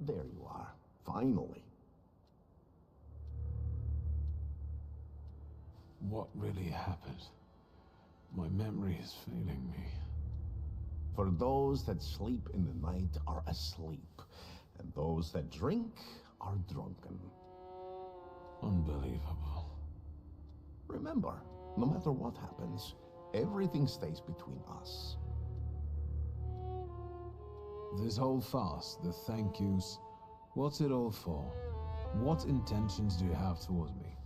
There you are, finally. What really happened? My memory is failing me. For those that sleep in the night are asleep, and those that drink are drunken. Unbelievable. Remember, no matter what happens, everything stays between us. This whole farce, the thank yous, what's it all for? What intentions do you have towards me?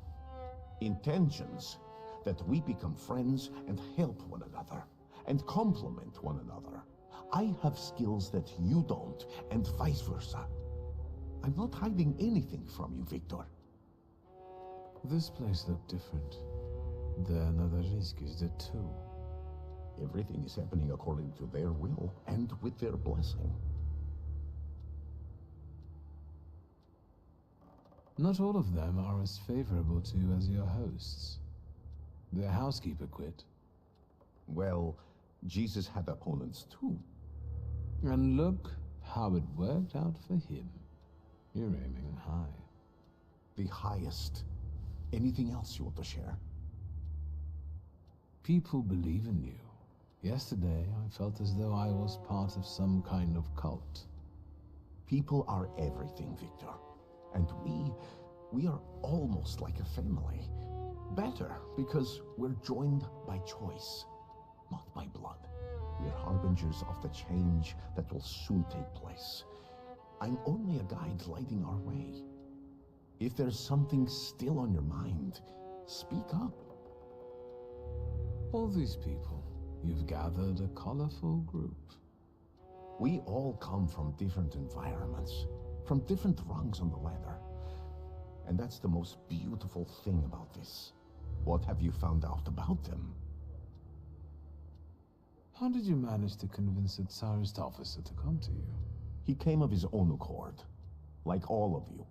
Intentions that we become friends and help one another, and complement one another. I have skills that you don't, and vice versa. I'm not hiding anything from you, Victor. This place looked different. The Nadariskis did too. Everything is happening according to their will, and with their blessing. Not all of them are as favorable to you as your hosts. Their housekeeper quit. Well, Jesus had opponents too. And look how it worked out for him. You're aiming high. The highest. Anything else you want to share? People believe in you. Yesterday, I felt as though I was part of some kind of cult. People are everything, Victor. And we are almost like a family. Better, because we're joined by choice, not by blood. We're harbingers of the change that will soon take place. I'm only a guide lighting our way. If there's something still on your mind, speak up. All these people, you've gathered a colorful group. We all come from different environments, from different rungs on the ladder. And that's the most beautiful thing about this. What have you found out about them? How did you manage to convince a Tsarist officer to come to you? He came of his own accord, like all of you.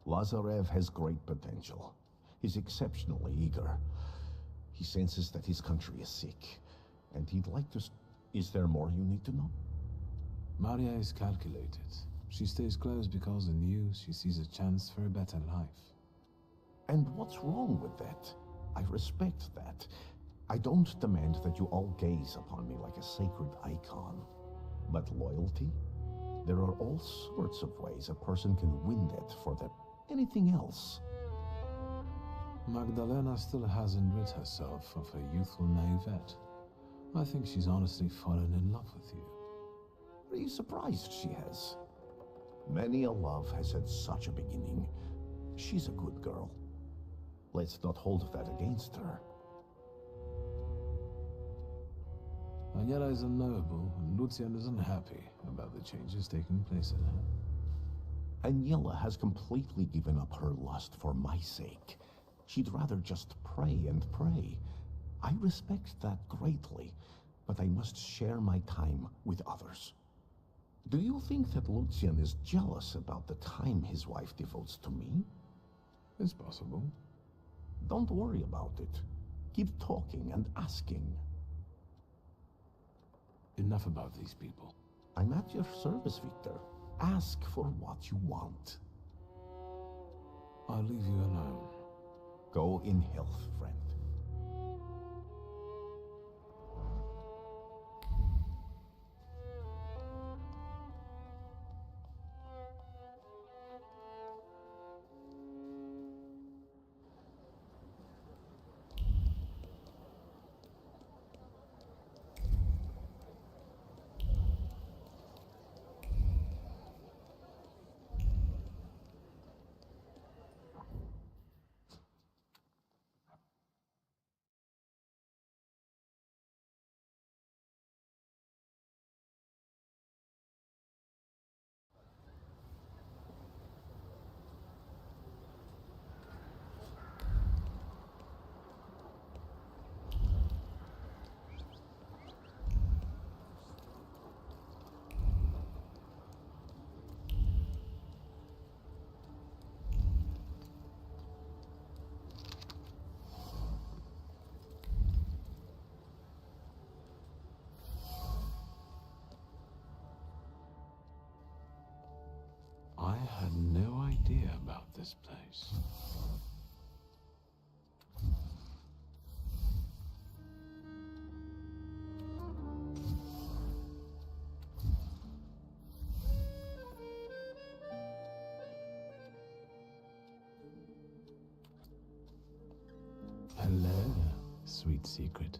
Lazarev has great potential. He's exceptionally eager. He senses that his country is sick, and he'd like to... Is there more you need to know? Maria is calculated. She stays close because in you she sees a chance for a better life. And what's wrong with that? I respect that. I don't demand that you all gaze upon me like a sacred icon. But loyalty? There are all sorts of ways a person can win that for them. Anything else? Magdalena still hasn't rid herself of her youthful naivete. I think she's honestly fallen in love with you. Are you surprised she has? Many a love has had such a beginning. She's a good girl. Let's not hold that against her. Aniela is unknowable, and Lucian is unhappy about the changes taking place in her. Aniela has completely given up her lust for my sake. She'd rather just pray and pray. I respect that greatly, but I must share my time with others. Do you think that Lucian is jealous about the time his wife devotes to me? It's possible. Don't worry about it. Keep talking and asking. Enough about these people. I'm at your service, Victor. Ask for what you want. I'll leave you alone. Go in health, friend. had no idea about this place. Hello, sweet secret.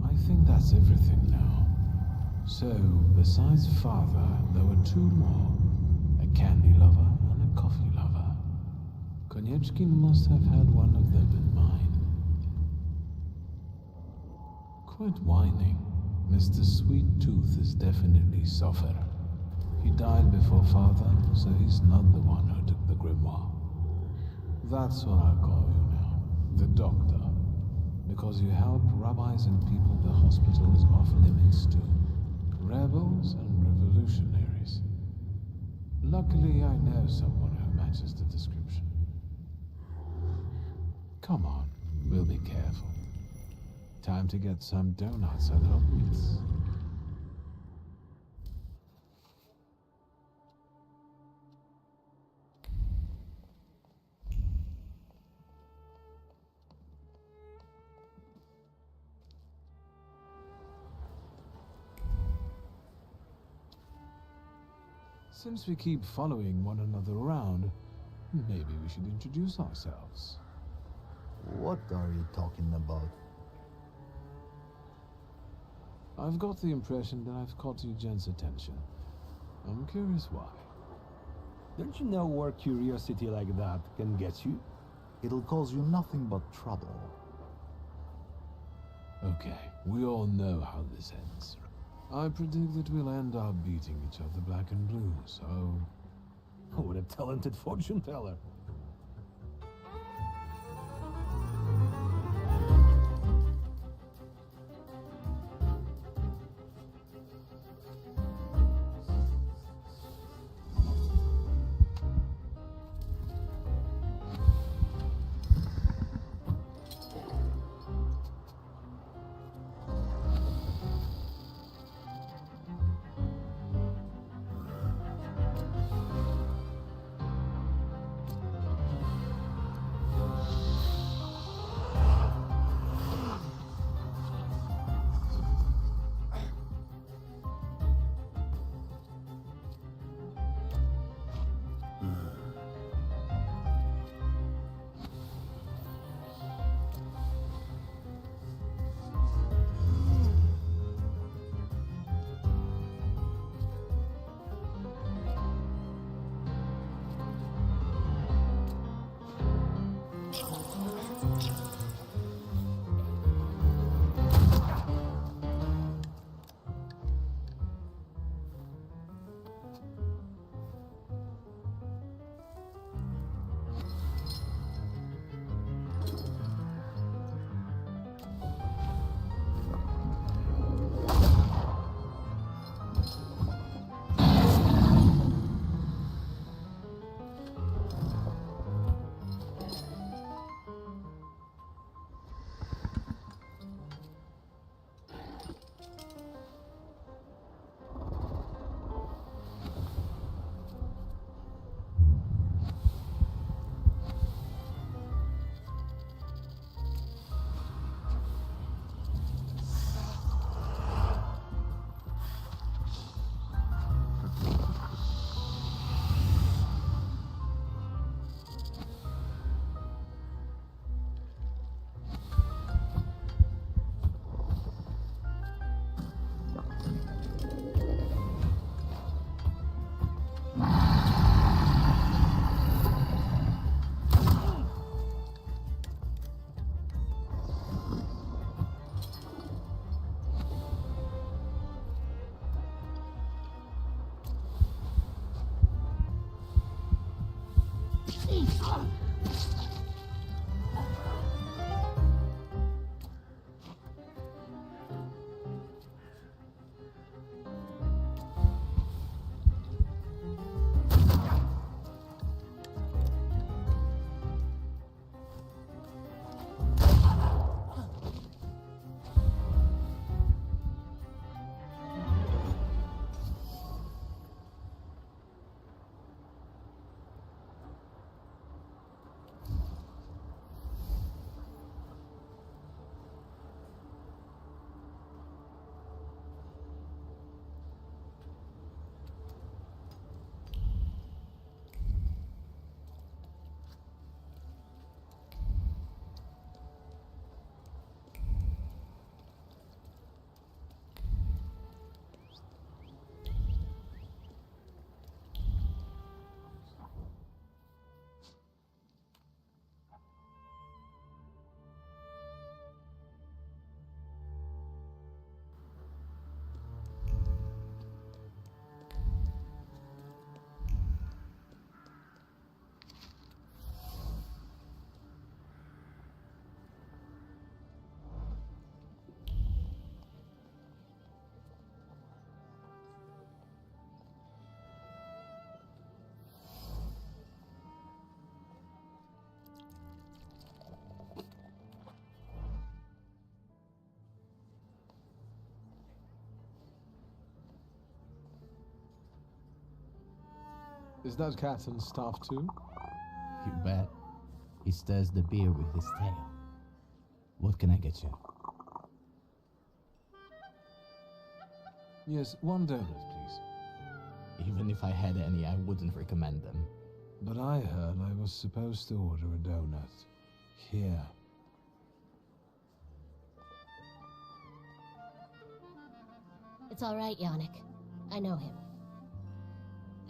I think that's everything now. So, besides father, there were two more. A candy lover and a coffee lover. Konieczki must have had one of them in mind. Quit whining. Mr. Sweet Tooth is definitely suffer. He died before father, so he's not the one who took the grimoire. That's what I call you now. The doctor. Because you help rabbis and people the hospital is off limits to. Rebels and revolutionaries. Luckily, I know someone who matches the description. Come on, we'll be careful. Time to get some donuts and omelets. Since we keep following one another around, maybe we should introduce ourselves. What are you talking about? I've got the impression that I've caught you gents' attention. I'm curious why. Don't you know where curiosity like that can get you? It'll cause you nothing but trouble. Okay, we all know how this ends. I predict that we'll end up beating each other black and blue, so... What a talented fortune teller. Is that cat and staff too? You bet. He stirs the beer with his tail. What can I get you? Yes, one donut, please. Even if I had any, I wouldn't recommend them. But I heard I was supposed to order a donut. Here. It's all right, Yannick. I know him.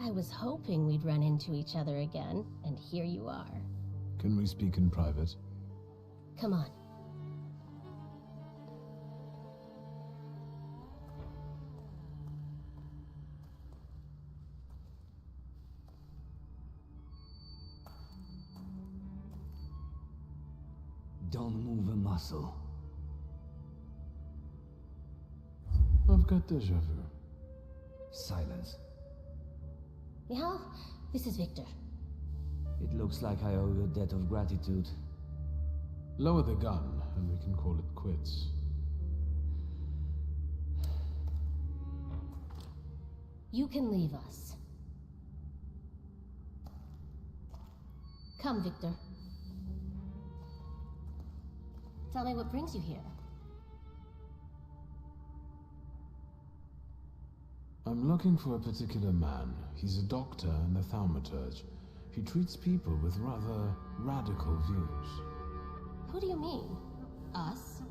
I was hoping we'd run into each other again, and here you are. Can we speak in private? Come on. Don't move a muscle. I've got déjà vu. Silence. Michal, this is Victor. It looks like I owe you a debt of gratitude. Lower the gun, and we can call it quits. You can leave us. Come, Victor. Tell me what brings you here. I'm looking for a particular man. He's a doctor in the Thaumaturge. He treats people with rather radical views. Who do you mean? Us?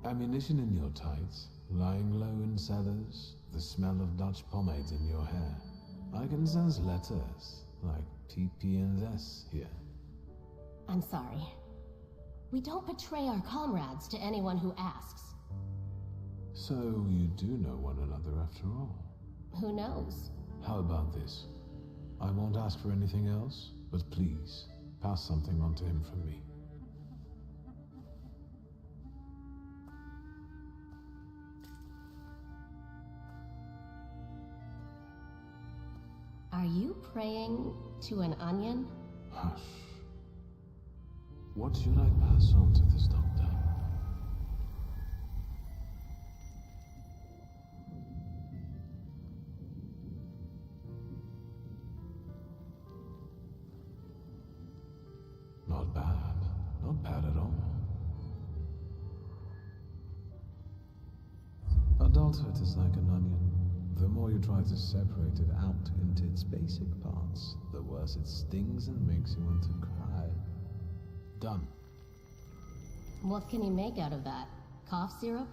Ammunition in your tights, lying low in cellars, the smell of Dutch pomade in your hair. I can sense letters, like PP and S here. I'm sorry. We don't betray our comrades to anyone who asks. So you do know one another after all. Who knows? How about this? I won't ask for anything else, but please, pass something on to him from me. Are you praying to an onion? Hush. What should I pass on to this doctor? Not bad. Not bad at all. Adulthood is like an onion. The more you try to separate it out into its basic parts, the worse it stings and makes you want to cry. Done. What can you make out of that? Cough syrup?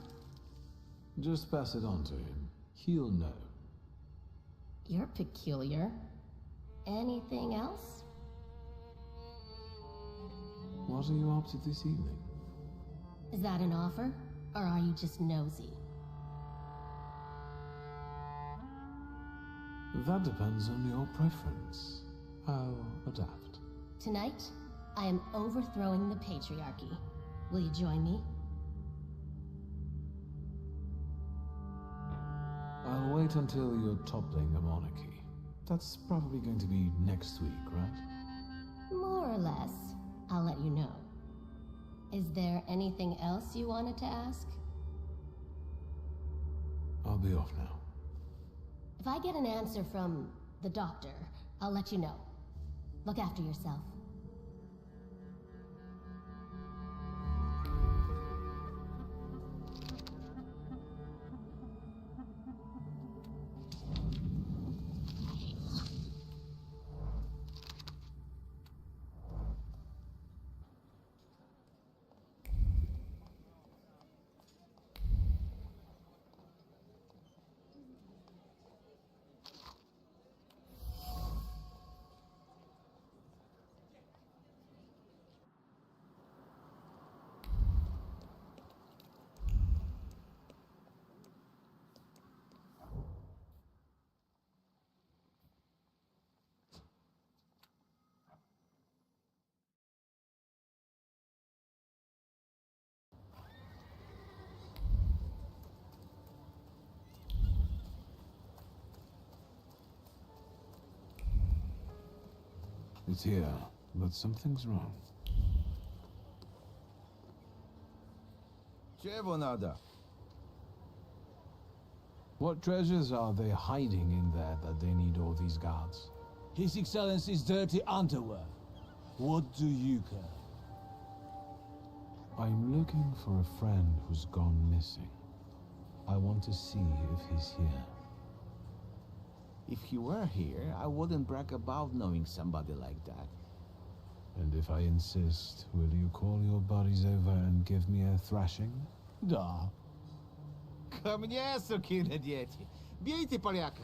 Just pass it on to him. He'll know. You're peculiar. Anything else? What are you up to this evening? Is that an offer? Or are you just nosy? That depends on your preference. I'll adapt. Tonight, I am overthrowing the patriarchy. Will you join me? I'll wait until you're toppling a monarchy. That's probably going to be next week, right? More or less. I'll let you know. Is there anything else you wanted to ask? I'll be off now. If I get an answer from the doctor, I'll let you know. Look after yourself. It's here, but something's wrong. Чего надо? What treasures are they hiding in there that they need all these guards? His Excellency's dirty underwear. What do you care? I'm looking for a friend who's gone missing. I want to see if he's here. If he were here, I wouldn't brag about knowing somebody like that. And if I insist, will you call your buddies over and give me a thrashing? Da. Ко мне, сукины дети! Бейте поляка!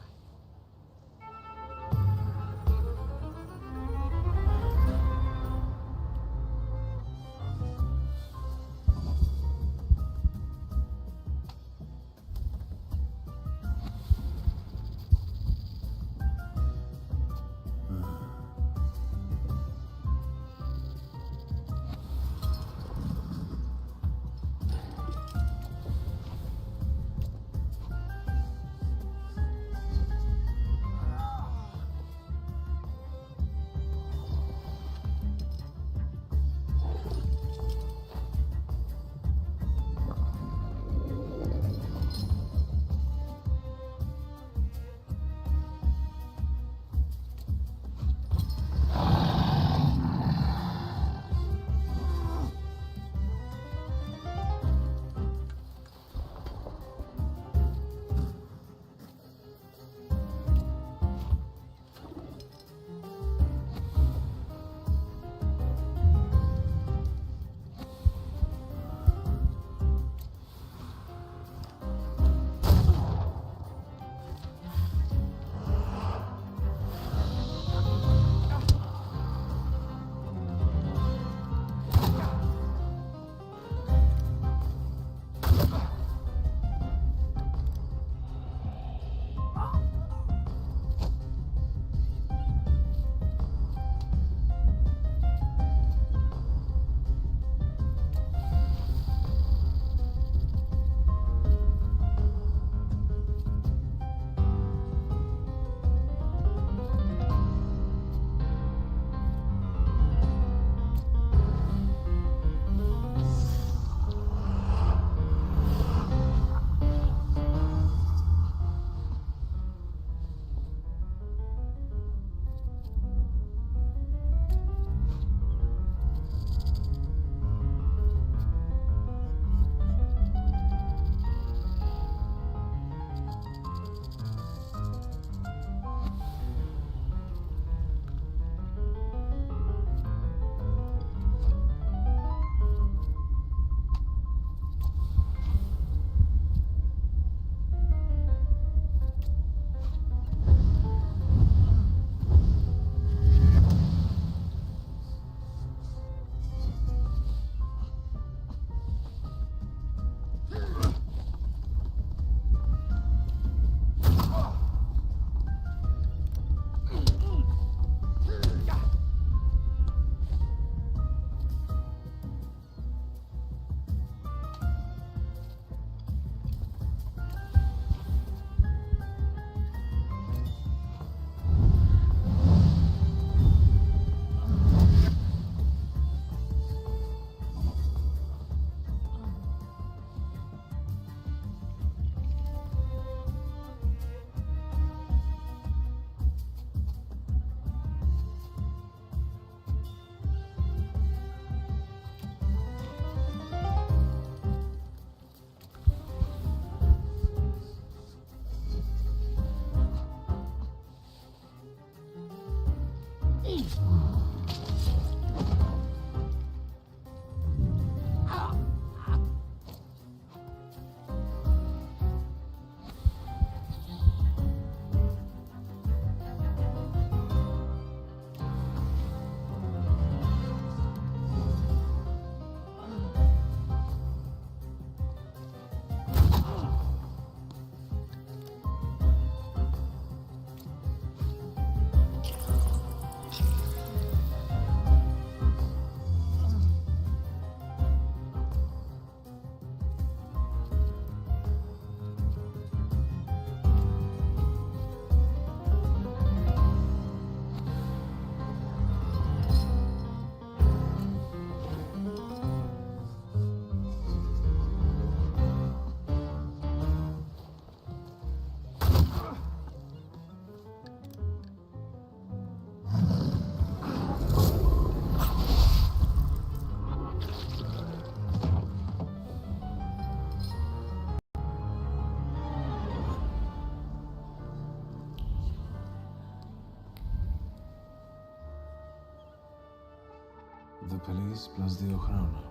The police plus the Ochrana.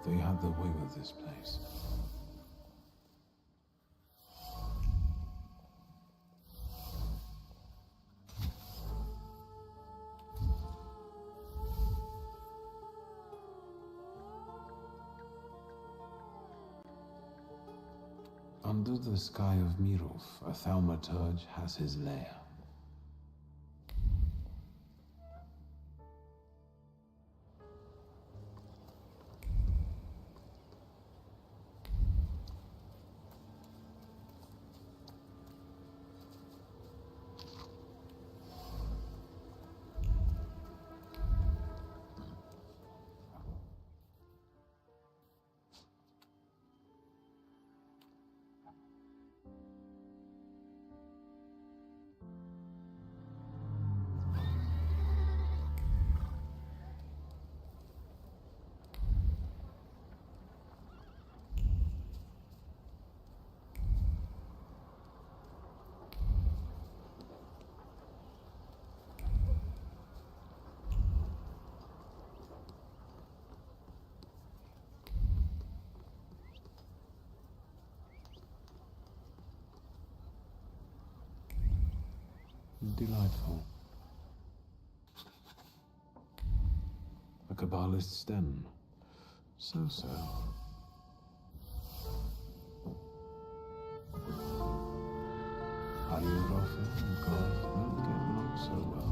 They had their way with this place. Under the sky of Mirov, a Thaumaturge has his lair. Delightful. A Kabbalist's den. So-so. Are you Rafa and God don't get along so well?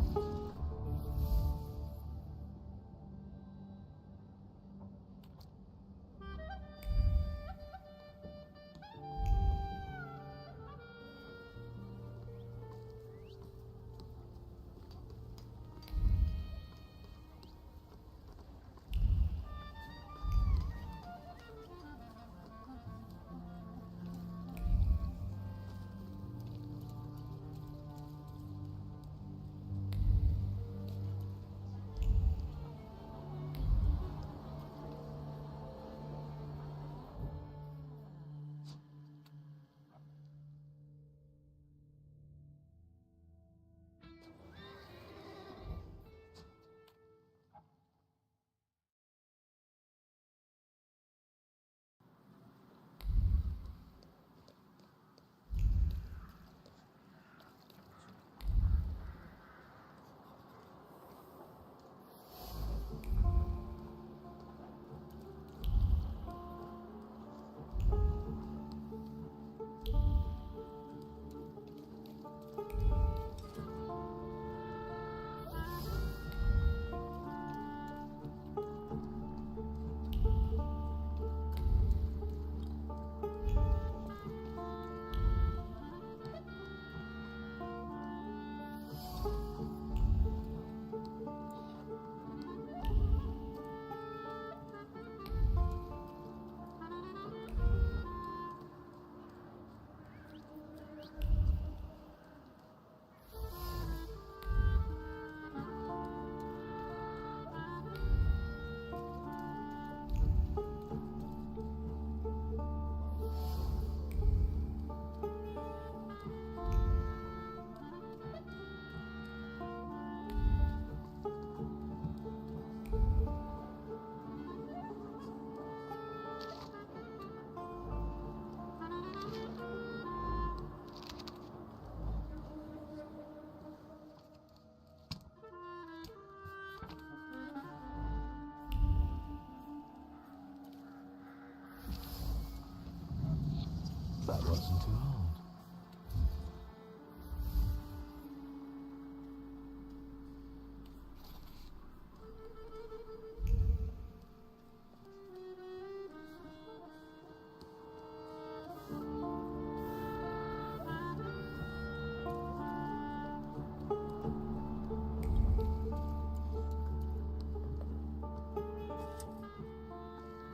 That wasn't too hard.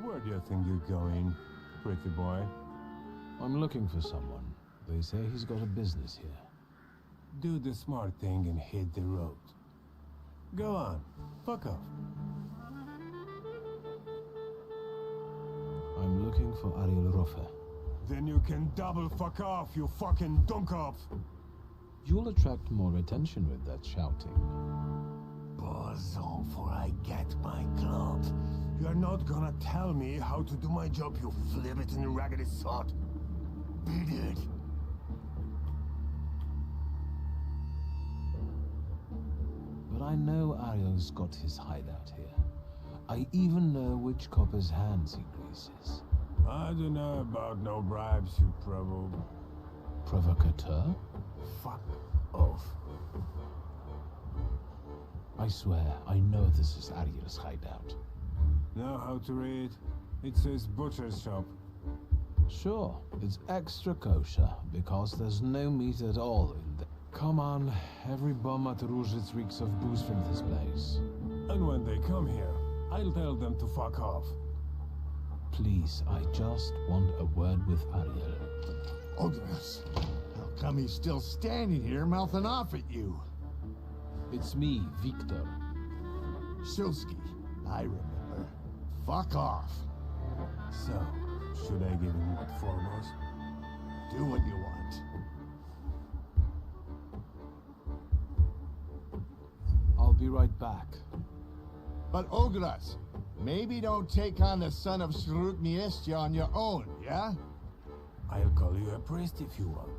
Where do you think you're going, pretty boy? I'm looking for someone. They say he's got a business here. Do the smart thing and hit the road. Go on, fuck off. I'm looking for Ariel Rofe. Then you can double fuck off, you fucking dunkopf! You'll attract more attention with that shouting. Buzz on, for I get my club. You're not gonna tell me how to do my job, you flibbit and raggedy sod. Beat it. But I know Ario's got his hideout here. I even know which copper's hands he greases. I don't know about no bribes, you Provocateur? Fuck off. I swear, I know this is Ario's hideout. Know how to read? It says butcher's shop. Sure, it's extra kosher, because there's no meat at all in there. Come on, every Thaumaturge reeks of booze from this place. And when they come here, I'll tell them to fuck off. Please, I just want a word with Ariel. Ogres, how come he's still standing here mouthing off at you? It's me, Victor. Shilsky, I remember. Fuck off. So, should I give him what for, boss? Do what you want. I'll be right back. But Ogres, maybe don't take on the son of Shrutniestya on your own, yeah? I'll call you a priest if you want.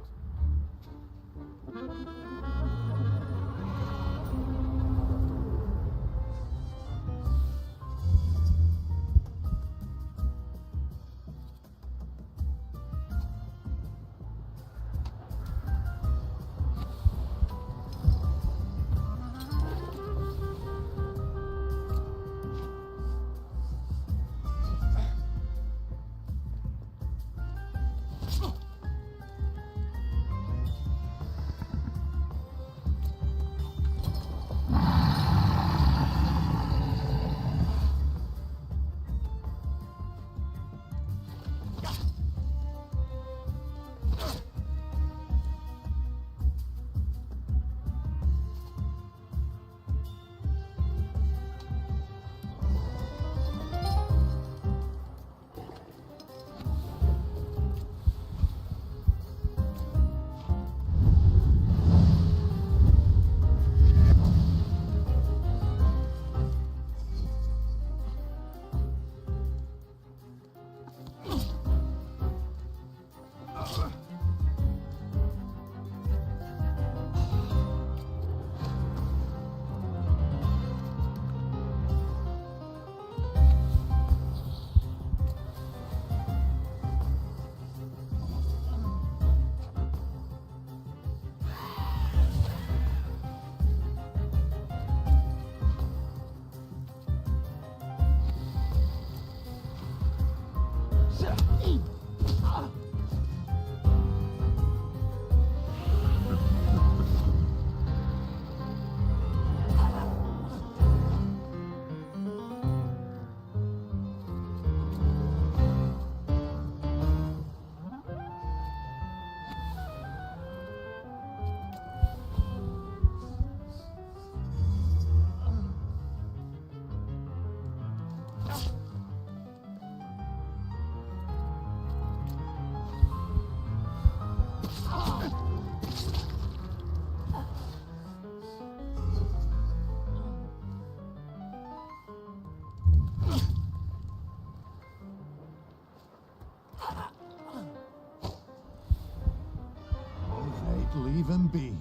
Leave him be.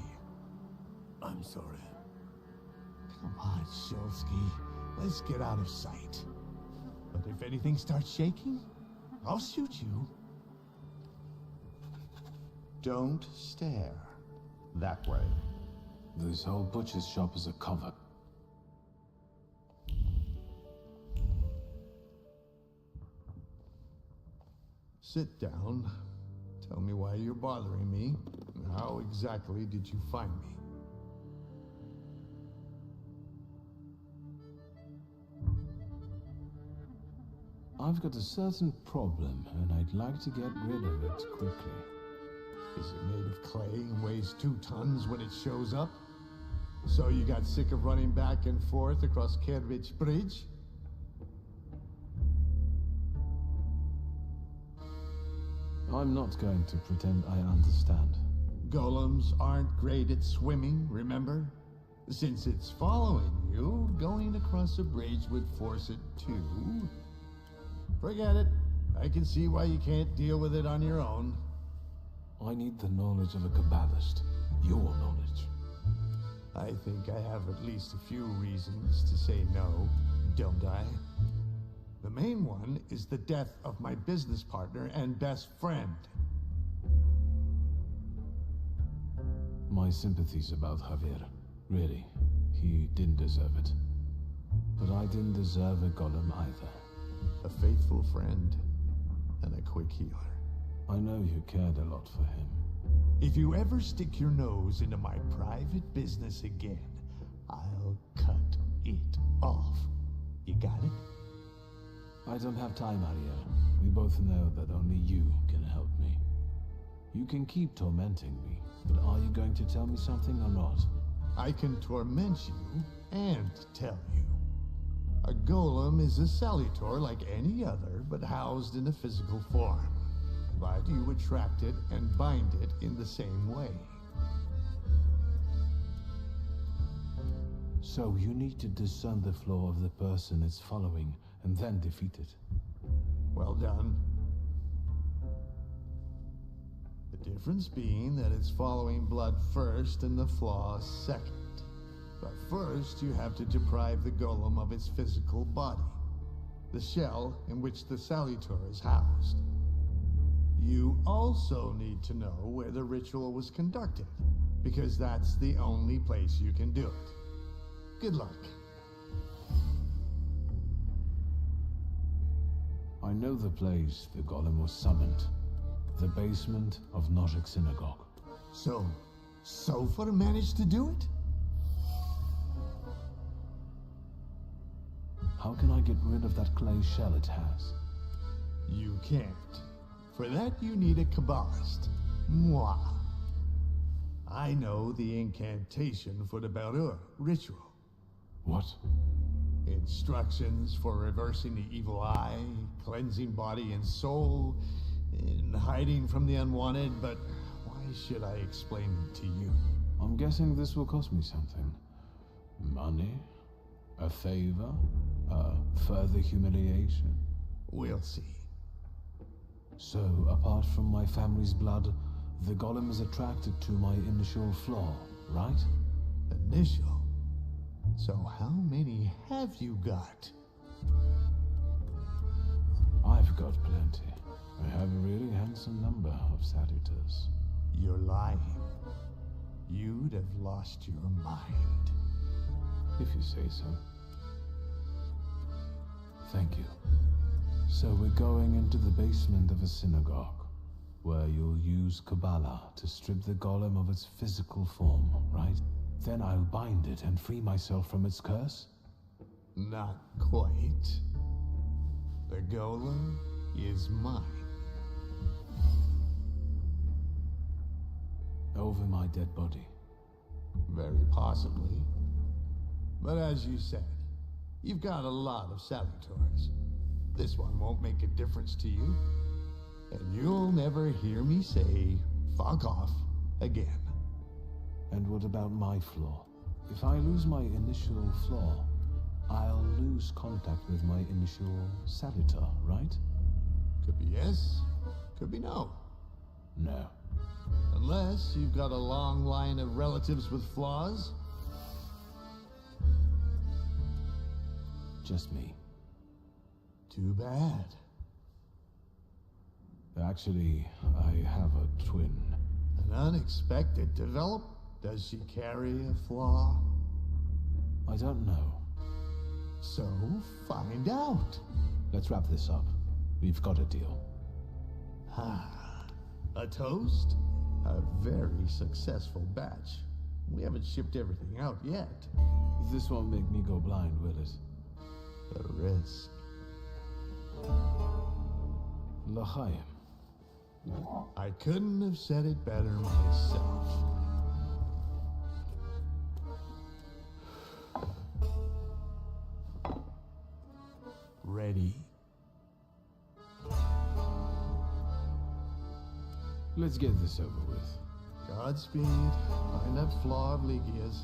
I'm sorry. Come on, Shilsky. Let's get out of sight. But if anything starts shaking, I'll shoot you. Don't stare. That way. This whole butcher's shop is a cover. Sit down. Tell me why you're bothering me. How exactly did you find me? I've got a certain problem, and I'd like to get rid of it quickly. Is it made of clay and weighs 2 tons when it shows up? So you got sick of running back and forth across Kervich Bridge? I'm not going to pretend I understand. Golems aren't great at swimming, remember? Since it's following you, going across a bridge would force it to... Forget it. I can see why you can't deal with it on your own. I need the knowledge of a Kabbalist. Your knowledge. I think I have at least a few reasons to say no, don't I? The main one is the death of my business partner and best friend. My sympathies about Javier. Really, he didn't deserve it. But I didn't deserve a golem either. A faithful friend and a quick healer. I know you cared a lot for him. If you ever stick your nose into my private business again, I'll cut it off. You got it? I don't have time, Ariel. We both know that only you can help me. You can keep tormenting me, but are you going to tell me something or not? I can torment you and tell you. A golem is a salutor like any other, but housed in a physical form. But you attract it and bind it in the same way. So you need to discern the flaw of the person it's following and then defeat it. Well done. The difference being that it's following blood first and the flaw second. But first you have to deprive the golem of its physical body, the shell in which the salutor is housed. You also need to know where the ritual was conducted, because that's the only place you can do it. Good luck. I know the place the golem was summoned. The basement of Nozick Synagogue. So, Sofer managed to do it? How can I get rid of that clay shell it has? You can't. For that you need a Kabbalist. Moi. I know the incantation for the Barur ritual. What? Instructions for reversing the evil eye, cleansing body and soul, and hiding from the unwanted, but why should I explain it to you? I'm guessing this will cost me something. Money? A favor? Further humiliation? We'll see. So, apart from my family's blood, the golem is attracted to my initial flaw, right? Initial? So how many have you got? I've got plenty. I have a really handsome number of salutors. You're lying. You'd have lost your mind. If you say so. Thank you. So we're going into the basement of a synagogue, where you'll use Kabbalah to strip the golem of its physical form, right? Then I'll bind it and free myself from its curse? Not quite. The golem is mine. Over my dead body. Very possibly. But as you said, you've got a lot of salutors. This one won't make a difference to you. And you'll never hear me say, fuck off, again. And what about my flaw? If I lose my initial flaw, I'll lose contact with my initial salutor, right? Could be yes, could be no. No. Unless you've got a long line of relatives with flaws. Just me. Too bad. Actually, I have a twin. An unexpected develop? Does she carry a flaw? I don't know. So, find out. Let's wrap this up. We've got a deal. A toast? A very successful batch. We haven't shipped everything out yet. This won't make me go blind, will it? A risk. L'chaim. I couldn't have said it better myself. Ready? Let's get this over with. Godspeed. Find that flaw of Ligia's.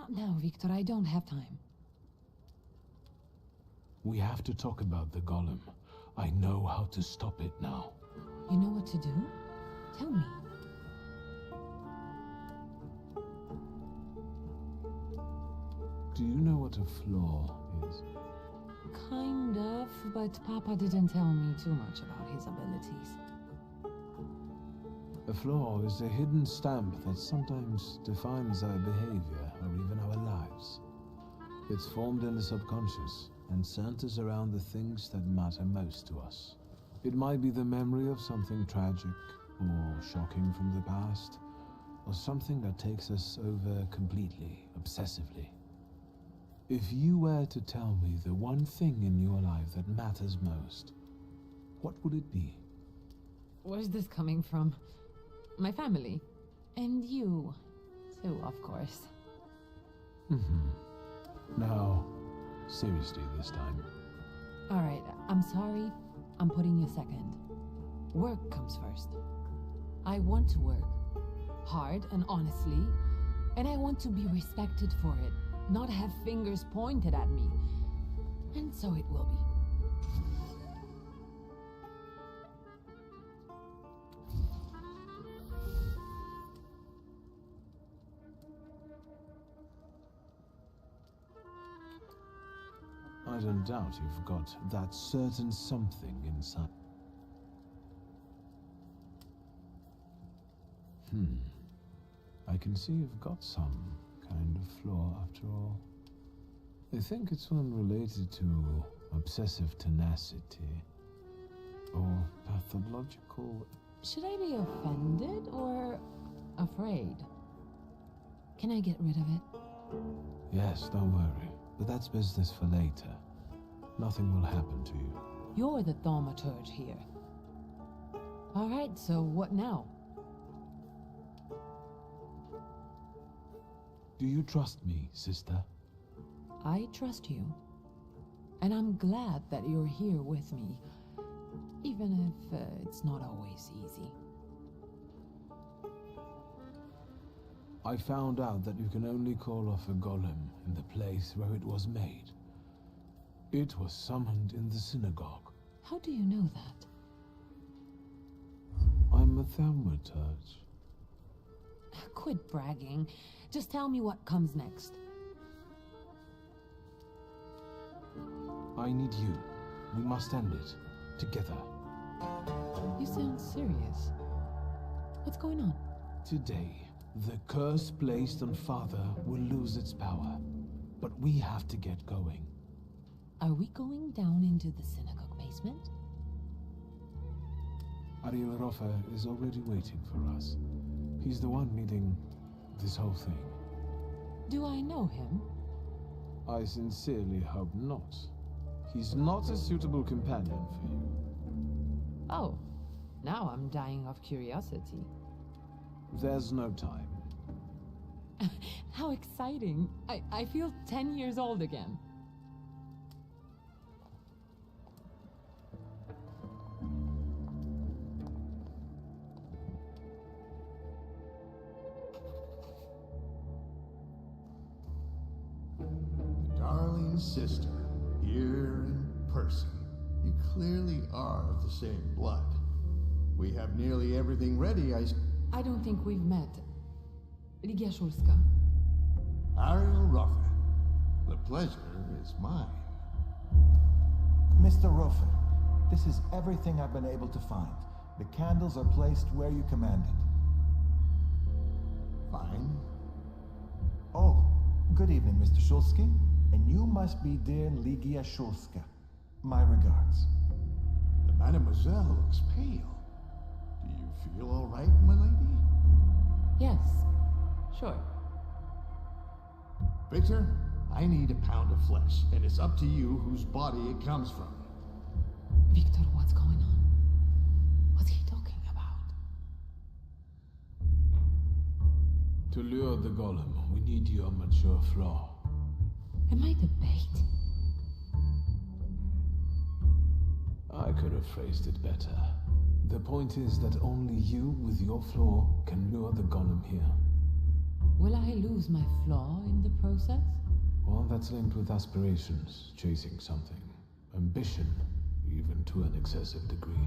Not now, Victor. I don't have time. We have to talk about the golem. I know how to stop it now. You know what to do? Tell me. Do you know what a flaw is? Kind of, but Papa didn't tell me too much about his abilities. A flaw is a hidden stamp that sometimes defines our behavior or even our lives. It's formed in the subconscious and centers around the things that matter most to us. It might be the memory of something tragic or shocking from the past, or something that takes us over completely, obsessively. If you were to tell me the one thing in your life that matters most, what would it be? Where's this coming from? My family. And you, too, of course. Now, seriously this time. Alright, I'm sorry. I'm putting you second. Work comes first. I want to work. Hard and honestly. And I want to be respected for it. Not have fingers pointed at me. And so it will be. I don't doubt you've got that certain something inside. I can see you've got some kind of flaw after all. I think it's one related to obsessive tenacity or pathological. Should I be offended or afraid? Can I get rid of it? Yes, don't worry. But that's business for later. Nothing will happen to you. You're the Thaumaturge here. Alright, so what now? Do you trust me, sister? I trust you. And I'm glad that you're here with me. Even if it's not always easy. I found out that you can only call off a golem in the place where it was made. It was summoned in the synagogue. How do you know that? I'm a Thaumaturge. Quit bragging. Just tell me what comes next. I need you. We must end it. Together. You sound serious. What's going on? Today, the curse placed on Father will lose its power. But we have to get going. Are we going down into the synagogue basement? Ariel Rofa is already waiting for us. He's the one leading this whole thing. Do I know him? I sincerely hope not. He's not a suitable companion for you. Oh, now I'm dying of curiosity. There's no time. How exciting. I feel 10 years old again. Darling sister, here in person. You clearly are of the same blood. We have nearly everything ready, I don't think we've met. Ligia Szulska. Ariel Rofa. The pleasure is mine. Mr. Rofa, this is everything I've been able to find. The candles are placed where you commanded. Fine. Oh, good evening, Mr. Szulski. And you must be dear Ligia Szulska. My regards. The mademoiselle looks pale. Do you feel all right, my lady? Yes, sure. Victor, I need a pound of flesh, and it's up to you whose body it comes from. Victor, what's going on? What's he talking about? To lure the golem, we need your mature flaw. Am I the bait? I could have phrased it better. The point is that only you with your flaw can lure the golem here. Will I lose my flaw in the process? One that's linked with aspirations, chasing something, ambition, even to an excessive degree.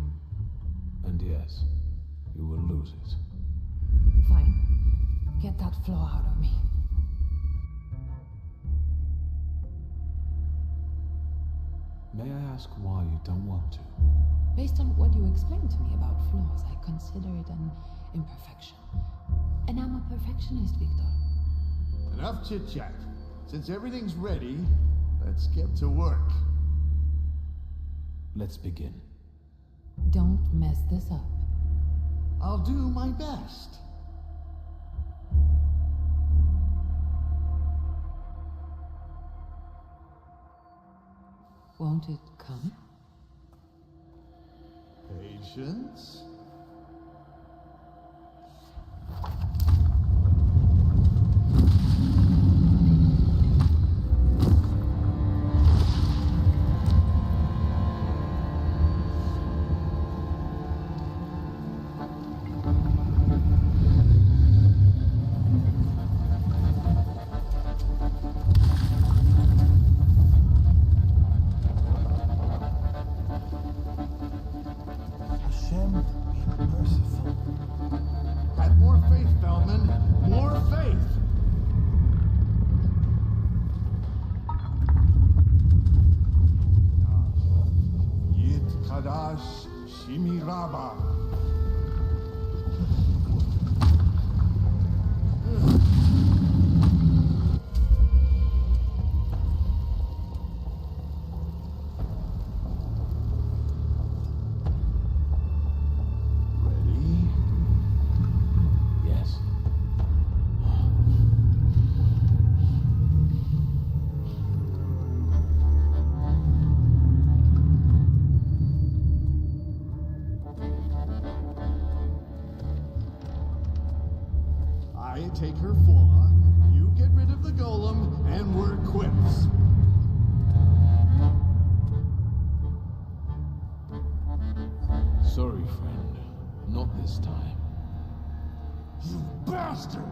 And yes, you will lose it. Fine. Get that flaw out of me. May I ask why you don't want to? Based on what you explained to me about flaws, I consider it an imperfection. And I'm a perfectionist, Victor. Enough chit-chat. Since everything's ready, let's get to work. Let's begin. Don't mess this up. I'll do my best. Won't it come? Patience. Hashem, be merciful. Have more faith, Feldman. More faith. Yit Kadash Shimiraba. Ready? Yes. I take her flaw, you get rid of the golem, and we're quits. Sorry, friend. Not this time. You bastard!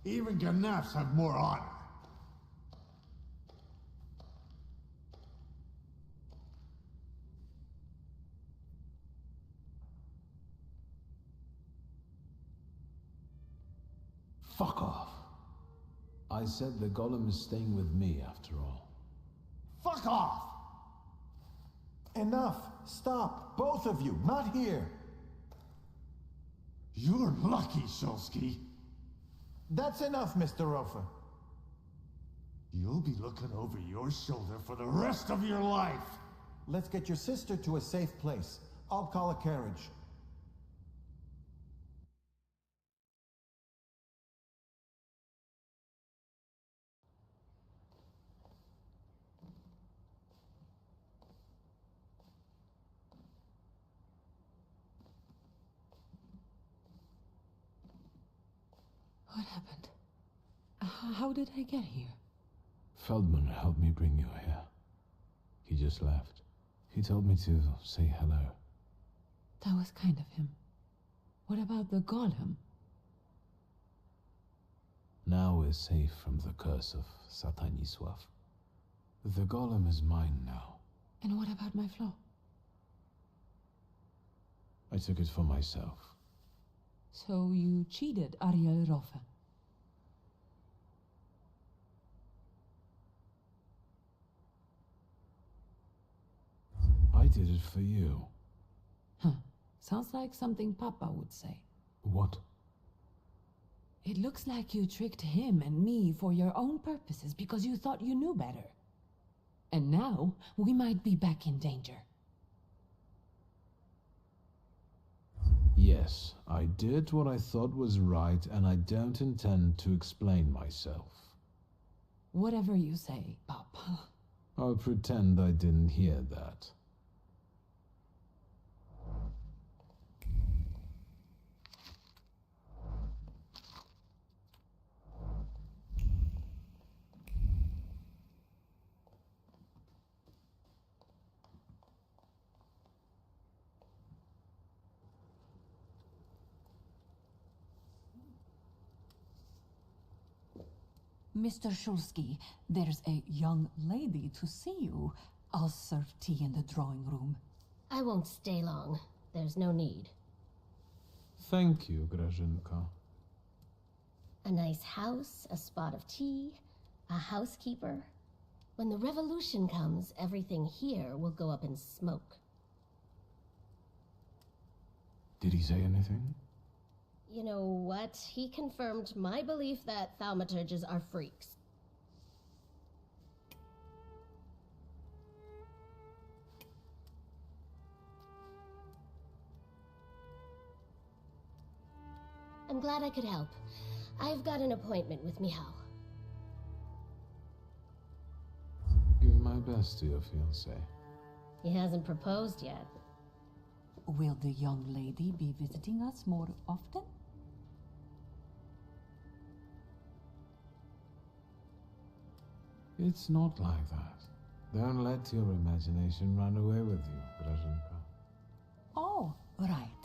Even Ganefs have more honor. Fuck off. I said the golem is staying with me after all. Fuck off! Enough! Stop! Both of you! Not here! You're lucky, Shulsky. That's enough, Mr. Rofer. You'll be looking over your shoulder for the rest of your life. Let's get your sister to a safe place. I'll call a carriage. What happened? How did I get here? Feldman helped me bring you here. He just left. He told me to say hello. That was kind of him. What about the golem? Now we're safe from the curse of Satanisław. The golem is mine now. And what about my flaw? I took it for myself. So you cheated Ariel Rofe. I did it for you. Huh. Sounds like something Papa would say. What? It looks like you tricked him and me for your own purposes because you thought you knew better. And now, we might be back in danger. Yes, I did what I thought was right, and I don't intend to explain myself. Whatever you say, Papa. I'll pretend I didn't hear that. Mr. Shulsky, there's a young lady to see you. I'll serve tea in the drawing room. I won't stay long. There's no need. Thank you, Grażynka. A nice house, a spot of tea, a housekeeper. When the revolution comes, everything here will go up in smoke. Did he say anything? You know what? He confirmed my belief that Thaumaturges are freaks. I'm glad I could help. I've got an appointment with Michał. Give my best to your fiancé. He hasn't proposed yet. Will the young lady be visiting us more often? It's not like that. Don't let your imagination run away with you, Grażynka. Oh, right.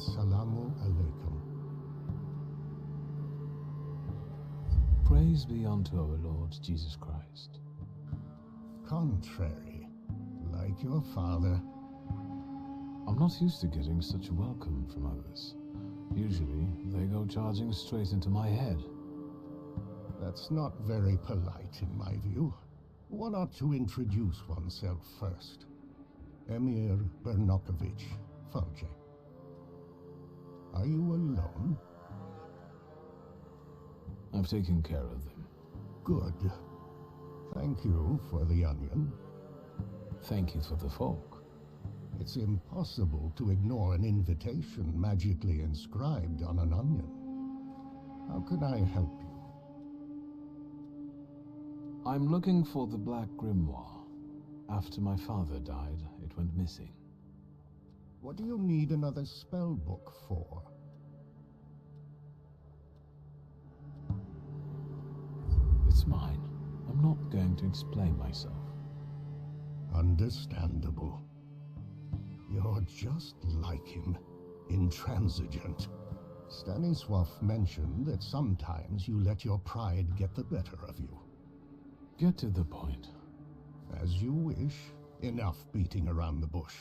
Assalamu alaikum. Praise be unto our Lord Jesus Christ. Contrary, like your father. I'm not used to getting such a welcome from others. Usually, they go charging straight into my head. That's not very polite in my view. One ought to introduce oneself first. Emir Bernakovich, Thaumaturge. Are you alone? I've taken care of them. Good. Thank you for the onion. Thank you for the fork. It's impossible to ignore an invitation magically inscribed on an onion. How can I help you? I'm looking for the Black Grimoire. After my father died, it went missing. What do you need another spell book for? It's mine. I'm not going to explain myself. Understandable. You're just like him, intransigent. Stanisław mentioned that sometimes you let your pride get the better of you. Get to the point. As you wish. Enough beating around the bush.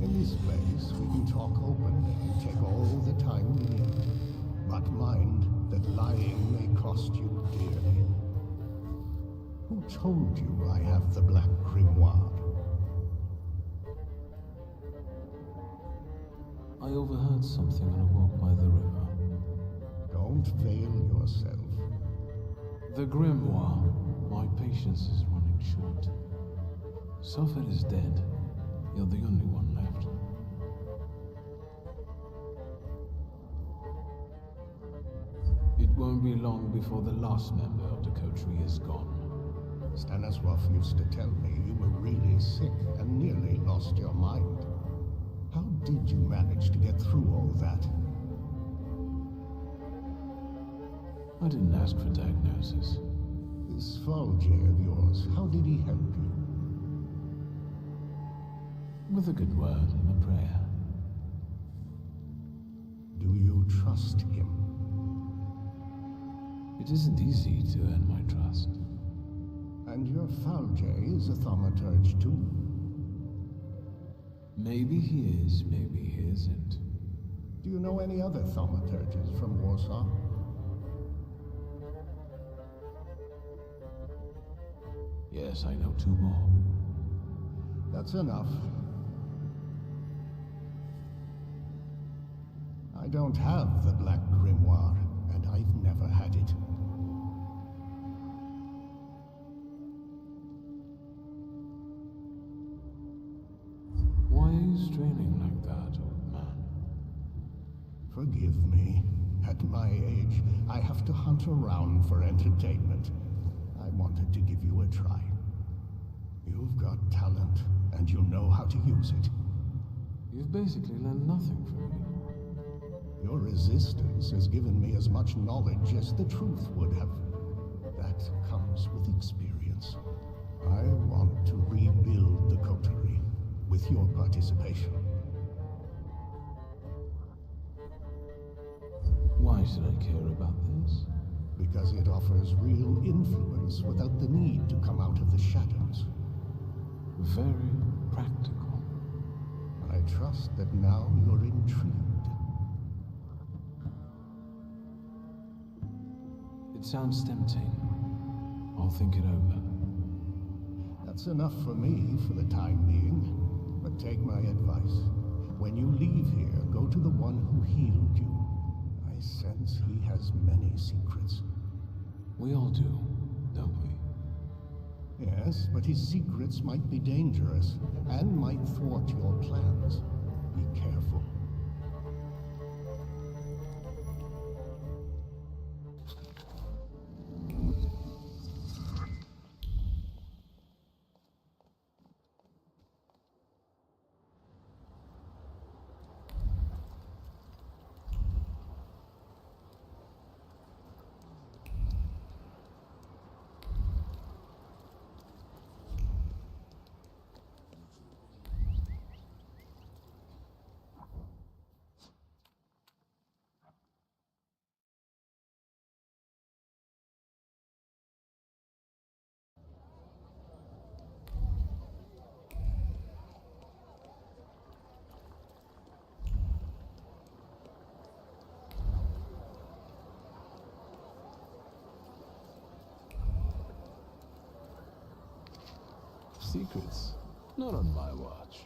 In this place, we can talk openly and take all the time we need. But mind that lying may cost you dearly. Who told you I have the Black Grimoire? I overheard something on a walk by the river. Don't veil yourself. The Grimoire. My patience is running short. Suffer is dead. You're the only one left. It won't be long before the last member of the coterie is gone. Stanisław used to tell me you were really sick and nearly lost your mind. How did you manage to get through all that? I didn't ask for diagnosis. This Thaumaturge of yours, how did he help you? With a good word and a prayer. Do you trust him? It isn't easy to earn my trust. And your Thaumaturge is a Thaumaturge too? Maybe he is, maybe he isn't. Do you know any other Thaumaturges from Warsaw? Yes, I know 2 more. That's enough. I don't have the Black Grimoire, and I've never had it. Why are you straining like that, old man? Forgive me. At my age, I have to hunt around for entertainment. I wanted to give you a try. You've got talent, and you know how to use it. You've basically learned nothing from me. Your resistance has given me as much knowledge as the truth would have. That comes with experience. I want to rebuild the coterie with your participation. Why should I care about this? Because it offers real influence without the need to come out of the shadows. Very practical. I trust that now you're intrigued. It sounds tempting. I'll think it over. That's enough for me for the time being. But take my advice. When you leave here, go to the one who healed you. I sense he has many secrets. We all do, don't we? Yes, but his secrets might be dangerous and might thwart your plans. Be careful. secrets. Not on my watch.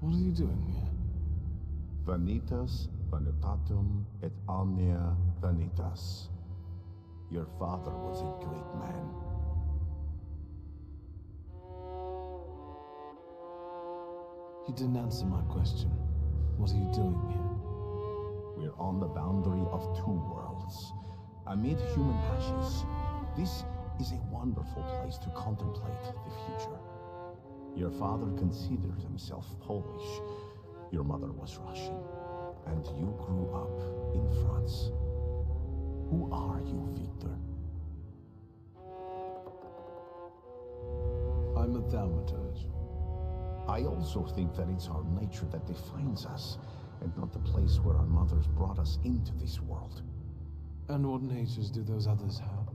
What are you doing here? Vanitas, vanitatum, et omnia vanitas. Your father was a great man. You didn't answer my question. What are you doing here? We're on the boundary of two worlds, amid human ashes. This is a wonderful place to contemplate the future. Your father considered himself Polish. Your mother was Russian. And you grew up in France. Who are you, Victor? I'm a Thaumaturge. I also think that it's our nature that defines us, and not the place where our mothers brought us into this world. And what natures do those others have?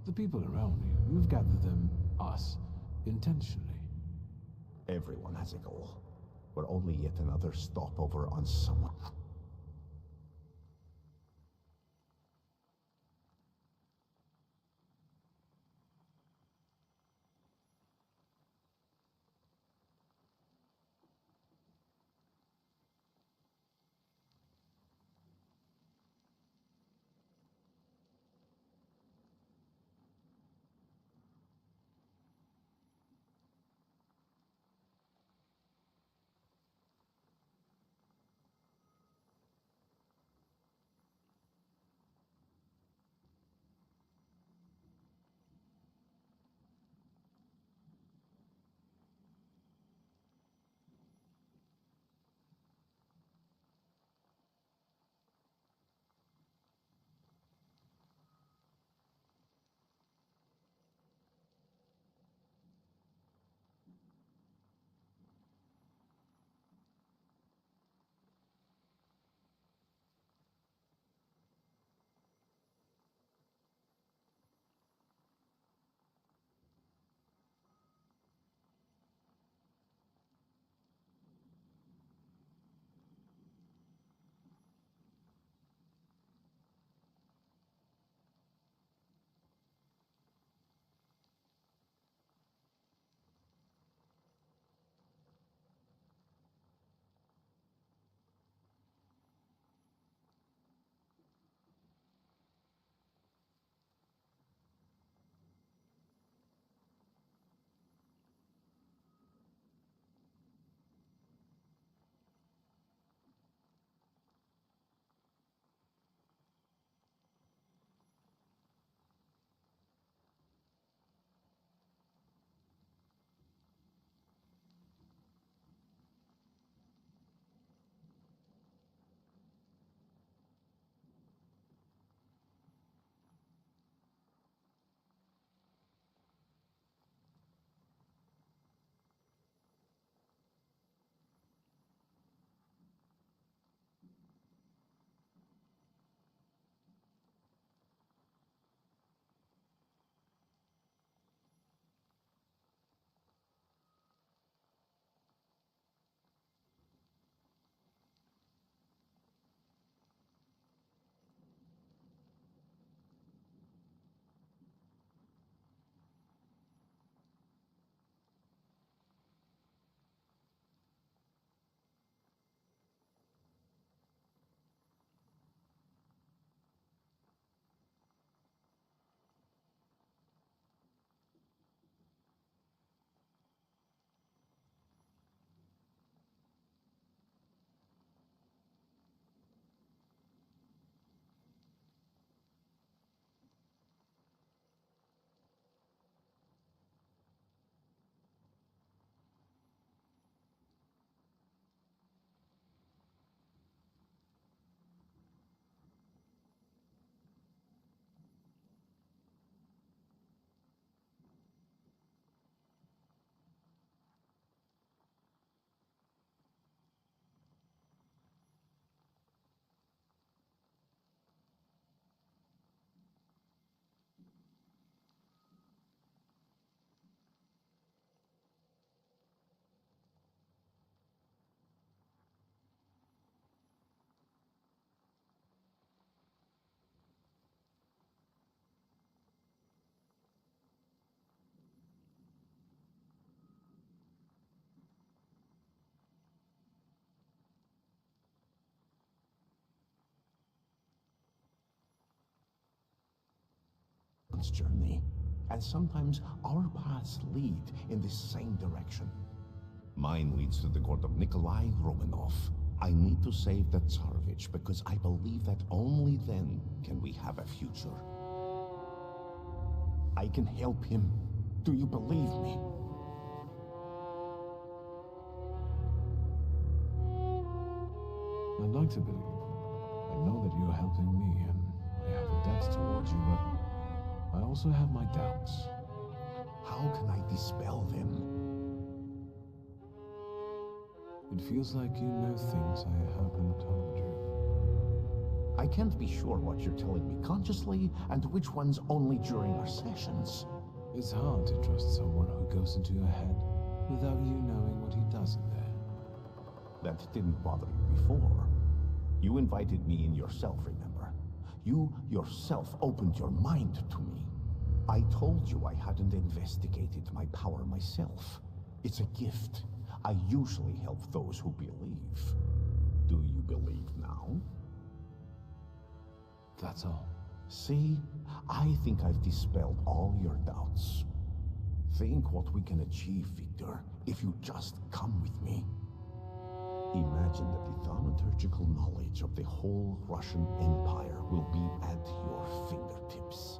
The people around you. You've gathered them, us, intentionally. Everyone has a goal. We're only yet another stopover on someone. everyone's journey. And sometimes our paths lead in the same direction. Mine leads to the court of Nikolai Romanov. I need to save the Tsarevich because I believe that only then can we have a future. I can help him. Do you believe me? I'd like to believe. I know that you're helping me, and I have a debt towards you, but I also have my doubts. How can I dispel them? It feels like you know things I haven't told you. I can't be sure what you're telling me consciously and which ones only during our sessions. It's hard to trust someone who goes into your head without you knowing what he does in there. That didn't bother you before. You invited me in yourself, remember? You yourself opened your mind to me. I told you I hadn't investigated my power myself. It's a gift. I usually help those who believe. Do you believe now? That's all. See, I think I've dispelled all your doubts. Think what we can achieve, Victor, if you just come with me. Imagine that the thaumaturgical knowledge of the whole Russian Empire will be at your fingertips.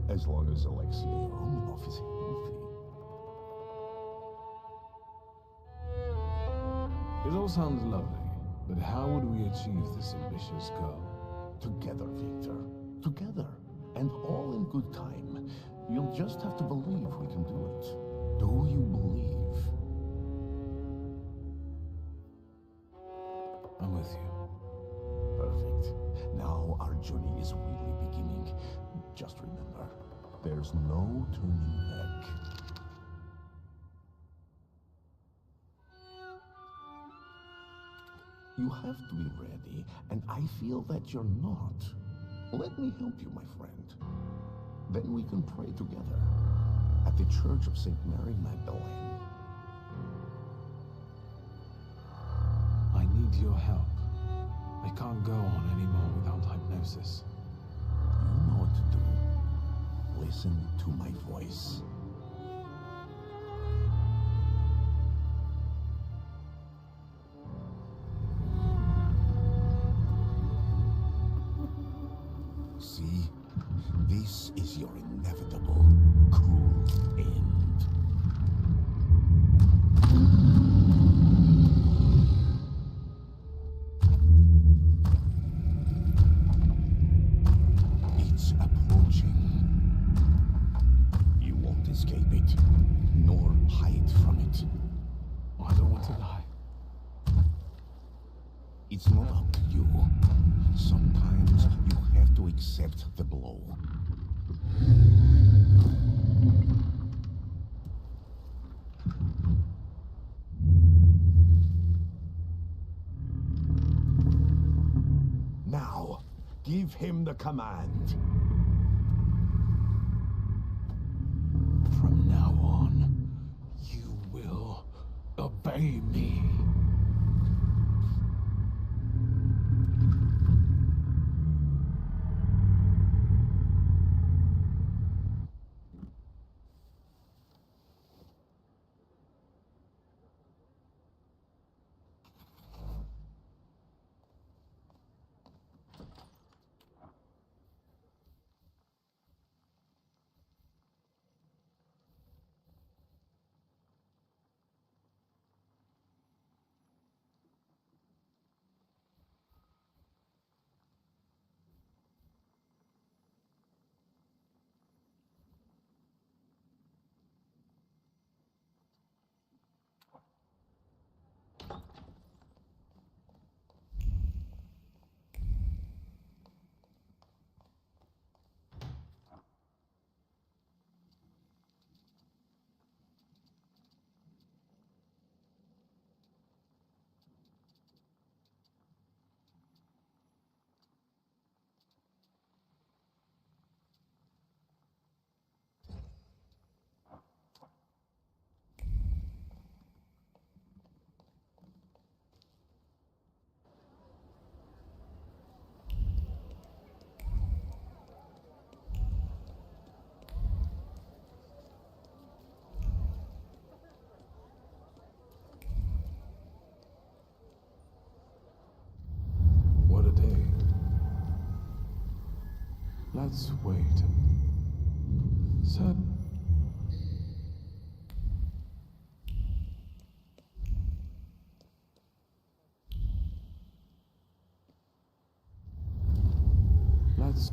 As long as Alexei Romanov is healthy. It all sounds lovely, but how would we achieve this ambitious goal? Together, Victor. Together. And all in good time. You'll just have to believe we can do it. Do you believe? I'm with you. Perfect. Now our journey is really beginning. Just remember, there's no turning back. You have to be ready, and I feel that you're not. Let me help you, my friend. Then we can pray together at the Church of St. Mary Magdalene. I need your help. I can't go on anymore without hypnosis. You know what to do. Listen to my voice. See, this is your inevitable, cruel end. It's approaching. You won't escape it, nor hide from it. I don't want to die. It's not up to you. Sometimes you have to accept the blow. Now, give him the command. From now on, you will obey me. Let's wait. So... Let's...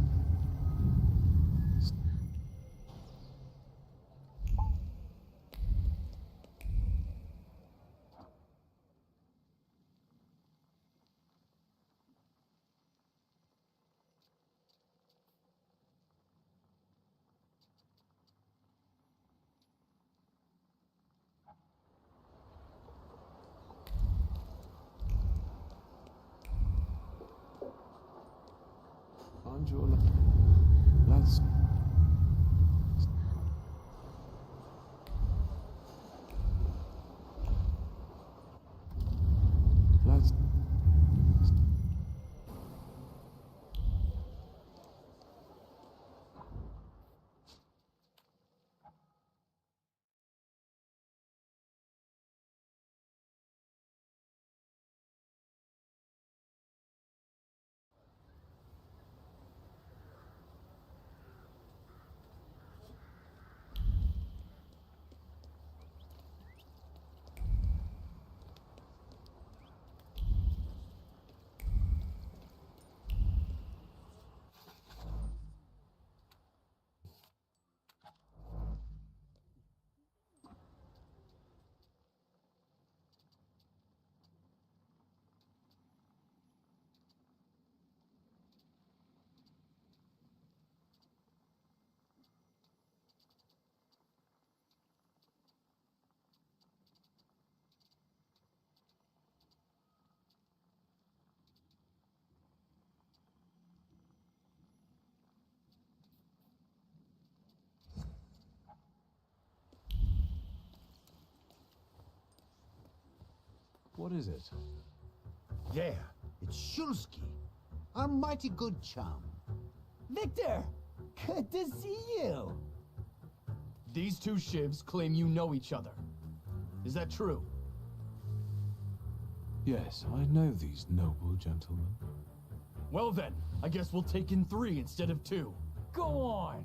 Let's... Let's... What is it? Yeah, it's Shulsky, our mighty good chum. Victor! Good to see you! These two shivs claim you know each other. Is that true? Yes, I know these noble gentlemen. Well then, I guess we'll take in 3 instead of 2. Go on!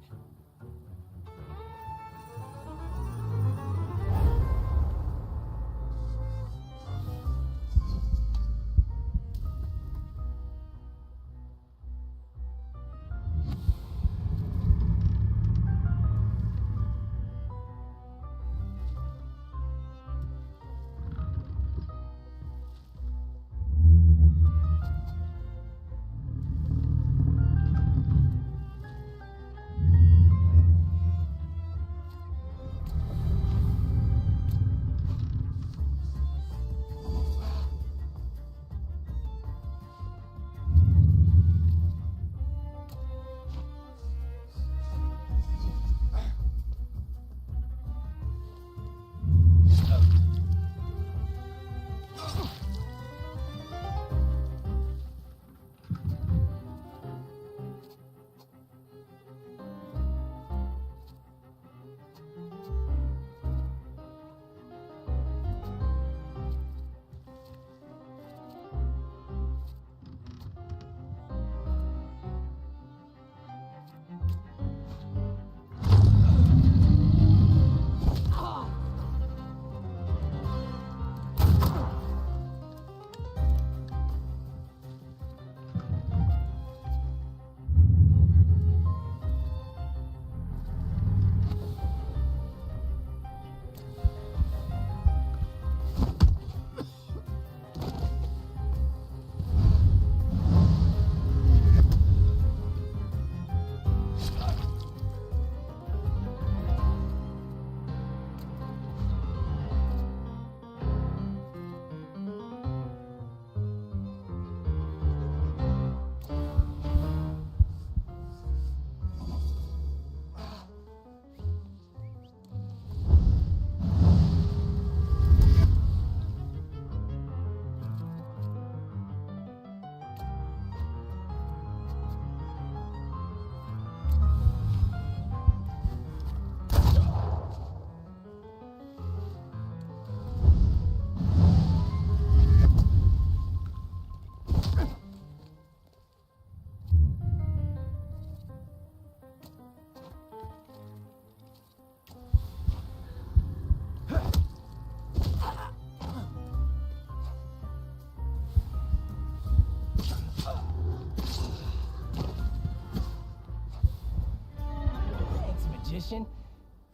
magician?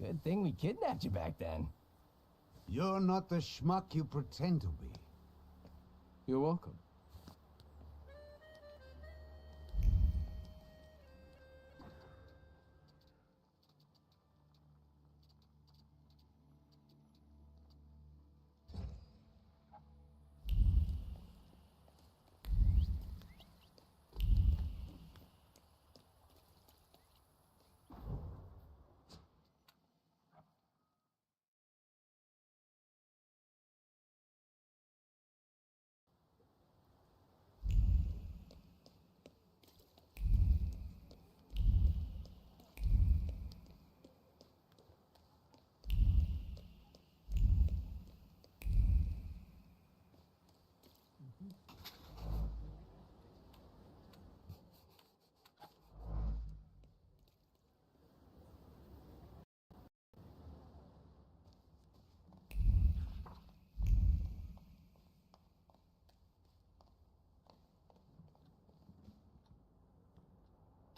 Good thing we kidnapped you back then. You're not the schmuck you pretend to be. You're welcome.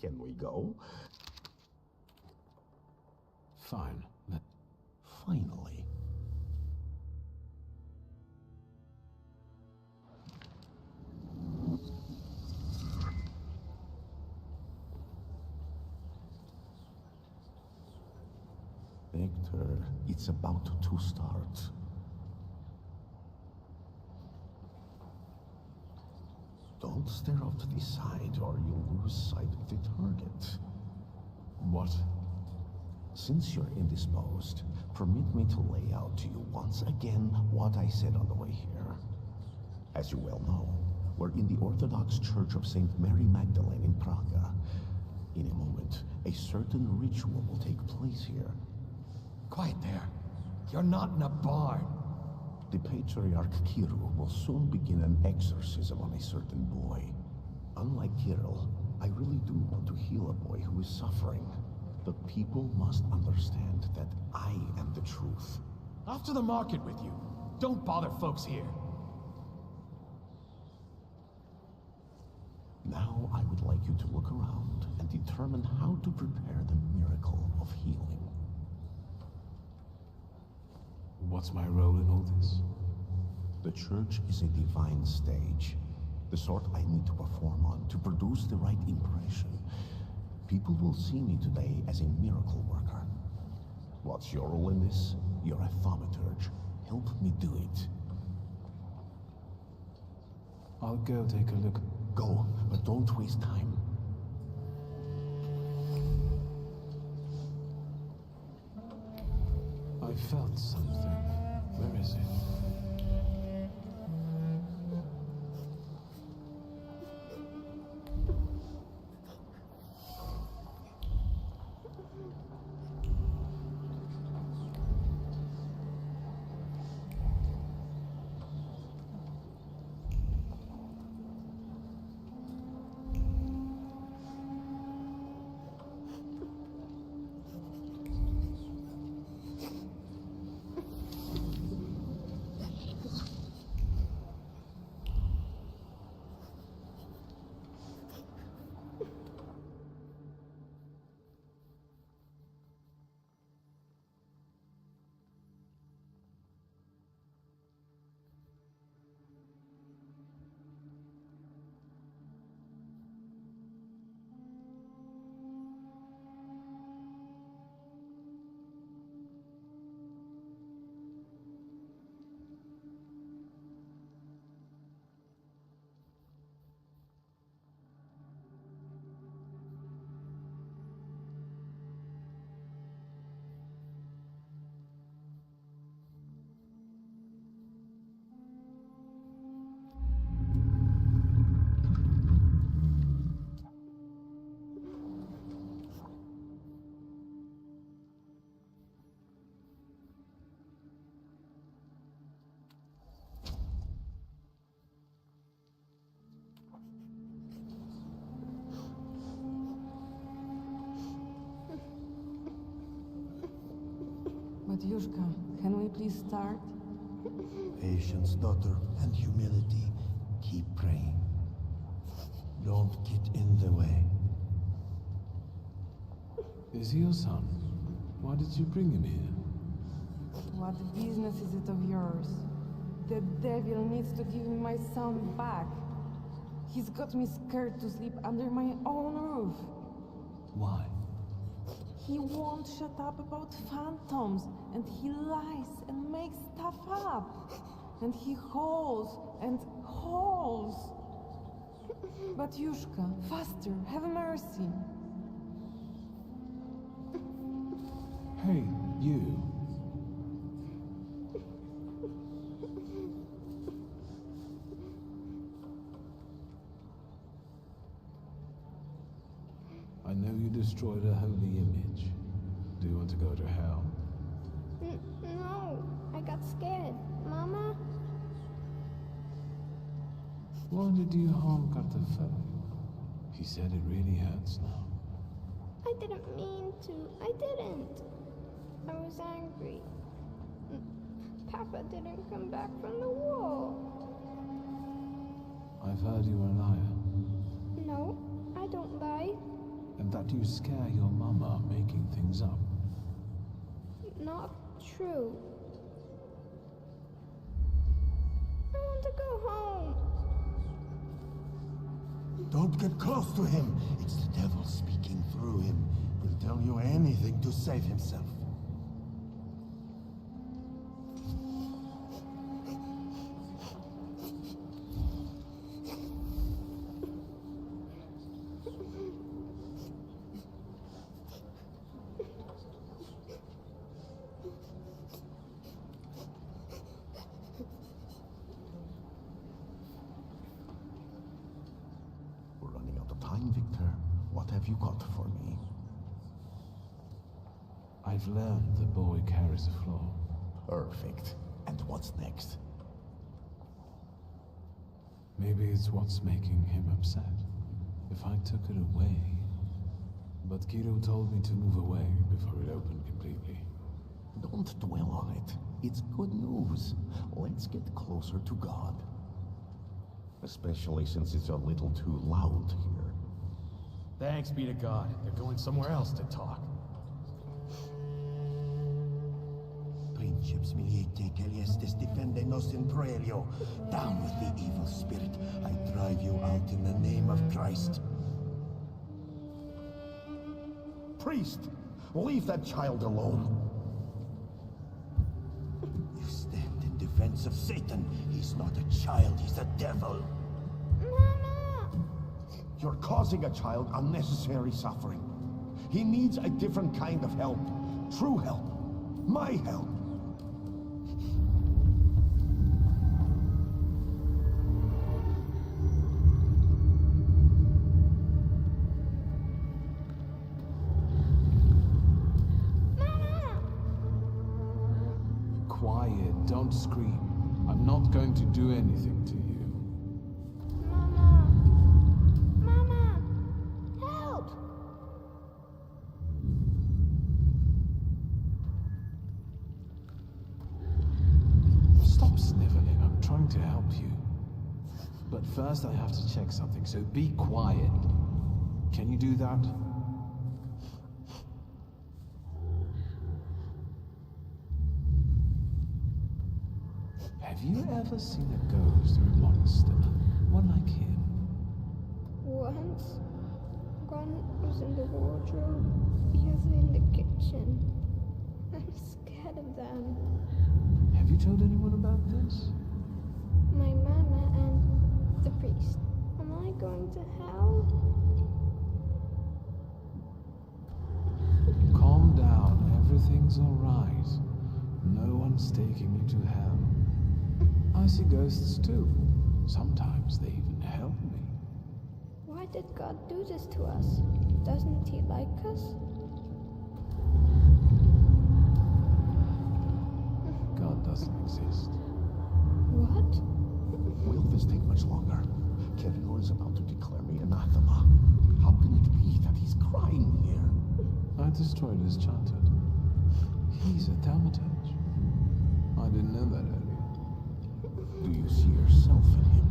Can we go? Fine. Finally. Victor, it's about to start. Don't stare off to the side or you'll lose sight of the target. What? Since you're indisposed, permit me to lay out to you once again what I said on the way here. As you well know, we're in the Orthodox Church of St. Mary Magdalene in Praga. In a moment, a certain ritual will take place here. Quiet there. You're not in a barn. The Patriarch Kirill will soon begin an exorcism on a certain boy. Unlike Kirill, I really do want to heal a boy who is suffering. The people must understand that I am the truth. Off to the market with you. Don't bother folks here. Now I would like you to look around and determine how to prepare the miracle of healing. What's my role in all this? The church is a divine stage. The sort I need to perform on to produce the right impression. People will see me today as a miracle worker. What's your role in this? You're a Thaumaturge. Help me do it. I'll go take a look. Go, but don't waste time. I felt something. Where is it? Matyushka, can we please start? Patience, daughter, and humility. Keep praying. Don't get in the way. Is he your son? Why did you bring him here? What business is it of yours? The devil needs to give me my son back. He's got me scared to sleep under my own roof. Why? He won't shut up about phantoms, and he lies and makes stuff up. And he hauls and hauls. But Yushka, faster, have mercy. Hey, you. I know you destroyed a holy image. Do you want to go to hell? No, I got scared. Mama? Why did you harm Cartafel? He said it really hurts now. I didn't mean to. I didn't. I was angry. Papa didn't come back from the war. I've heard you are a liar. No, I don't lie. And that you scare your mama making things up. Not true. I want to go home. Don't get close to him. It's the devil speaking through him. He'll tell you anything to save himself. Victor, what have you got for me? I've learned the boy carries a flaw. Perfect. And what's next? Maybe it's what's making him upset. If I took it away... But Kiro told me to move away before it opened completely. Don't dwell on it. It's good news. Let's get closer to God. Especially since it's a little too loud here. Thanks be to God. They're going somewhere else to talk. Princeps miliete celiestes defende nos in proelio. Down with the evil spirit. I drive you out in the name of Christ. Priest, leave that child alone. You stand in defense of Satan. He's not a child, he's a devil. You're causing a child unnecessary suffering. He needs a different kind of help. True help. My help. Quiet, don't scream. I'm not going to do anything to you. To help you. But first I have to check something, so be quiet. Can you do that? Have you ever seen a ghost or a monster? One like him? Once. One was in the wardrobe, the other in the kitchen. I'm scared of them. Have you told anyone about this? My mama and the priest. Am I going to hell? Calm down, everything's alright. No one's taking you to hell. I see ghosts too. Sometimes they even help me. Why did God do this to us? Doesn't he like us? God doesn't exist. What? Will this take much longer? Kevin is about to declare me anathema. How can it be that he's crying here? I destroyed his childhood. He's a Thaumaturge. I didn't know that earlier. Do you see yourself in him?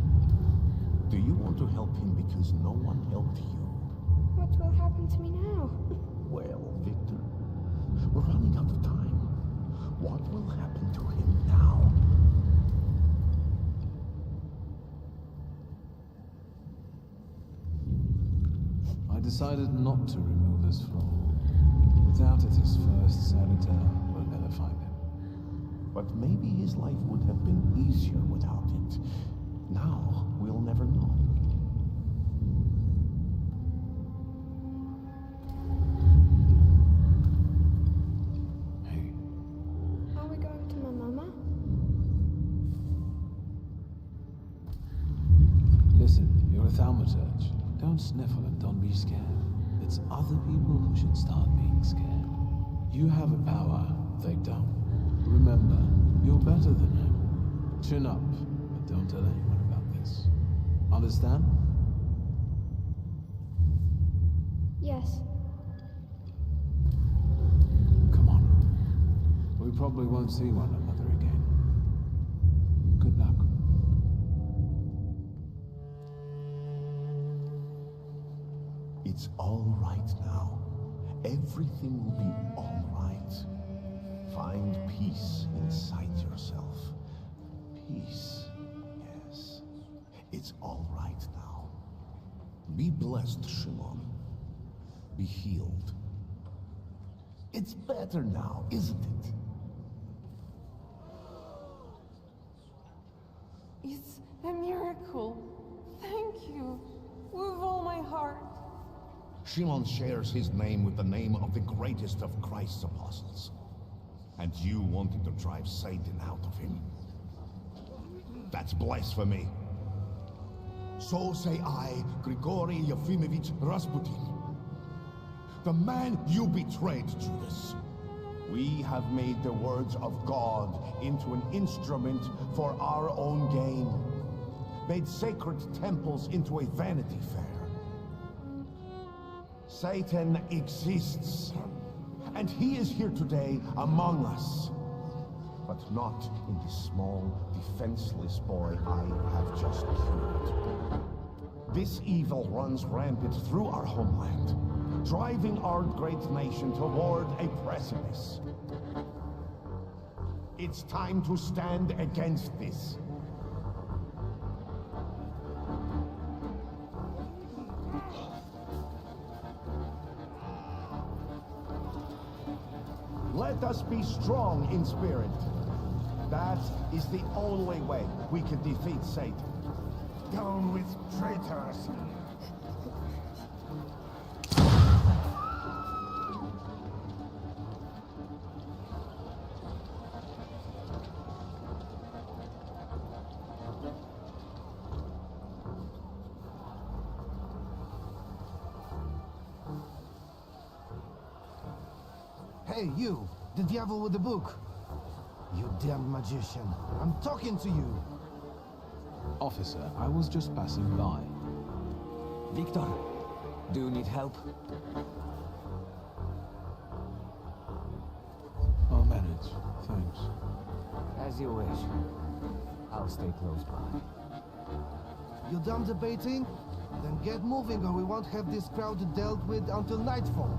Do you want to help him because no one helped you? What will happen to me now? Well, Victor, we're running decided not to remove his flaw. Without it, his first servitor will never find him. But maybe his life would have been easier without it. Now, we'll never know. Hey. Are we going to my mama? Listen, you're a Thaumaturge. Don't sniffle and don't be scared. It's other people who should start being scared. You have a power, they don't. Remember, you're better than him. Chin up, but don't tell anyone about this. Understand? Yes. Come on. We probably won't see one another again. Good luck. It's all right now. Everything will be all right. Find peace inside yourself. Peace, yes. It's all right now. Be blessed, Shimon. Be healed. It's better now, isn't it? It's a miracle. Thank you. With all my heart. Shimon shares his name with the name of the greatest of Christ's apostles. And you wanted to drive Satan out of him. That's blasphemy. So say I, Grigory Yefimovich Rasputin. The man you betrayed, Judas. We have made the words of God into an instrument for our own gain. Made sacred temples into a vanity fair. Satan exists. And he is here today among us. But not in the small, defenseless boy I have just killed. This evil runs rampant through our homeland, driving our great nation toward a precipice. It's time to stand against this. Let us be strong in spirit. That is the only way we can defeat Satan. Down with traitors! Hey, you! The devil with the book! You damn magician! I'm talking to you! Officer, I was just passing by. Victor, do you need help? I'll manage, thanks. As you wish. I'll stay close by. You done debating? Then get moving or we won't have this crowd dealt with until nightfall.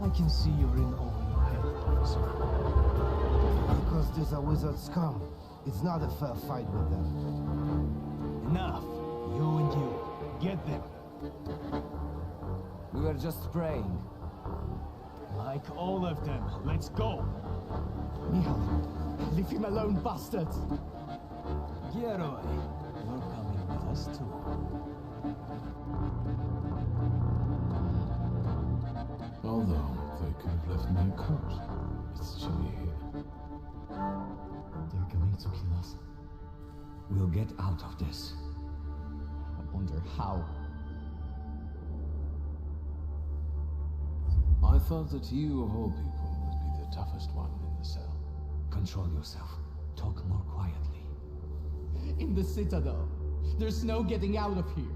I can see you're in over your head, officer. Because these are wizard scum. It's not a fair fight with them. Enough. You and you. Get them. We were just praying. Like all of them. Let's go. Mihal, leave him alone, bastards! Gieroi, you're coming with us too. Although they could have left me a coat. It's chilly here. They're going to kill us. We'll get out of this. I wonder how. I thought that you, of all people, would be the toughest one in the cell. Control yourself. Talk more quietly. In the Citadel. There's no getting out of here.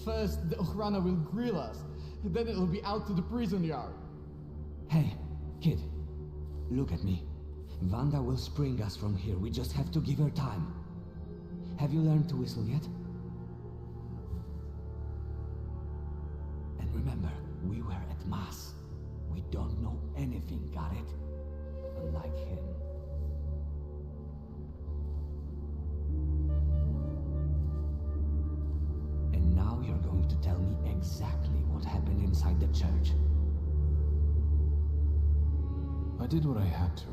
First, the Ochrana will grill us. Then it'll be out to the prison yard. Hey, kid. Look at me. Wanda will spring us from here. We just have to give her time. Have you learned to whistle yet? And remember, we were at Mass. We don't know anything, got it? Unlike him. And now you're going to tell me exactly what happened inside the church. I did what I had to.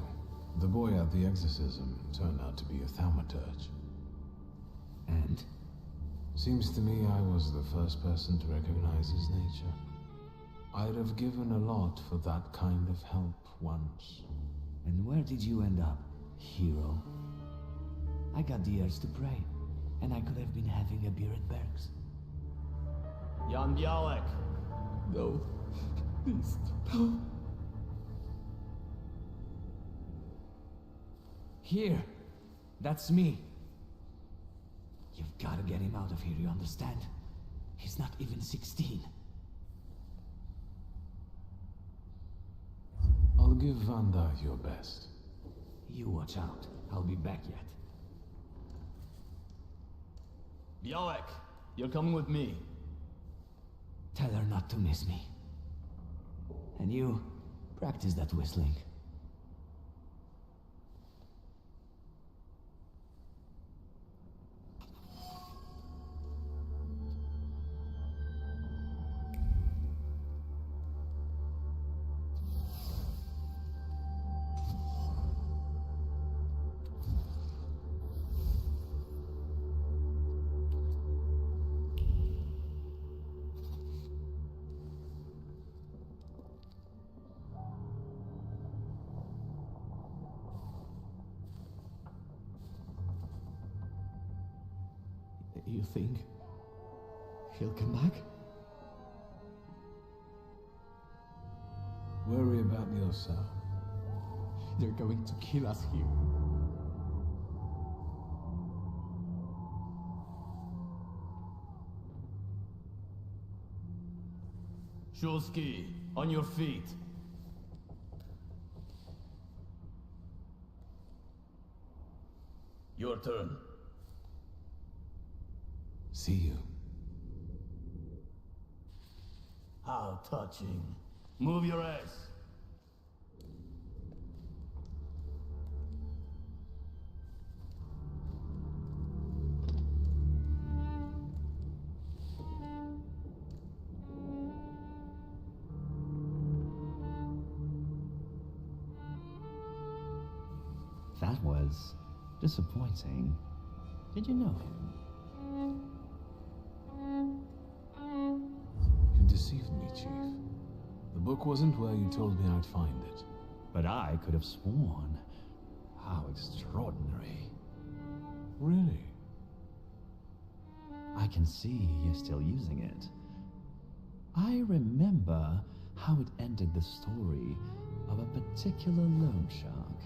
The boy at the exorcism turned out to be a Thaumaturge. And? Seems to me I was the first person to recognize his nature. I'd have given a lot for that kind of help once. And where did you end up, hero? I got the urge to pray, and I could have been having a beer at Berg's. Jan Bialek! No. Please, no. Here! That's me! You've gotta get him out of here, you understand? He's not even 16. I'll give Wanda your best. You watch out. I'll be back yet. Bialek, you're coming with me. Tell her not to miss me. And you, practice that whistling. Do you think he'll come back? Worry about yourself. They're going to kill us here. Shulsky, on your feet. Your turn. See you. How touching. Move your ass. That was disappointing. Did you know him? You deceived me, Chief. The book wasn't where you told me I'd find it. But I could have sworn. How extraordinary. Really? I can see you're still using it. I remember how it ended the story of a particular loan shark.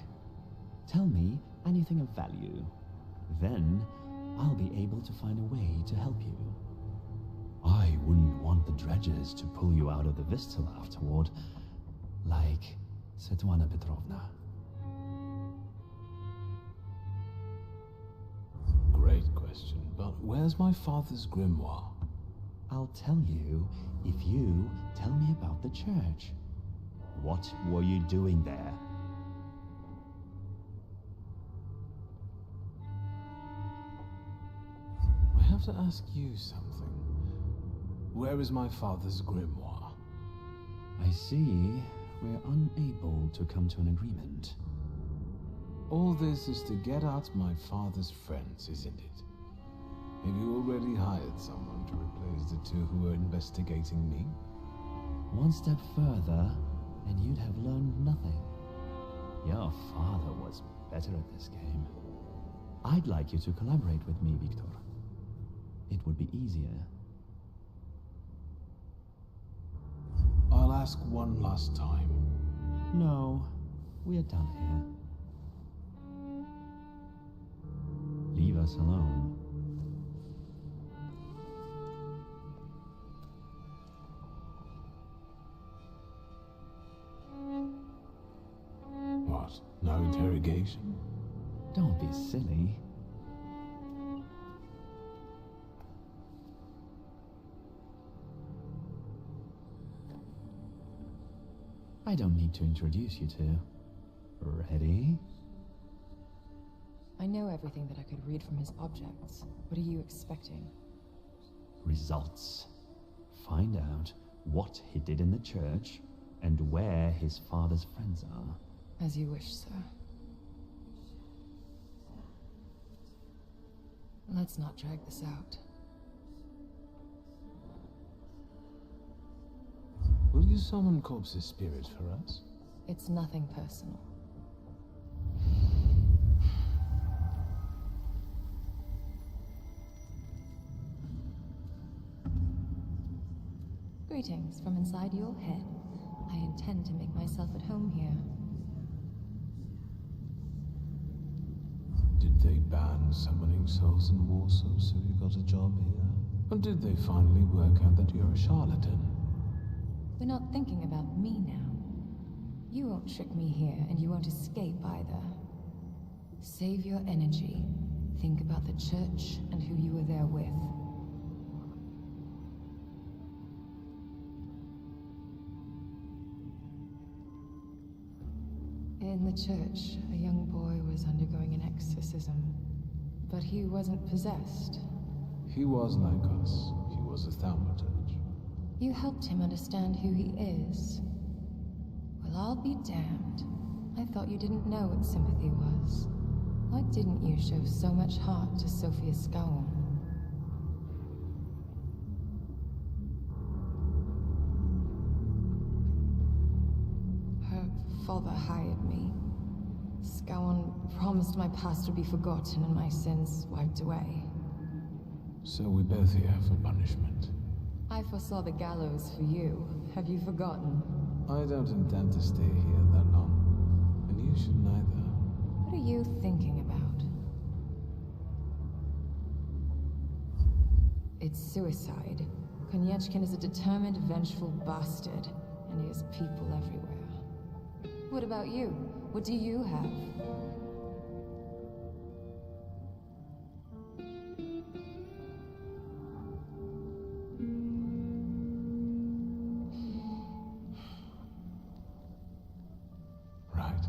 Tell me anything of value. Then I'll be able to find a way to help you. I wouldn't want the dredgers to pull you out of the Vistal afterward, like Svetlana Petrovna. Great question, but where's my father's grimoire? I'll tell you if you tell me about the church. What were you doing there? I have to ask you something. Where is my father's grimoire? I see we're unable to come to an agreement. All this is to get at my father's friends, isn't it? Have you already hired someone to replace the two who were investigating me? One step further, and you'd have learned nothing. Your father was better at this game. I'd like you to collaborate with me, Victor. It would be easier. I'll ask one last time. No, we're done here. Leave us alone. What? No interrogation? Don't be silly. I don't need to introduce you two. Ready? I know everything that I could read from his objects. What are you expecting? Results. Find out what he did in the church and where his father's friends are. As you wish, sir. Let's not drag this out. Will you summon Corpse's spirit for us? It's nothing personal. Greetings from inside your head. I intend to make myself at home here. Did they ban summoning souls in Warsaw so you got a job here? Or did they finally work out that you're a charlatan? We're not thinking about me now. You won't trick me here, and you won't escape either. Save your energy. Think about the church and who you were there with. In the church, a young boy was undergoing an exorcism, but he wasn't possessed. He was like us. He was a Thaumaturge. You helped him understand who he is. Well, I'll be damned. I thought you didn't know what sympathy was. Why didn't you show so much heart to Sophia Skowron? Her father hired me. Skowron promised my past would be forgotten and my sins wiped away. So we both here for punishment. I foresaw the gallows for you. Have you forgotten? I don't intend to stay here that long. And you should neither. What are you thinking about? It's suicide. Konieczkin is a determined, vengeful bastard, and he has people everywhere. What about you? What do you have? Right.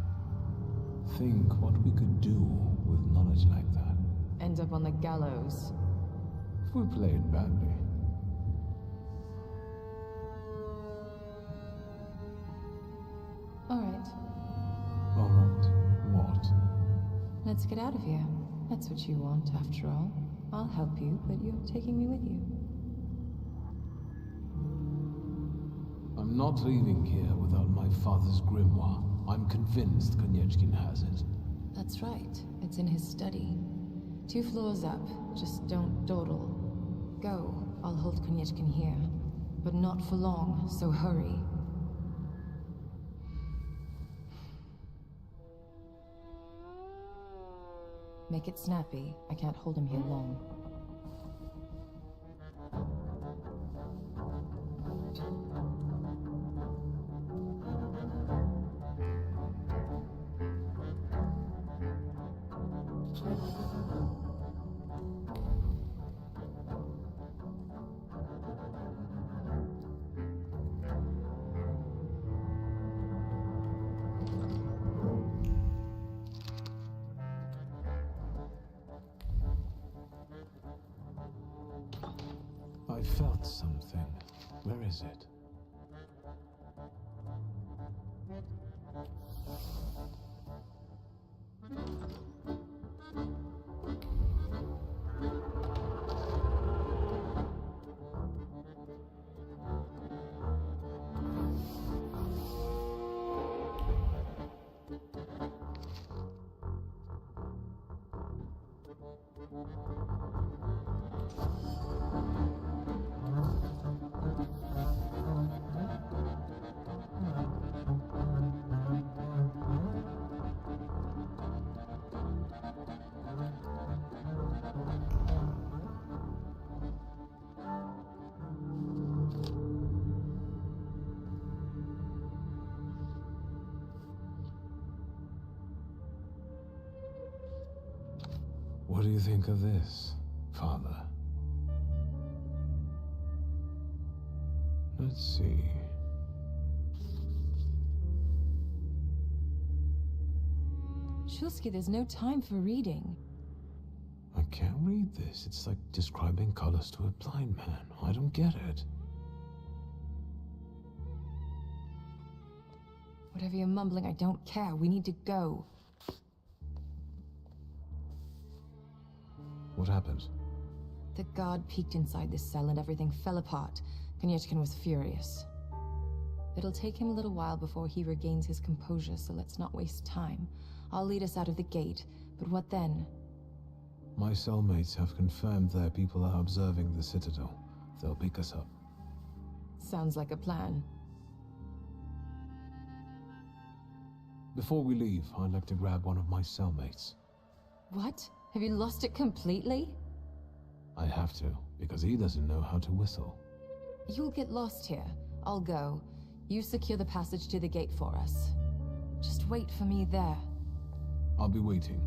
Think what we could do with knowledge like that. End up on the gallows. If we played badly. Alright. Alright. What? Let's get out of here. That's what you want, after all. I'll help you, but you're taking me with you. I'm not leaving here without my father's grimoire. I'm convinced Konieczkin has it. That's right. It's in his study. 2 floors up. Just don't dawdle. Go. I'll hold Konieczkin here. But not for long, so hurry. Make it snappy. I can't hold him here long. I felt something. Where is it? What do you think of this, Father? Let's see. Shulsky, there's no time for reading. I can't read this. It's like describing colors to a blind man. I don't get it. Whatever you're mumbling, I don't care. We need to go. What happened? The guard peeked inside this cell and everything fell apart. Konieczkin was furious. It'll take him a little while before he regains his composure, so let's not waste time. I'll lead us out of the gate, but what then? My cellmates have confirmed their people are observing the Citadel. They'll pick us up. Sounds like a plan. Before we leave, I'd like to grab one of my cellmates. What? Have you lost it completely? I have to, because he doesn't know how to whistle. You'll get lost here. I'll go. You secure the passage to the gate for us. Just wait for me there. I'll be waiting.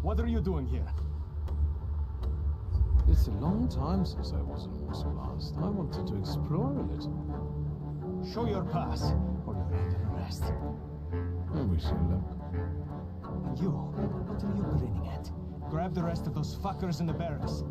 What are you doing here? It's a long time since I was in Warsaw last. I wanted to explore a little. Show your pass, or you're under arrest. I wish you luck. And you, what are you grinning at? Grab the rest of those fuckers in the barracks.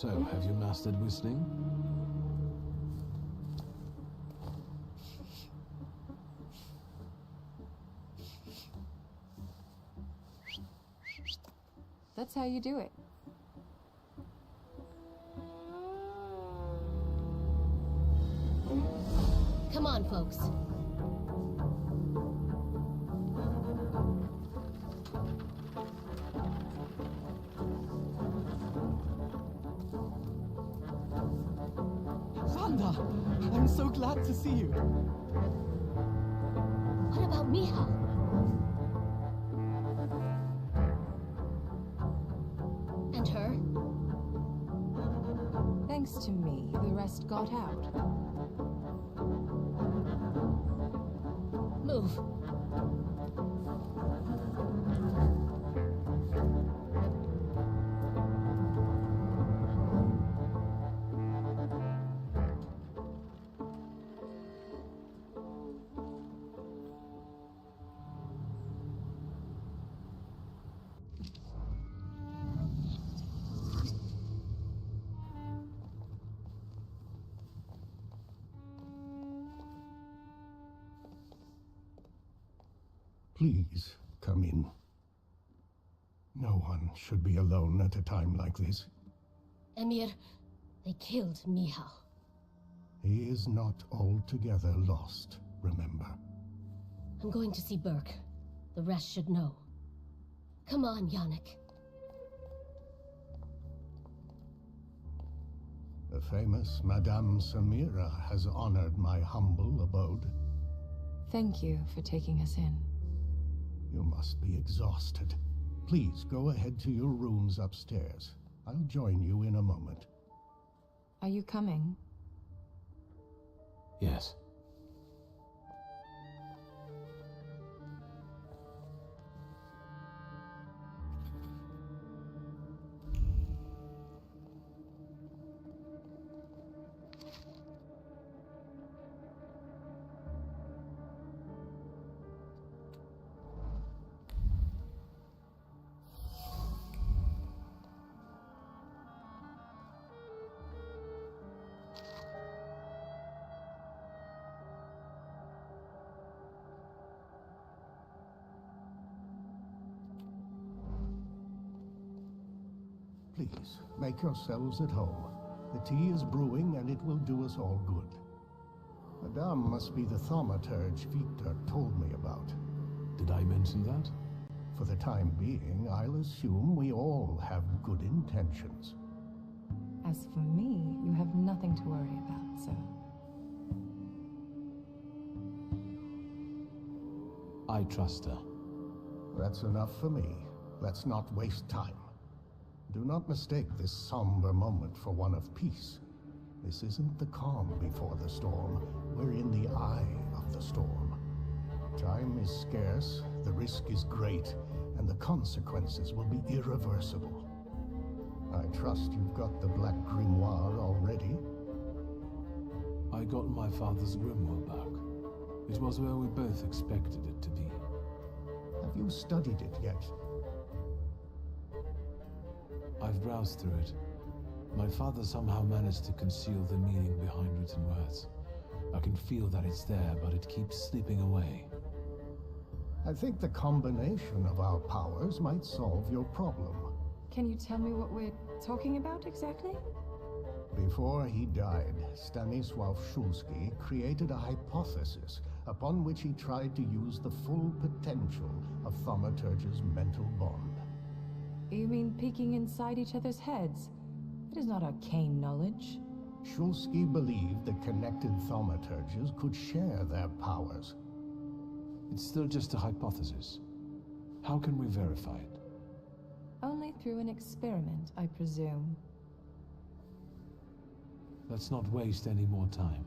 So, have you mastered whistling? That's how you do it. Come on, folks. Wanda! I'm so glad to see you. What about Miha? Thanks to me, the rest got out. Move. Please, come in. No one should be alone at a time like this. Emir, they killed Mihal. He is not altogether lost, remember. I'm going to see Burke. The rest should know. Come on, Yannick. The famous Madame Samira has honored my humble abode. Thank you for taking us in. You must be exhausted. Please go ahead to your rooms upstairs. I'll join you in a moment. Are you coming? Yes. Please, make yourselves at home. The tea is brewing and it will do us all good. Madame must be the Thaumaturge Victor told me about. Did I mention that? For the time being, I'll assume we all have good intentions. As for me, you have nothing to worry about, sir. I trust her. That's enough for me. Let's not waste time. Do not mistake this somber moment for one of peace. This isn't the calm before the storm. We're in the eye of the storm. Time is scarce, the risk is great, and the consequences will be irreversible. I trust you've got the Black Grimoire already? I got my father's grimoire back. It was where we both expected it to be. Have you studied it yet? I've browsed through it. My father somehow managed to conceal the meaning behind written words. I can feel that it's there, but it keeps slipping away. I think the combination of our powers might solve your problem. Can you tell me what we're talking about exactly? Before he died, Stanisław Szulski created a hypothesis upon which he tried to use the full potential of Thaumaturge's mental bond. You mean peeking inside each other's heads? It is not arcane knowledge. Szulski believed that connected Thaumaturges could share their powers. It's still just a hypothesis. How can we verify it? Only through an experiment, I presume. Let's not waste any more time.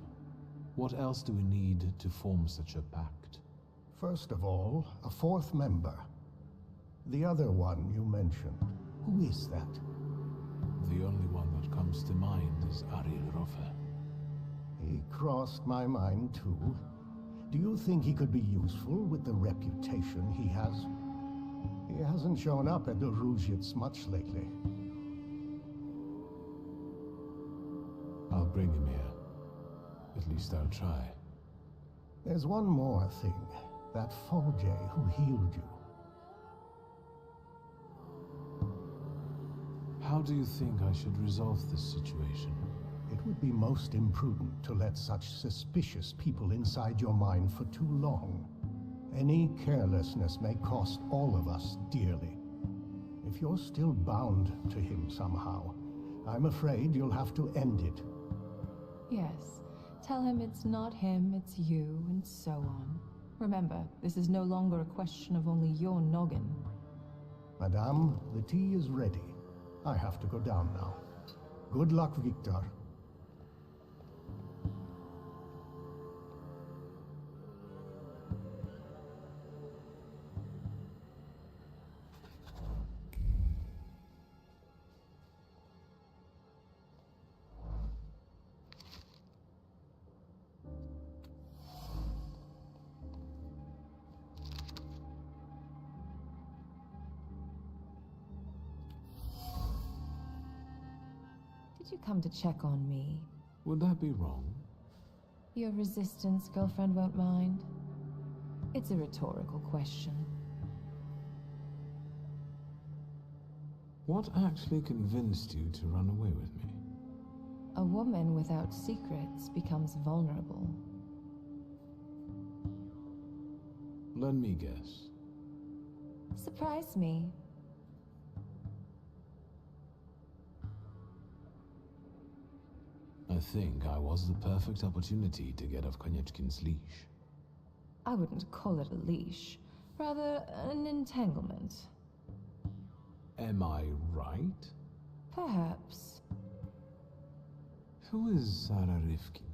What else do we need to form such a pact? First of all, a fourth member. The other one you mentioned. Who is that? The only one that comes to mind is Ariel Rofe. He crossed my mind too. Do you think he could be useful with the reputation he has? He hasn't shown up at the Ruzhitz much lately. I'll bring him here. At least I'll try. There's one more thing. That Folge who healed you. How do you think I should resolve this situation? It would be most imprudent to let such suspicious people inside your mind for too long. Any carelessness may cost all of us dearly. If you're still bound to him somehow, I'm afraid you'll have to end it. Yes. Tell him it's not him, it's you, and so on. Remember, this is no longer a question of only your noggin. Madame, the tea is ready. I have to go down now. Good luck, Victor. Did you come to check on me? Would that be wrong? Your resistance girlfriend won't mind. It's a rhetorical question. What actually convinced you to run away with me? A woman without secrets becomes vulnerable. Let me guess. Surprise me. I think I was the perfect opportunity to get off Konieczkin's leash. I wouldn't call it a leash, rather an entanglement. Am I right? Perhaps. Who is Sarah Rivkin?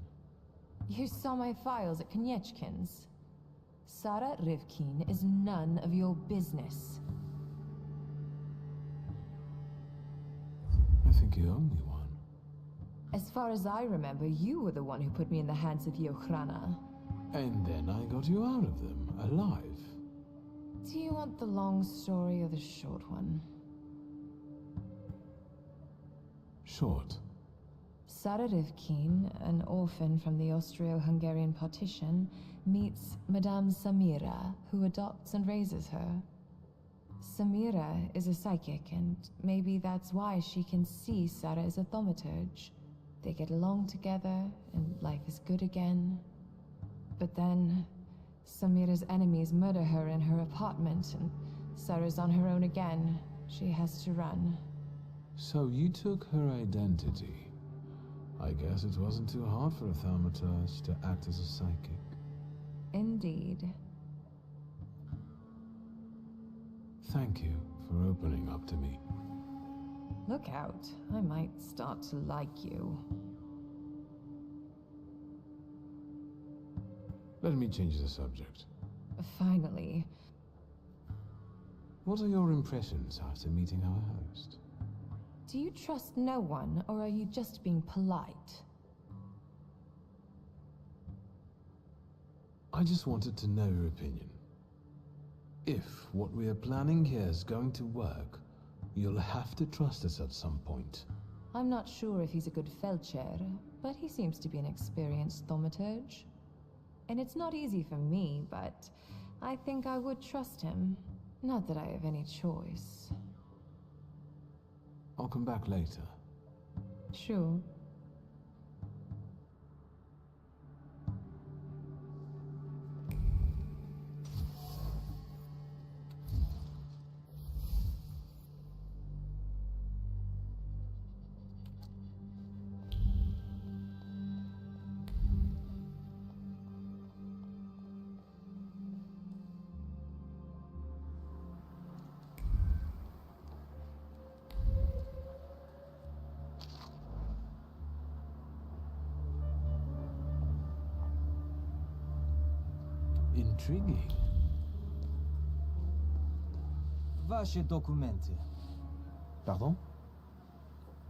You saw my files at Konieczkin's. Sarah Rivkin is none of your business. I think you owe me one. As far as I remember, you were the one who put me in the hands of the Ochrana. And then I got you out of them, alive. Do you want the long story or the short one? Short. Sarah Rivkin, an orphan from the Austro-Hungarian partition, meets Madame Samira, who adopts and raises her. Samira is a psychic, and maybe that's why she can see Sarah as a thaumaturge. They get along together, and life is good again. But then, Samira's enemies murder her in her apartment, and Sarah's on her own again. She has to run. So you took her identity. I guess it wasn't too hard for a Thaumaturge to act as a psychic. Indeed. Thank you for opening up to me. Look out, I might start to like you. Let me change the subject. Finally. What are your impressions after meeting our host? Do you trust no one, or are you just being polite? I just wanted to know your opinion. If what we are planning here is going to work, you'll have to trust us at some point. I'm not sure if he's a good Felcher, but he seems to be an experienced thaumaturge. And it's not easy for me, but I think I would trust him. Not that I have any choice. I'll come back later. Sure. Intriguing. Ваши документы. Pardon?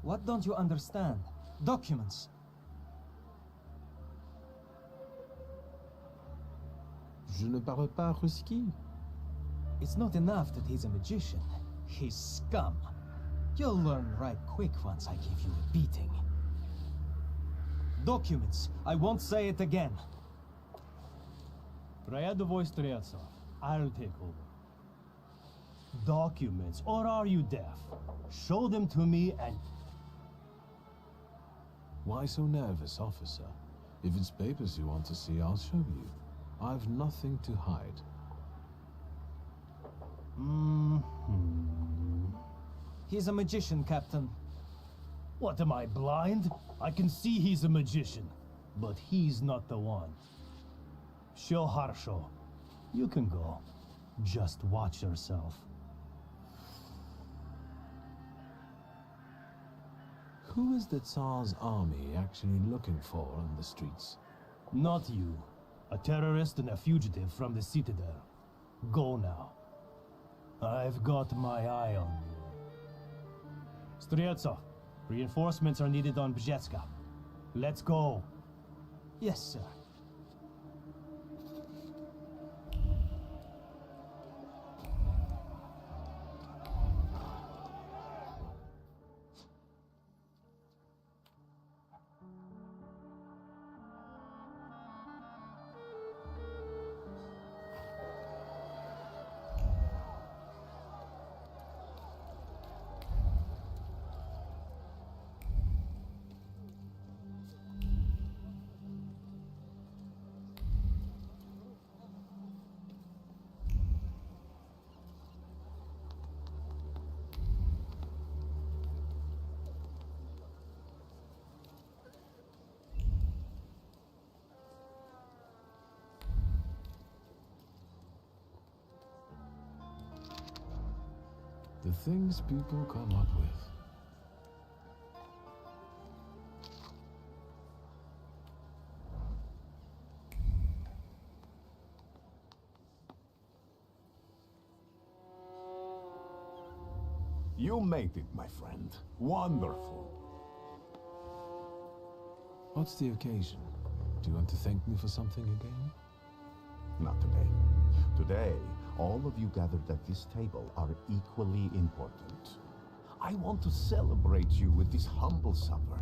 What don't you understand? Documents. Je ne parle pas ruski. It's not enough that he's a magician. He's scum. You'll learn right quick once I give you a beating. Documents. I won't say it again. Рядовой Стрельцов, I'll take over. Documents, or are you deaf? Show them to me and... Why so nervous, officer? If it's papers you want to see, I'll show you. I've nothing to hide. He's a magician, Captain. What, am I blind? I can see he's a magician, but he's not the one. Show Harsho. You can go. Just watch yourself. Who is the Tsar's army actually looking for on the streets? Not you. A terrorist and a fugitive from the Citadel. Go now. I've got my eye on you. Streltsov, reinforcements are needed on Bzetska. Let's go. Yes, sir. The things people come up with. You made it, my friend. Wonderful. What's the occasion? Do you want to thank me for something again? Not today. Today, all of you gathered at this table are equally important. I want to celebrate you with this humble supper.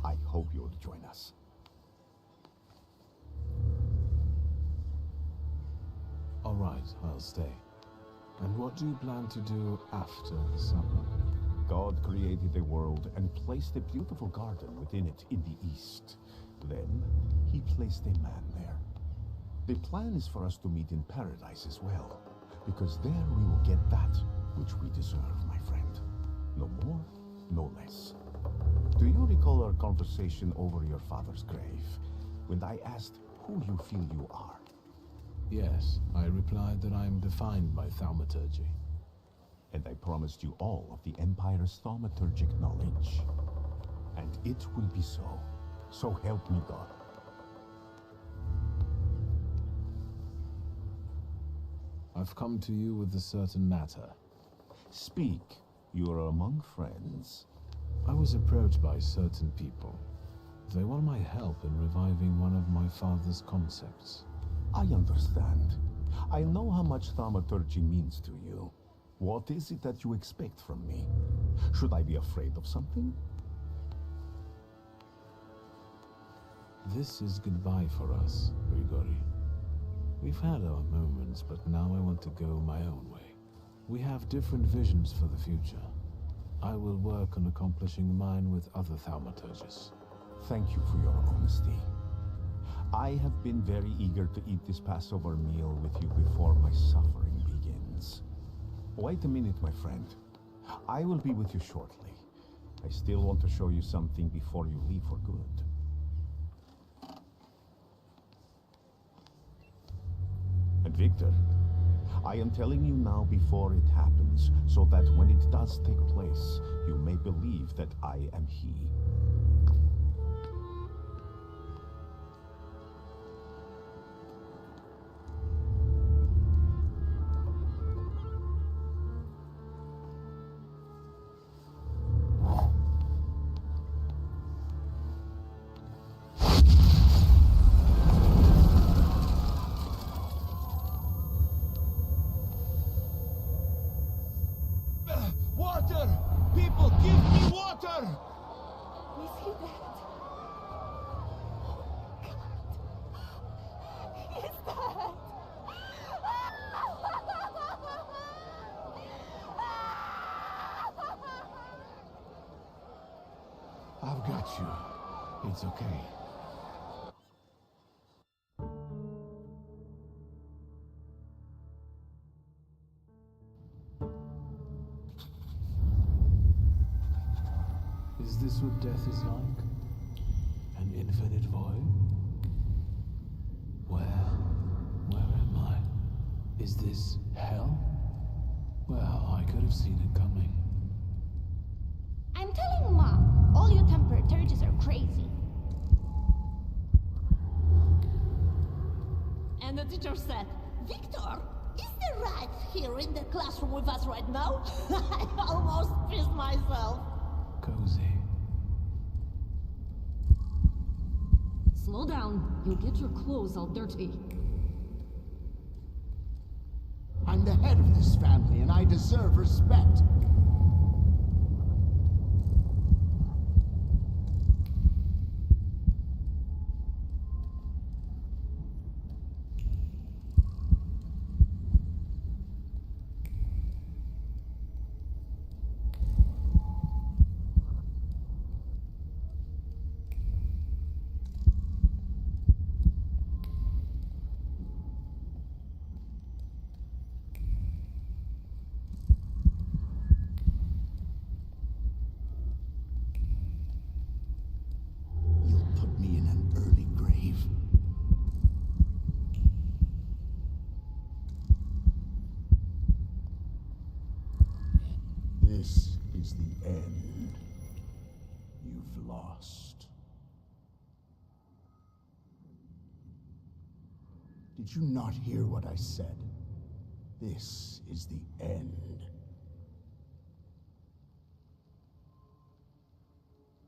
I hope you'll join us. All right, I'll stay. And what do you plan to do after the supper? God created the world and placed a beautiful garden within it in the east. Then, he placed a man there. The plan is for us to meet in paradise as well, because there we will get that which we deserve, my friend. No more, no less. Do you recall our conversation over your father's grave, when I asked who you feel you are? Yes, I replied that I am defined by Thaumaturge. And I promised you all of the Empire's thaumaturgic knowledge. And it will be so. So help me God. I've come to you with a certain matter. Speak. You are among friends. I was approached by certain people. They want my help in reviving one of my father's concepts. I understand. I know how much thaumaturgy means to you. What is it that you expect from me? Should I be afraid of something? This is goodbye for us, Grigori. We've had our moments, but now I want to go my own way. We have different visions for the future. I will work on accomplishing mine with other thaumaturges. Thank you for your honesty. I have been very eager to eat this Passover meal with you before my suffering begins. Wait a minute, my friend. I will be with you shortly. I still want to show you something before you leave for good. And Victor, I am telling you now before it happens, so that when it does take place, you may believe that I am he. Water! People, give me water! We see that. God. Is that? I've got you. It's okay. Is this what death is like? An infinite void? Where am I? Is this hell? Well, I could have seen it coming. I'm telling Mom, all you Thaumaturges are crazy. And the teacher said, Victor, is the rat here in the classroom with us right now? I almost pissed myself. Cozy. Slow down. You'll get your clothes all dirty. I'm the head of this family, and I deserve respect. This is the end. You've lost. Did you not hear what I said? This is the end.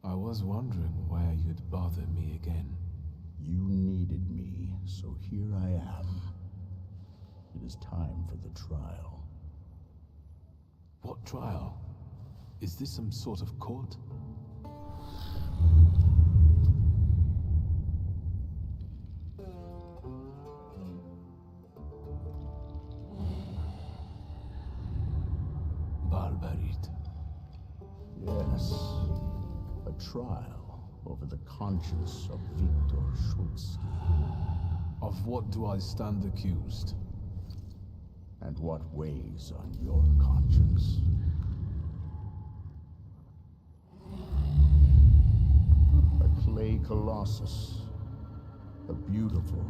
I was wondering where you'd bother me again. You needed me, so here I am. It is time for the trial. What trial? Is this some sort of court? Barbarit. Yes. A trial over the conscience of Viktor Shulsky. Of what do I stand accused? And what weighs on your conscience? A clay colossus. A beautiful,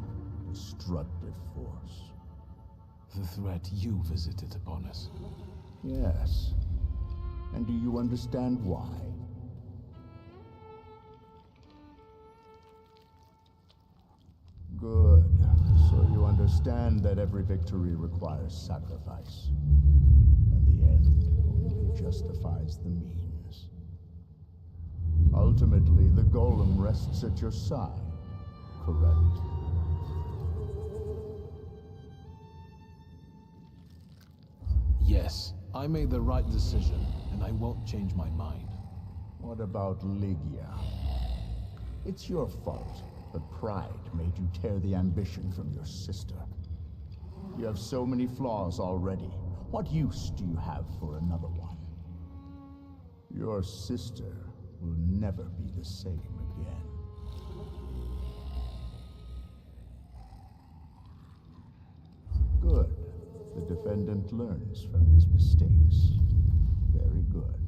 destructive force. The threat you visited upon us. Yes. And do you understand why? Good. So you understand that every victory requires sacrifice. And the end only justifies the means. Ultimately, the golem rests at your side, correct? Yes, I made the right decision, and I won't change my mind. What about Lygia? It's your fault. But pride made you tear the ambition from your sister. You have so many flaws already. What use do you have for another one? Your sister will never be the same again. Good. The defendant learns from his mistakes. Very good.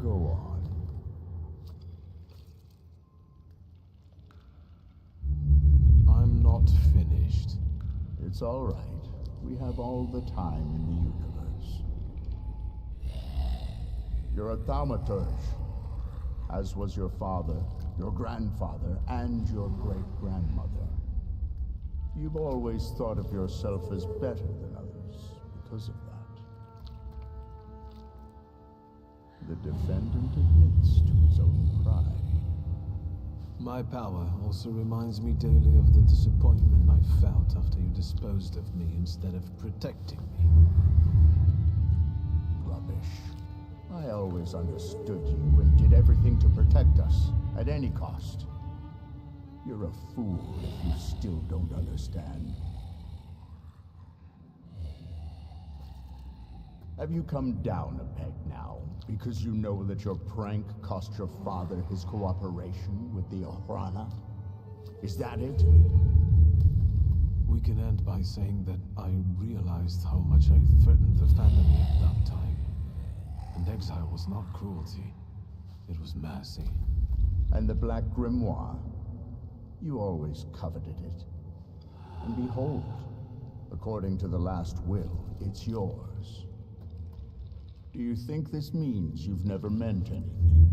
Go on. I'm not finished. It's all right. We have all the time in the universe. You're a Thaumaturge, as was your father, your grandfather, and your great-grandmother. You've always thought of yourself as better than others because of that. The defendant admits to his own pride. My power also reminds me daily of the disappointment I felt after you disposed of me instead of protecting me. Rubbish. I always understood you and did everything to protect us, at any cost. You're a fool if you still don't understand. Have you come down a peg now, because you know that your prank cost your father his cooperation with the Ochrana? Is that it? We can end by saying that I realized how much I threatened the family at that time. And exile was not cruelty, it was mercy. And the Black Grimoire? You always coveted it. And behold, according to the last will, it's yours. Do you think this means you've never meant anything?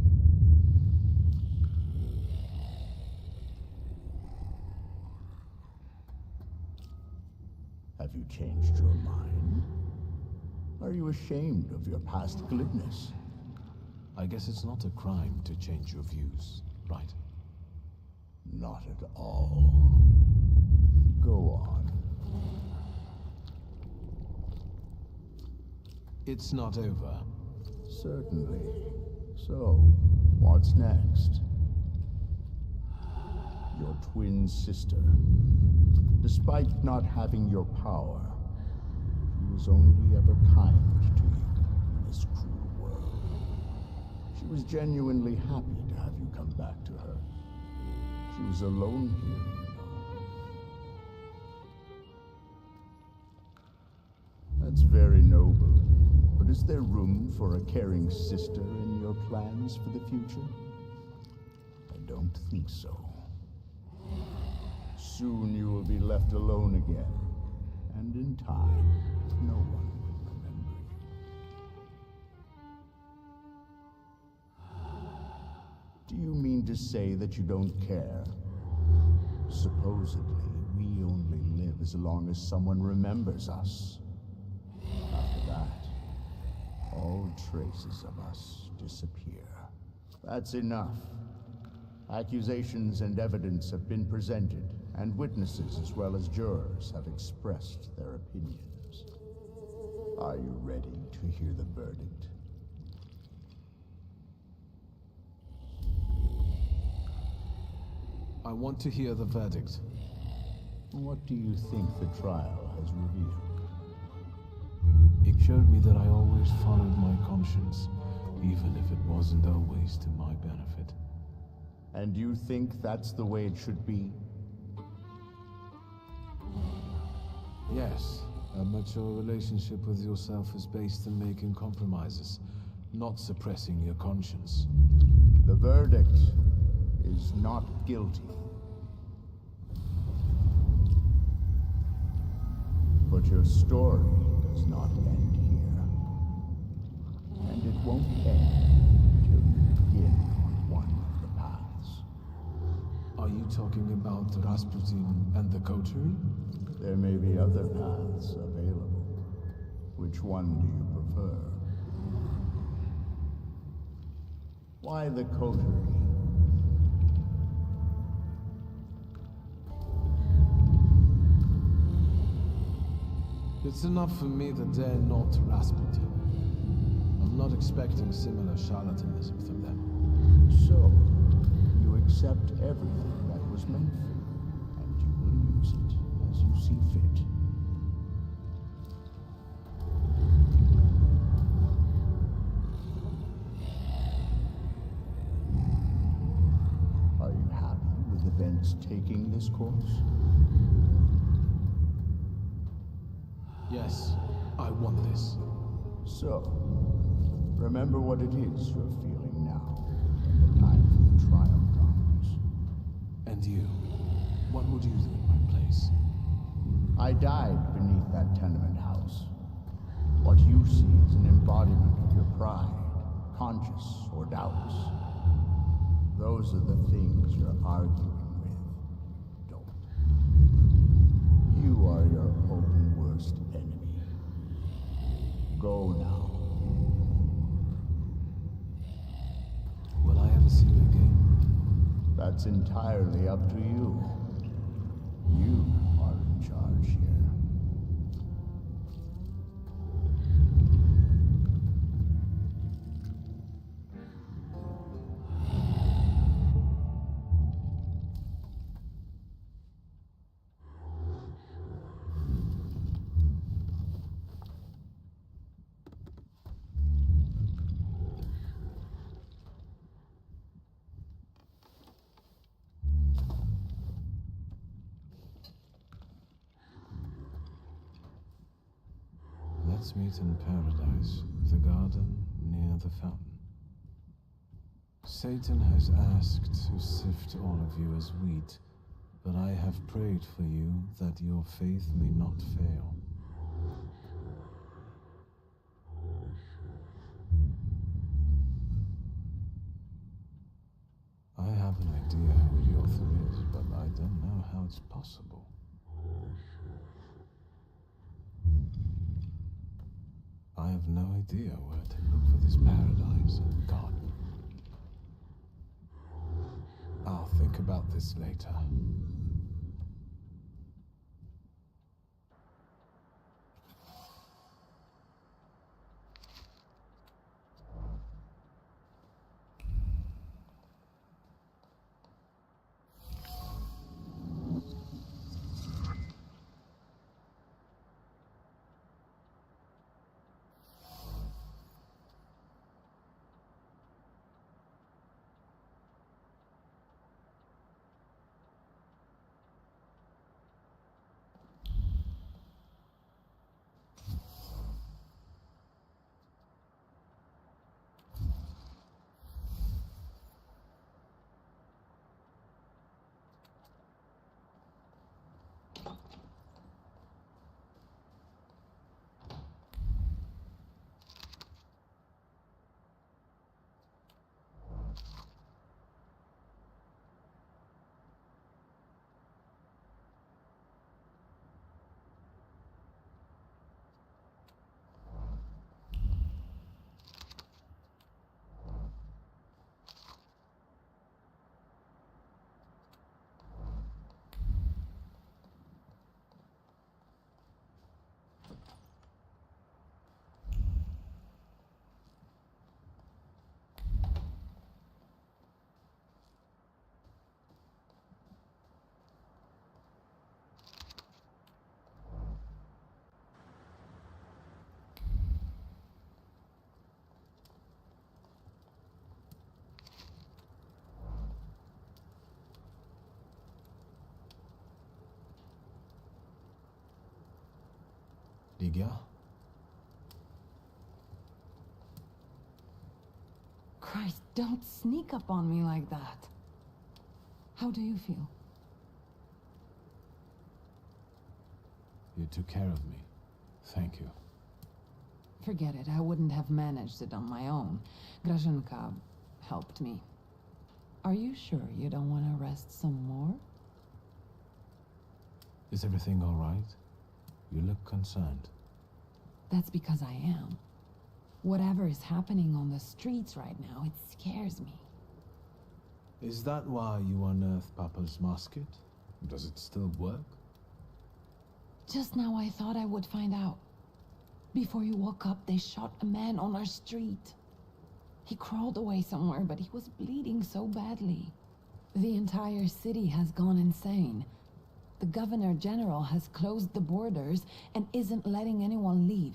Have you changed your mind? Are you ashamed of your past glibness? I guess it's not a crime to change your views, right? Not at all. Go on. It's not over. Certainly. So, what's next? Your twin sister. Despite not having your power, she was only ever kind to you in this cruel world. She was genuinely happy to have you come back to her. She was alone here, you know. That's very noble of you. But is there room for a caring sister in your plans for the future? I don't think so. Soon you will be left alone again. And in time, no one will remember you. Do you mean to say that you don't care? Supposedly, we only live as long as someone remembers us. After that, all traces of us disappear. That's enough. Accusations and evidence have been presented, and witnesses as well as jurors have expressed their opinions. Are you ready to hear the verdict? I want to hear the verdict. What do you think the trial has revealed? It showed me that I always followed my conscience, even if it wasn't always to my benefit. And you think that's the way it should be? Yes, a mature relationship with yourself is based on making compromises, not suppressing your conscience. The verdict is not guilty. But your story does not end here. And it won't end until you begin on one of the paths. Are you talking about Rasputin and the coterie? There may be other paths available. Which one do you prefer? Why the coterie? It's enough for me that they're not Rasputin. I'm not expecting similar charlatanism from them. So, you accept everything that was meant for you, and you will use it as you see fit. Are you happy with events taking this course? Yes, I want this. So, remember what it is you're feeling now, when the time for the trial comes. And you? What would you do in my place? I died beneath that tenement house. What you see is an embodiment of your pride, conscience, or doubts. Those are the things you're arguing with. Don't. You are your own worst enemy. Go now. Will I ever see you again? That's entirely up to you. You are in charge here. Let's meet in paradise, the garden near the fountain. Satan has asked to sift all of you as wheat, but I have prayed for you that your faith may not fail. I have an idea who the author is, but I don't know how it's possible. I have no idea where to look for this paradise and garden. I'll think about this later. Ligia? Christ, don't sneak up on me like that. How do you feel? You took care of me. Thank you. Forget it, I wouldn't have managed it on my own. Grażynka helped me. Are you sure you don't want to rest some more? Is everything all right? You look concerned. That's because I am. Whatever is happening on the streets right now, it scares me. Is that why you unearthed Papa's musket? Does it still work? Just now I thought I would find out. Before you woke up, they shot a man on our street. He crawled away somewhere, but he was bleeding so badly. The entire city has gone insane. The Governor General has closed the borders and isn't letting anyone leave.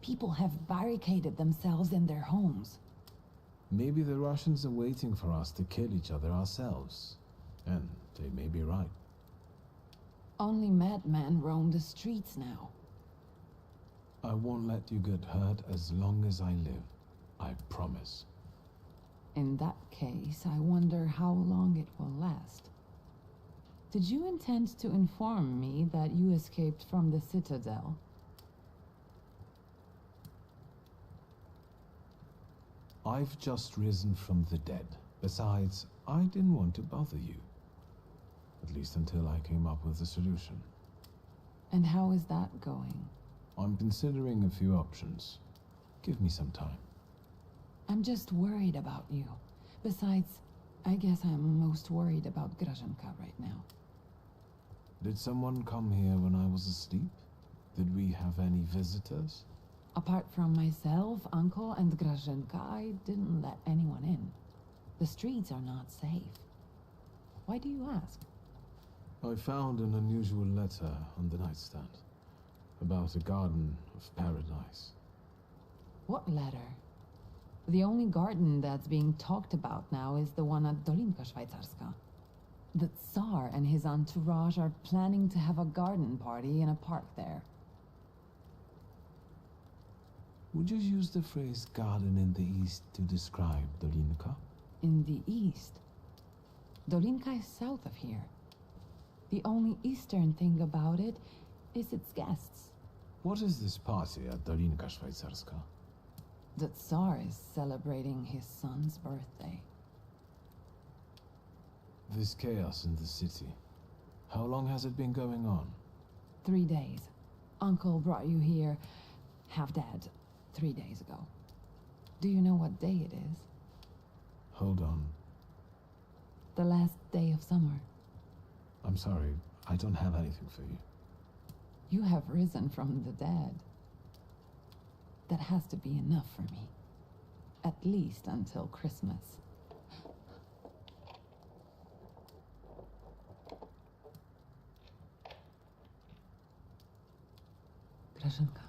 People have barricaded themselves in their homes. Maybe the Russians are waiting for us to kill each other ourselves. And they may be right. Only madmen roam the streets now. I won't let you get hurt as long as I live. I promise. In that case, I wonder how long it will last. Did you intend to inform me that you escaped from the Citadel? I've just risen from the dead. Besides, I didn't want to bother you. At least until I came up with a solution. And how is that going? I'm considering a few options. Give me some time. I'm just worried about you. Besides, I guess I'm most worried about Grażynka right now. Did someone come here when I was asleep? Did we have any visitors? Apart from myself, Uncle, and Grażynka, I didn't let anyone in. The streets are not safe. Why do you ask? I found an unusual letter on the nightstand. About a garden of paradise. What letter? The only garden that's being talked about now is the one at Dolinka Szwajcarska. The Tsar and his entourage are planning to have a garden party in a park there. Would you use the phrase garden in the east to describe Dolinka? In the east? Dolinka is south of here. The only eastern thing about it is its guests. What is this party at Dolinka Szwajcarska? The Tsar is celebrating his son's birthday. This chaos in the city. How long has it been going on? 3 days. Uncle brought you here, half-dead, 3 days ago. Do you know what day it is? Hold on. The last day of summer. I'm sorry, I don't have anything for you. You have risen from the dead. That has to be enough for me. At least until Christmas. Grażynka.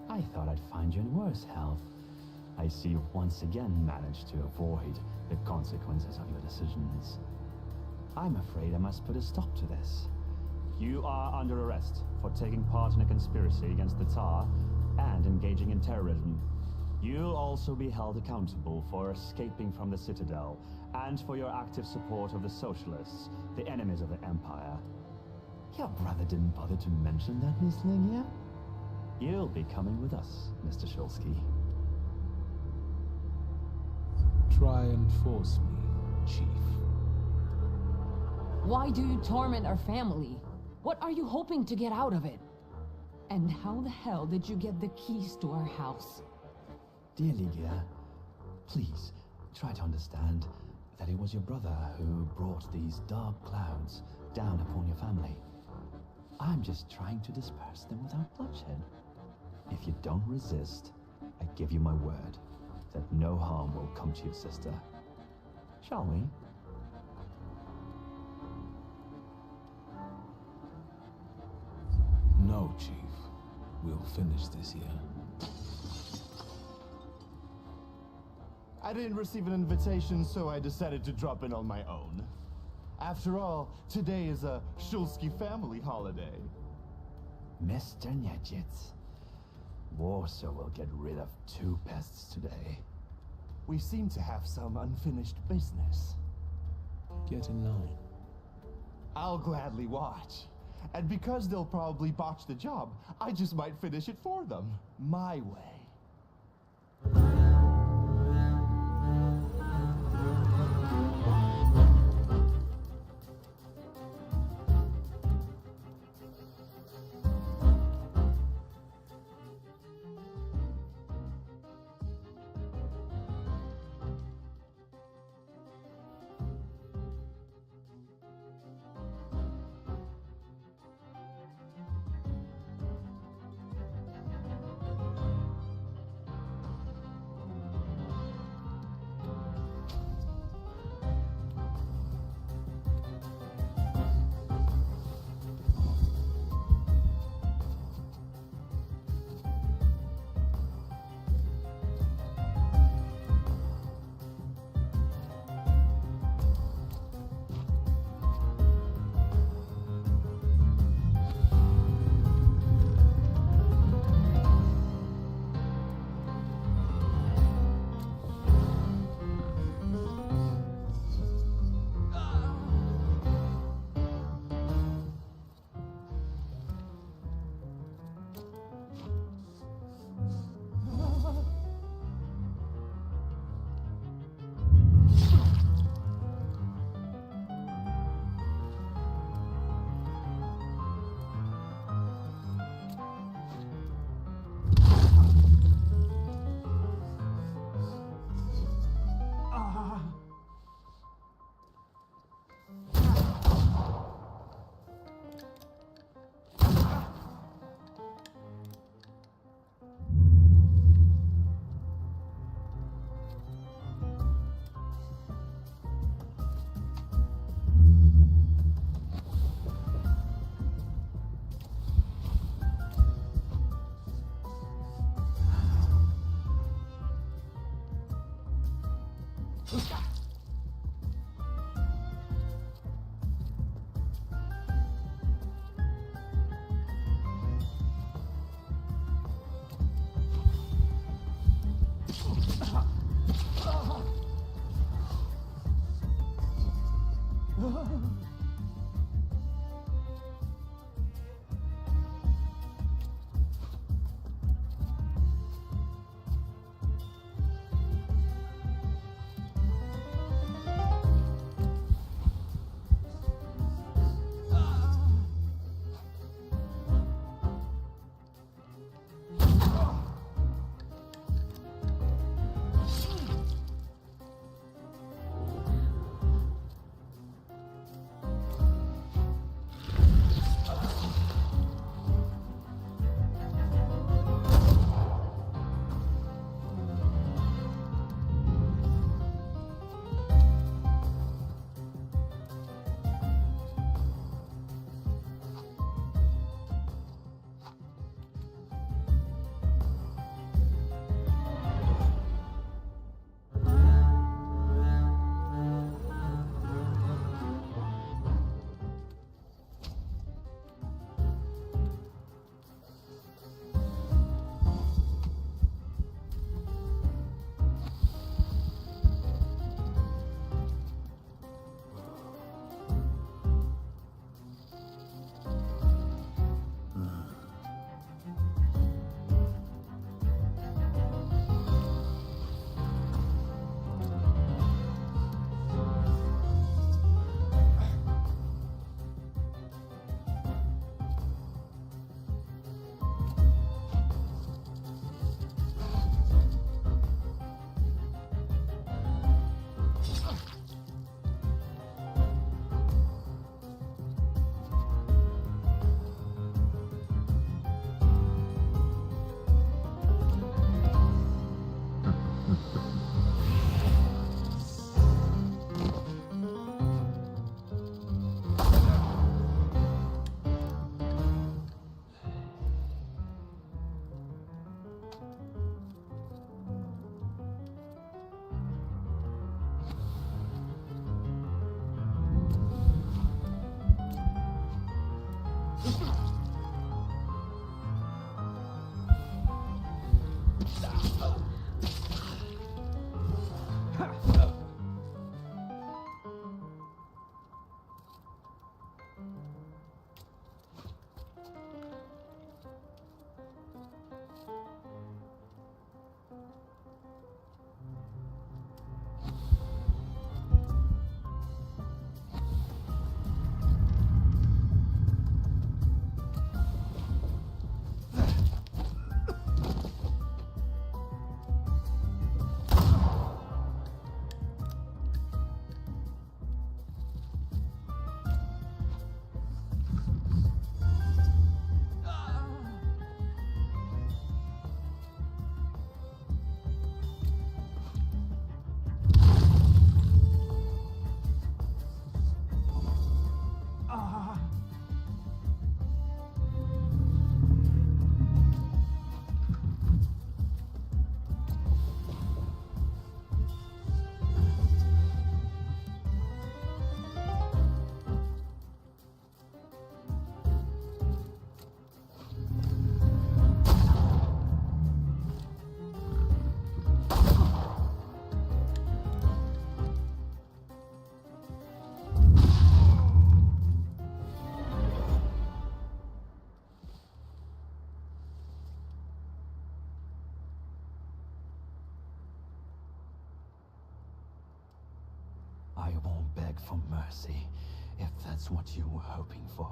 I thought I'd find you in worse health. I see you once again managed to avoid the consequences of your decisions. I'm afraid I must put a stop to this. You are under arrest for taking part in a conspiracy against the Tsar and engaging in terrorism. You'll also be held accountable for escaping from the Citadel and for your active support of the Socialists, the enemies of the Empire. Your brother didn't bother to mention that, Miss Ligia? You'll be coming with us, Mr. Shulsky. Try and force me, Chief. Why do you torment our family? What are you hoping to get out of it? And how the hell did you get the keys to our house? Dear Ligia, please try to understand that it was your brother who brought these dark clouds down upon your family. I'm just trying to disperse them without bloodshed. If you don't resist, I give you my word that no harm will come to your sister. Shall we? No, Chief. We'll finish this here. I didn't receive an invitation, so I decided to drop in on my own. After all, today is a Shulsky family holiday. Mr. Niedziec, Warsaw will get rid of 2 pests today. We seem to have some unfinished business. Get in line. I'll gladly watch. And because they'll probably botch the job, I just might finish it for them. My way. I won't beg for mercy, if that's what you were hoping for.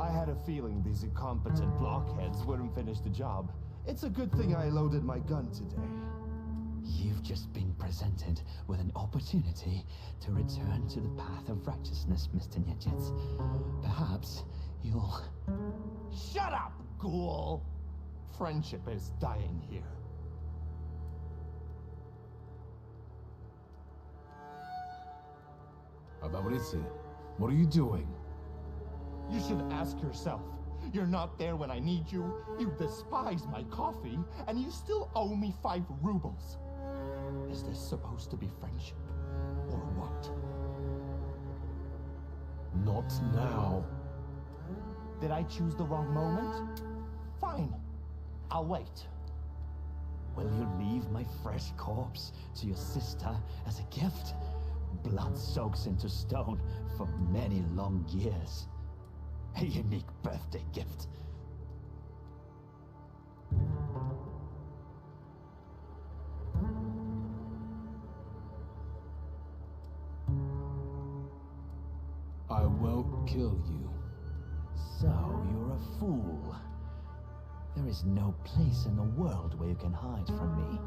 I had a feeling these incompetent blockheads wouldn't finish the job. It's a good thing I loaded my gun today. You've just been presented with an opportunity to return to the path of righteousness, Mr. Nietzitz. Perhaps you'll... Shut up, ghoul! Friendship is dying here. Abauritse, what are you doing? You should ask yourself. You're not there when I need you. You despise my coffee, and you still owe me 5 rubles. Is this supposed to be friendship? Or what? Not now. Did I choose the wrong moment? Fine. I'll wait. Will you leave my fresh corpse to your sister as a gift? Blood soaks into stone for many long years. A unique birthday gift. I won't kill you. So, you're a fool. There is no place in the world where you can hide from me.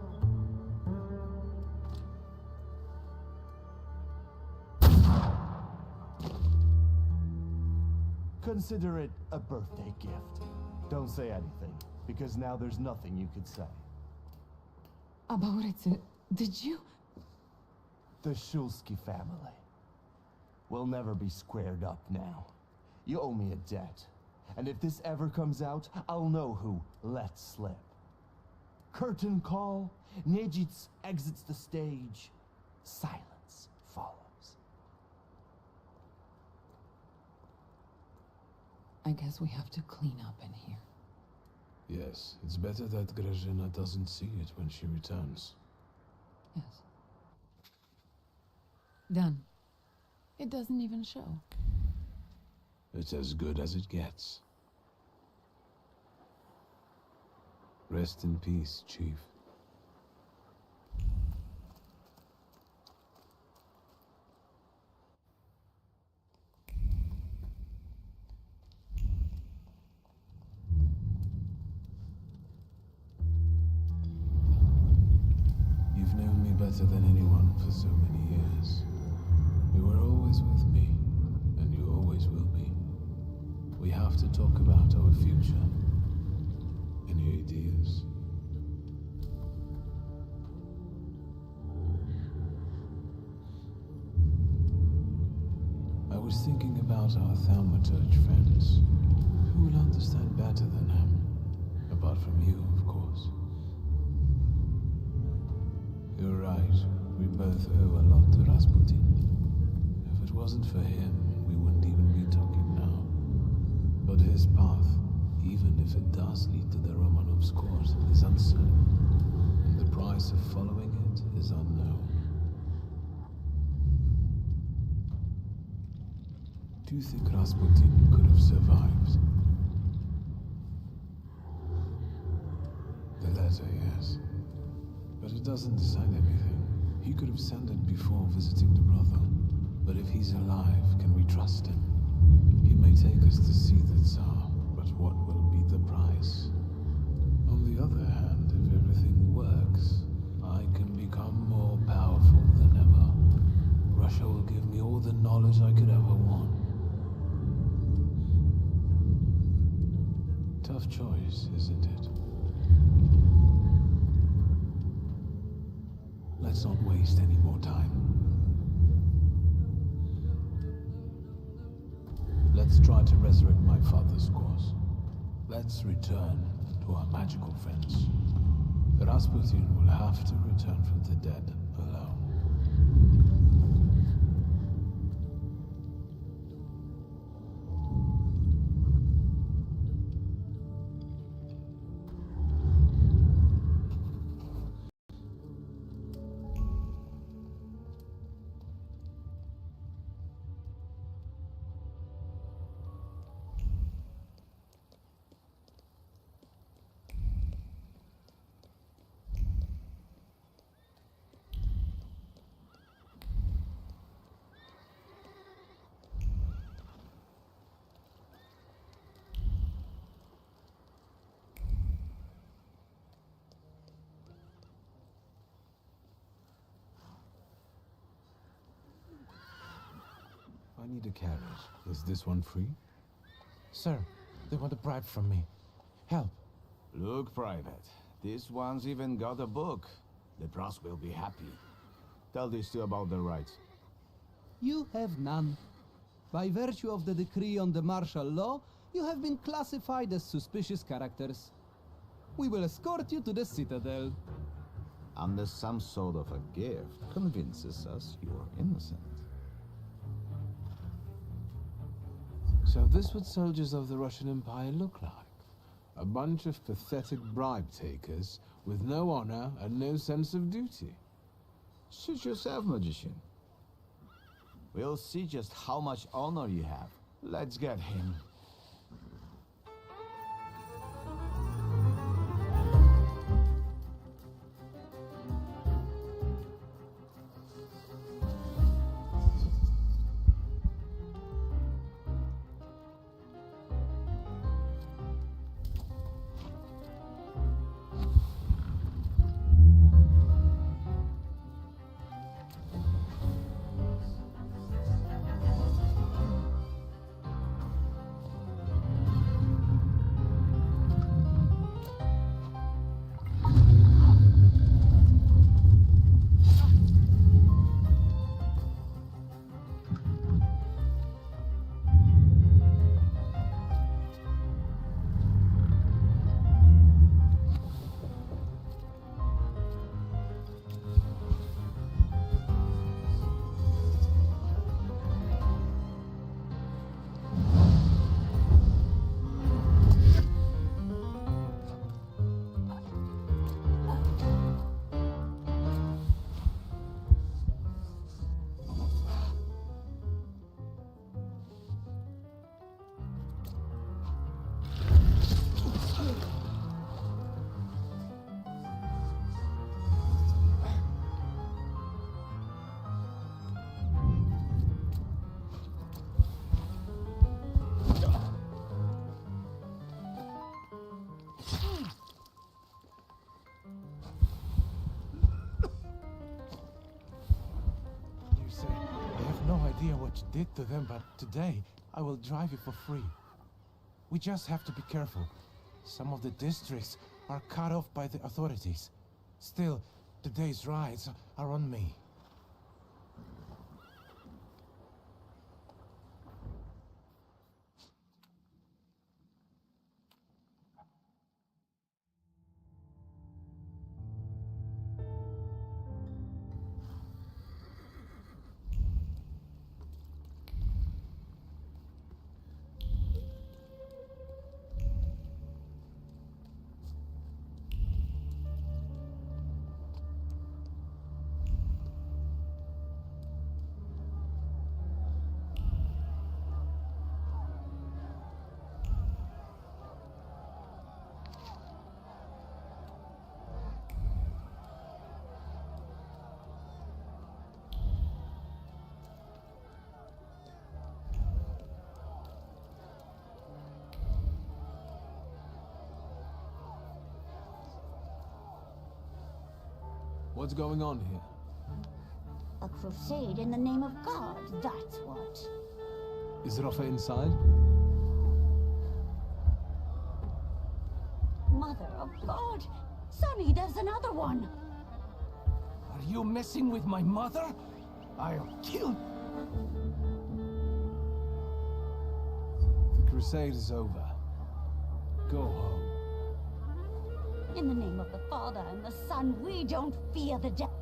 Consider it a birthday gift. Don't say anything, because now there's nothing you could say. Abauritse, did you? The Shulsky family. We'll never be squared up now. You owe me a debt. And if this ever comes out, I'll know who let slip. Curtain call, Nietzitz exits the stage. Silence follows. I guess we have to clean up in here. Yes, it's better that Grażyna doesn't see it when she returns. Yes. Done. It doesn't even show. It's as good as it gets. Rest in peace, Chief. You've known me better than anyone for so many years. You were always with me, and you always will be. We have to talk about our future. Any ideas? I was thinking about our Thaumaturge friends. Who will understand better than him? Apart from you, of course. You're right. We both owe a lot to Rasputin. If it wasn't for him, we wouldn't even be talking now. But his path, even if it does lead to the Romanovs' court, is uncertain, and the price of following it is unknown. Do you think Rasputin could have survived? The letter, yes. But it doesn't decide anything. He could have sent it before visiting the brother. But if he's alive, can we trust him? He may take us to see the Tsar, but what will be the price? On the other hand, if everything works, I can become more powerful than ever. Russia will give me all the knowledge I could ever want. Tough choice, isn't it? Let's not waste any more time. Let's try to resurrect my father's cause. Let's return to our magical friends. Rasputin will have to return from the dead alone. I need a carriage. Is this one free? Sir, they want a bribe from me. Help. Look, Private. This one's even got a book. The Trust will be happy. Tell these two about their rights. You have none. By virtue of the decree on the martial law, you have been classified as suspicious characters. We will escort you to the Citadel. Unless some sort of a gift convinces us you're innocent. So this what soldiers of the Russian Empire look like. A bunch of pathetic bribe takers with no honor and no sense of duty. Suit yourself, magician. We'll see just how much honor you have. Let's get him. What you did to them, but today I will drive you for free. We just have to be careful. Some of the districts are cut off by the authorities. Still, today's rides are on me. What's going on here? A crusade in the name of God, that's what. Is Rafa inside? Mother of God! Sonny, there's another one! Are you messing with my mother? I'll kill... The crusade is over. Go home. In the name of the Father and the Son, we don't fear the devil.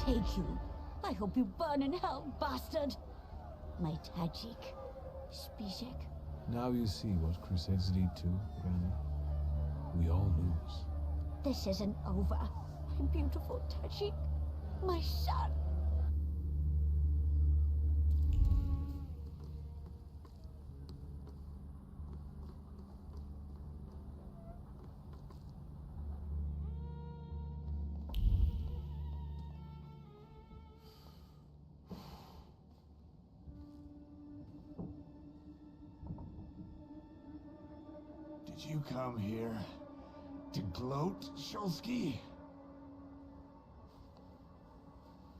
Take you. I hope you burn in hell, bastard. My Tajik. Spizek. Now you see what crusades lead to, Granny. We all lose. This isn't over. My beautiful Tajik. My son. Did you come here to gloat, Shulsky?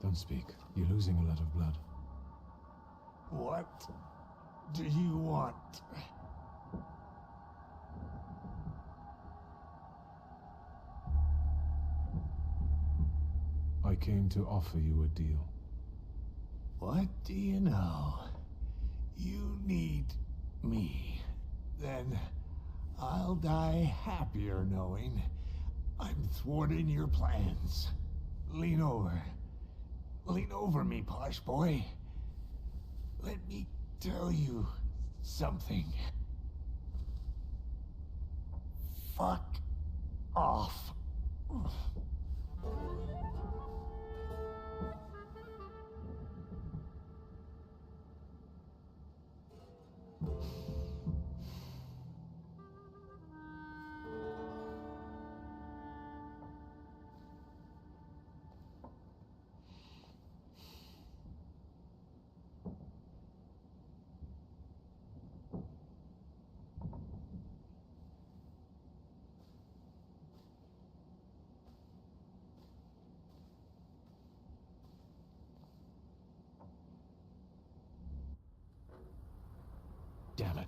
Don't speak. You're losing a lot of blood. What do you want? I came to offer you a deal. What do you know? You need me. Then I'll die happier knowing I'm thwarting your plans. Lean over. Lean over me, posh boy. Let me tell you something. Fuck off. Damn it.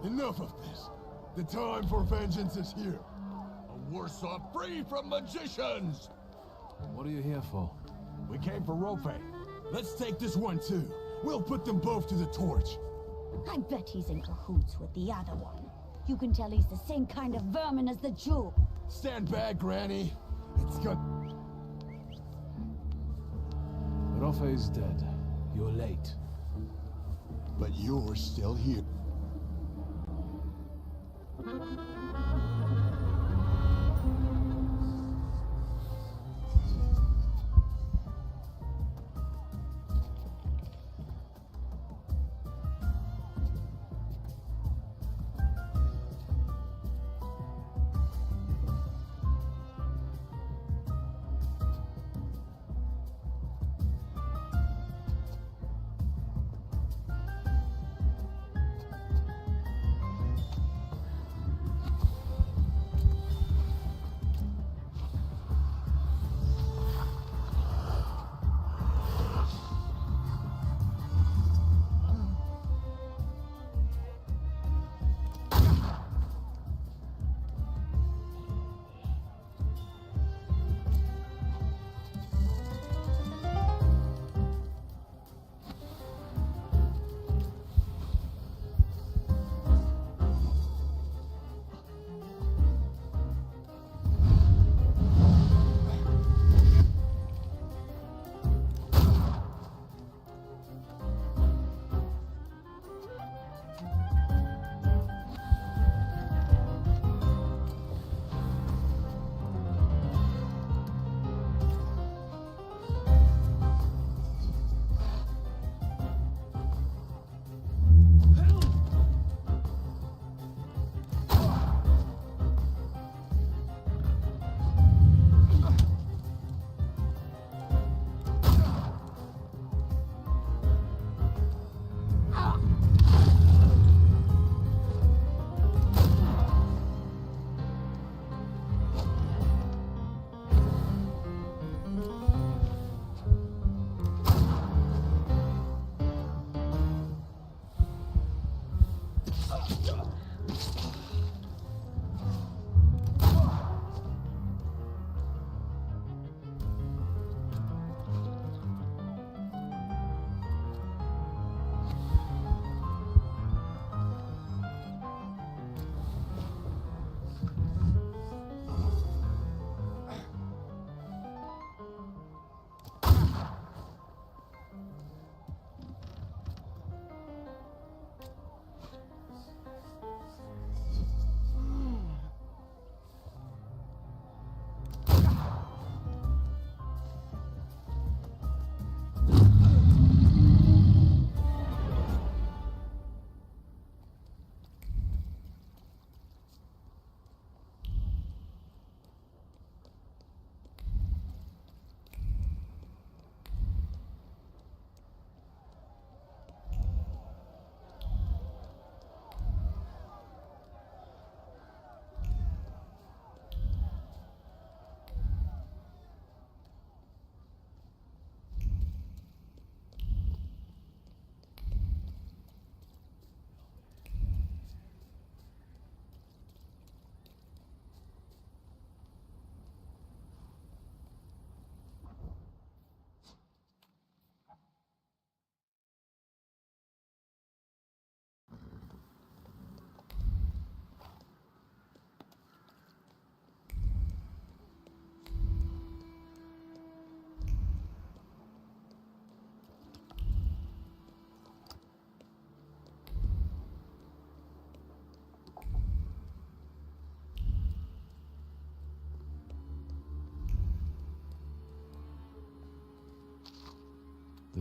Enough of this. The time for vengeance is here. A Warsaw free from magicians! What are you here for? We came for Rope. Let's take this one too. We'll put them both to the torch. I bet he's in cahoots with the other one. You can tell he's the same kind of vermin as the Jew. Stand back, Granny. It's good. Rofe is dead. You're late. But you're still here.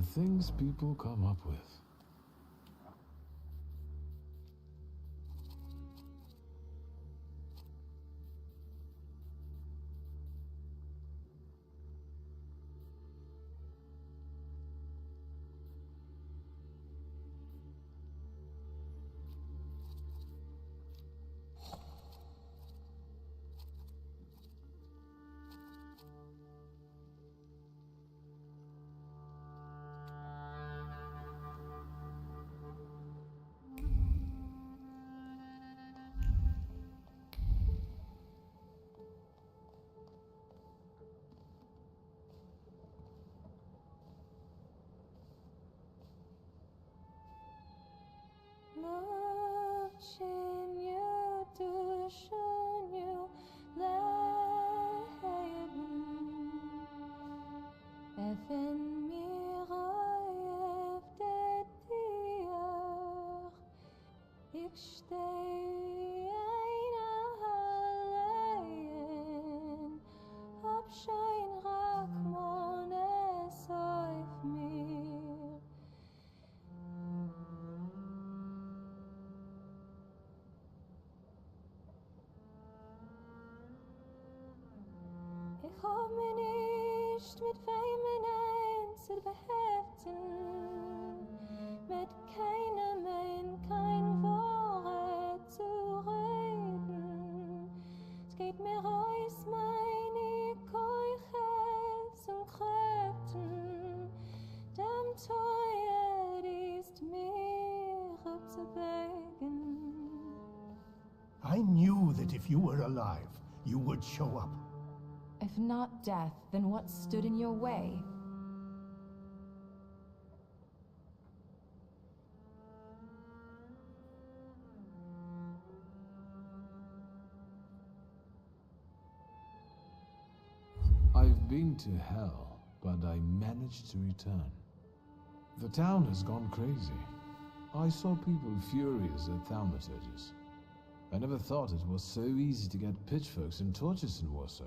The things people come up with. Ich hab mich nicht mit Feimen einzeln beheften, mit keinem kein Wort zu reden. Es geht mir aus meine Keuches und Kräften, dem Teuer ist mir abzubegen. I knew that if you were alive, you would show up. If not death, then what stood in your way? I've been to hell, but I managed to return. The town has gone crazy. I saw people furious at Thaumaturges. I never thought it was so easy to get pitchforks and torches in Warsaw.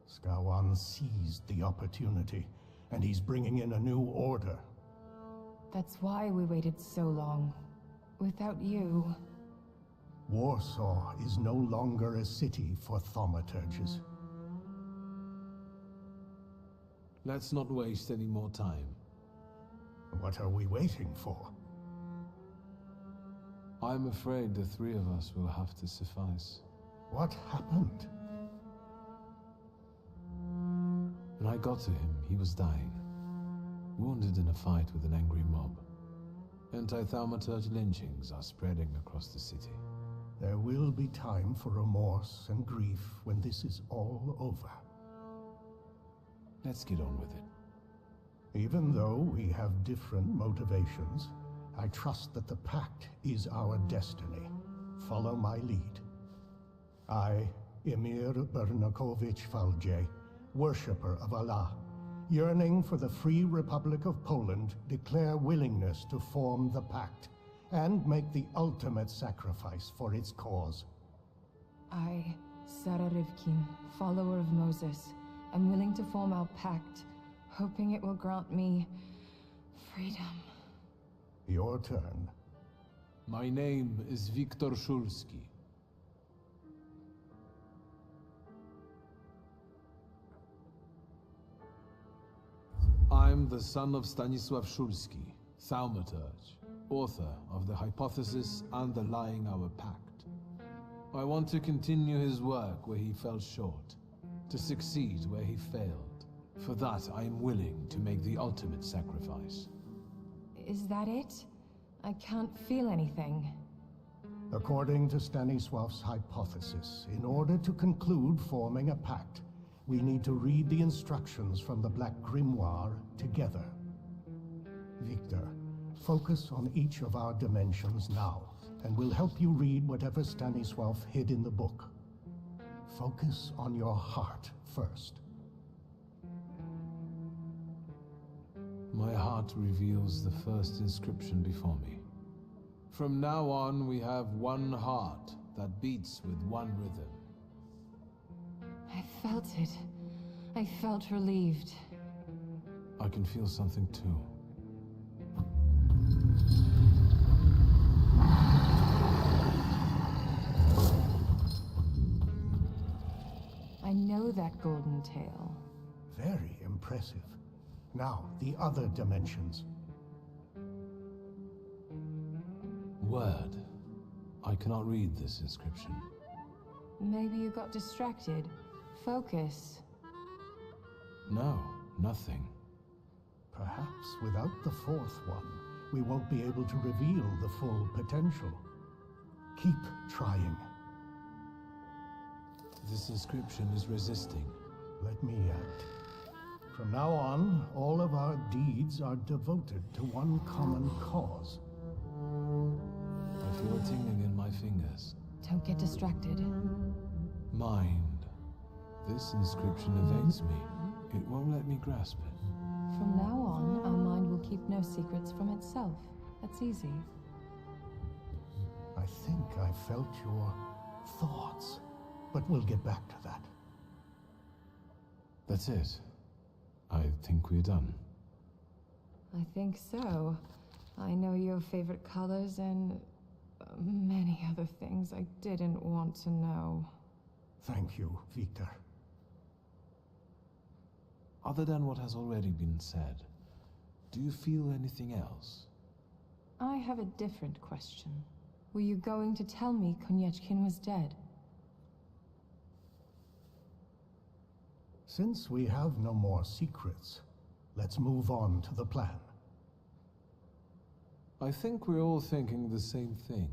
Skawan seized the opportunity, and he's bringing in a new order. That's why we waited so long. Without you... Warsaw is no longer a city for Thaumaturges. Let's not waste any more time. What are we waiting for? I'm afraid the three of us will have to suffice. What happened? When I got to him, he was dying. Wounded in a fight with an angry mob. Anti-Thaumaturge lynchings are spreading across the city. There will be time for remorse and grief when this is all over. Let's get on with it. Even though we have different motivations, I trust that the Pact is our destiny. Follow my lead. I, Emir Bernakovich Falje, worshipper of Allah, yearning for the free Republic of Poland, declare willingness to form the Pact and make the ultimate sacrifice for its cause. I, Sarah Rivkin, follower of Moses, am willing to form our pact, hoping it will grant me freedom. Your turn. My name is Viktor Szulski. I'm the son of Stanisław Szulski, Thaumaturge, author of the hypothesis underlying our pact. I want to continue his work where he fell short, to succeed where he failed. For that, I am willing to make the ultimate sacrifice. Is that it? I can't feel anything. According to Stanisław's hypothesis, in order to conclude forming a pact, we need to read the instructions from the Black Grimoire together. Victor, focus on each of our dimensions now, and we'll help you read whatever Stanisław hid in the book. Focus on your heart first. My heart reveals the first inscription before me. From now on, we have one heart that beats with one rhythm. I felt it. I felt relieved. I can feel something too. that golden tail. Very impressive. Now, the other dimensions. Word. I cannot read this inscription. Maybe you got distracted. Focus. No, nothing. Perhaps without the fourth one, we won't be able to reveal the full potential. Keep trying. This inscription is resisting. Let me act. From now on, all of our deeds are devoted to one common cause. I feel a tingling in my fingers. Don't get distracted. Mind. This inscription evades me. It won't let me grasp it. From now on, our mind will keep no secrets from itself. That's easy. I think I felt your thoughts, but we'll get back to that. That's it. I think we're done. I think so. I know your favorite colors and many other things I didn't want to know. Thank you, Victor. Other than what has already been said, do you feel anything else? I have a different question. Were you going to tell me Koniechkin was dead? Since we have no more secrets, let's move on to the plan. I think we're all thinking the same thing.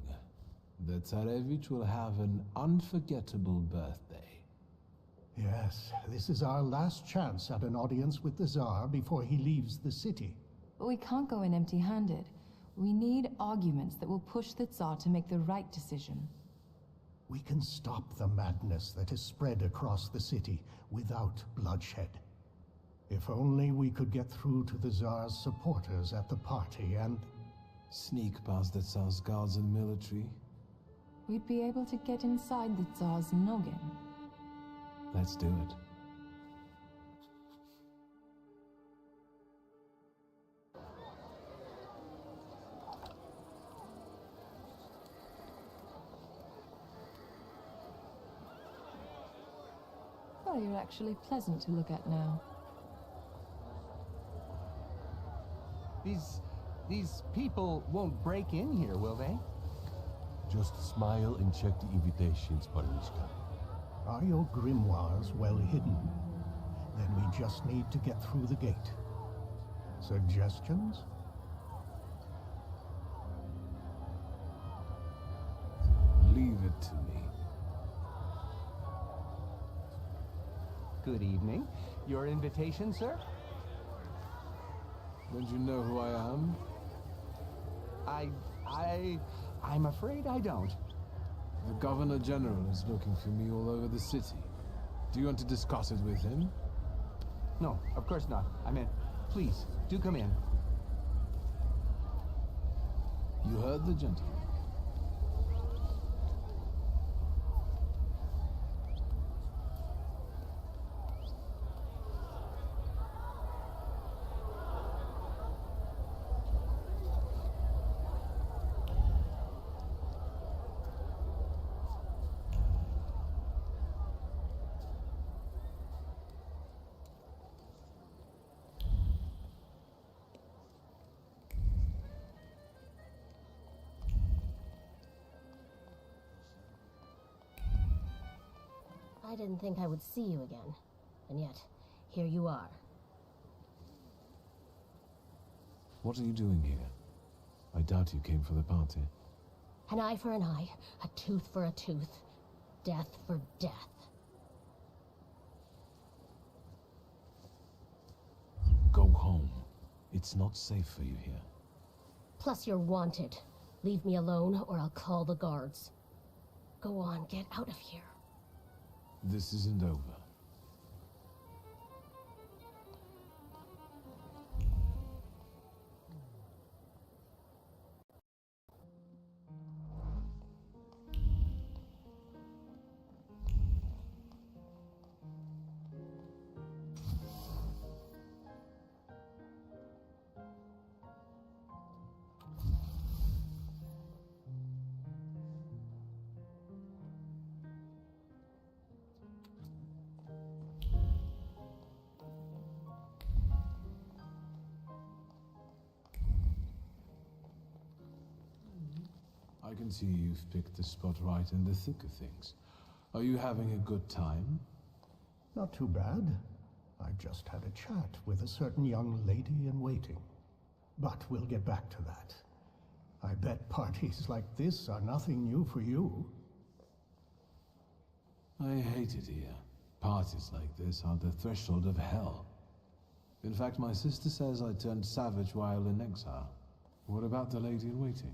That Tsarevich will have an unforgettable birthday. Yes, this is our last chance at an audience with the Tsar before he leaves the city. But we can't go in empty-handed. We need arguments that will push the Tsar to make the right decision. We can stop the madness that is spread across the city without bloodshed. If only we could get through to the Tsar's supporters at the party and... Sneak past the Tsar's guards and military. We'd be able to get inside the Tsar's noggin. Let's do it. Well, you're actually pleasant to look at now. These people won't break in here, will they? Just smile and check the invitations, Parnishka. Are your grimoires well hidden? Then we just need to get through the gate. Suggestions? Leave it to me. Good evening. Your invitation, sir? Don't you know who I am? I'm afraid I don't. The Governor General is looking for me all over the city. Do you want to discuss it with him? No, of course not. I meant, please, do come in. You heard the gentleman. I didn't think I would see you again. And yet, here you are. What are you doing here? I doubt you came for the party. An eye for an eye, a tooth for a tooth, death for death. Go home. It's not safe for you here. Plus you're wanted. Leave me alone or I'll call the guards. Go on, get out of here. This isn't over. I can see you've picked the spot right in the thick of things. Are you having a good time? Not too bad. I've just had a chat with a certain young lady in waiting. But we'll get back to that. I bet parties like this are nothing new for you. I hate it here. Parties like this are the threshold of hell. In fact, my sister says I turned savage while in exile. What about the lady in waiting?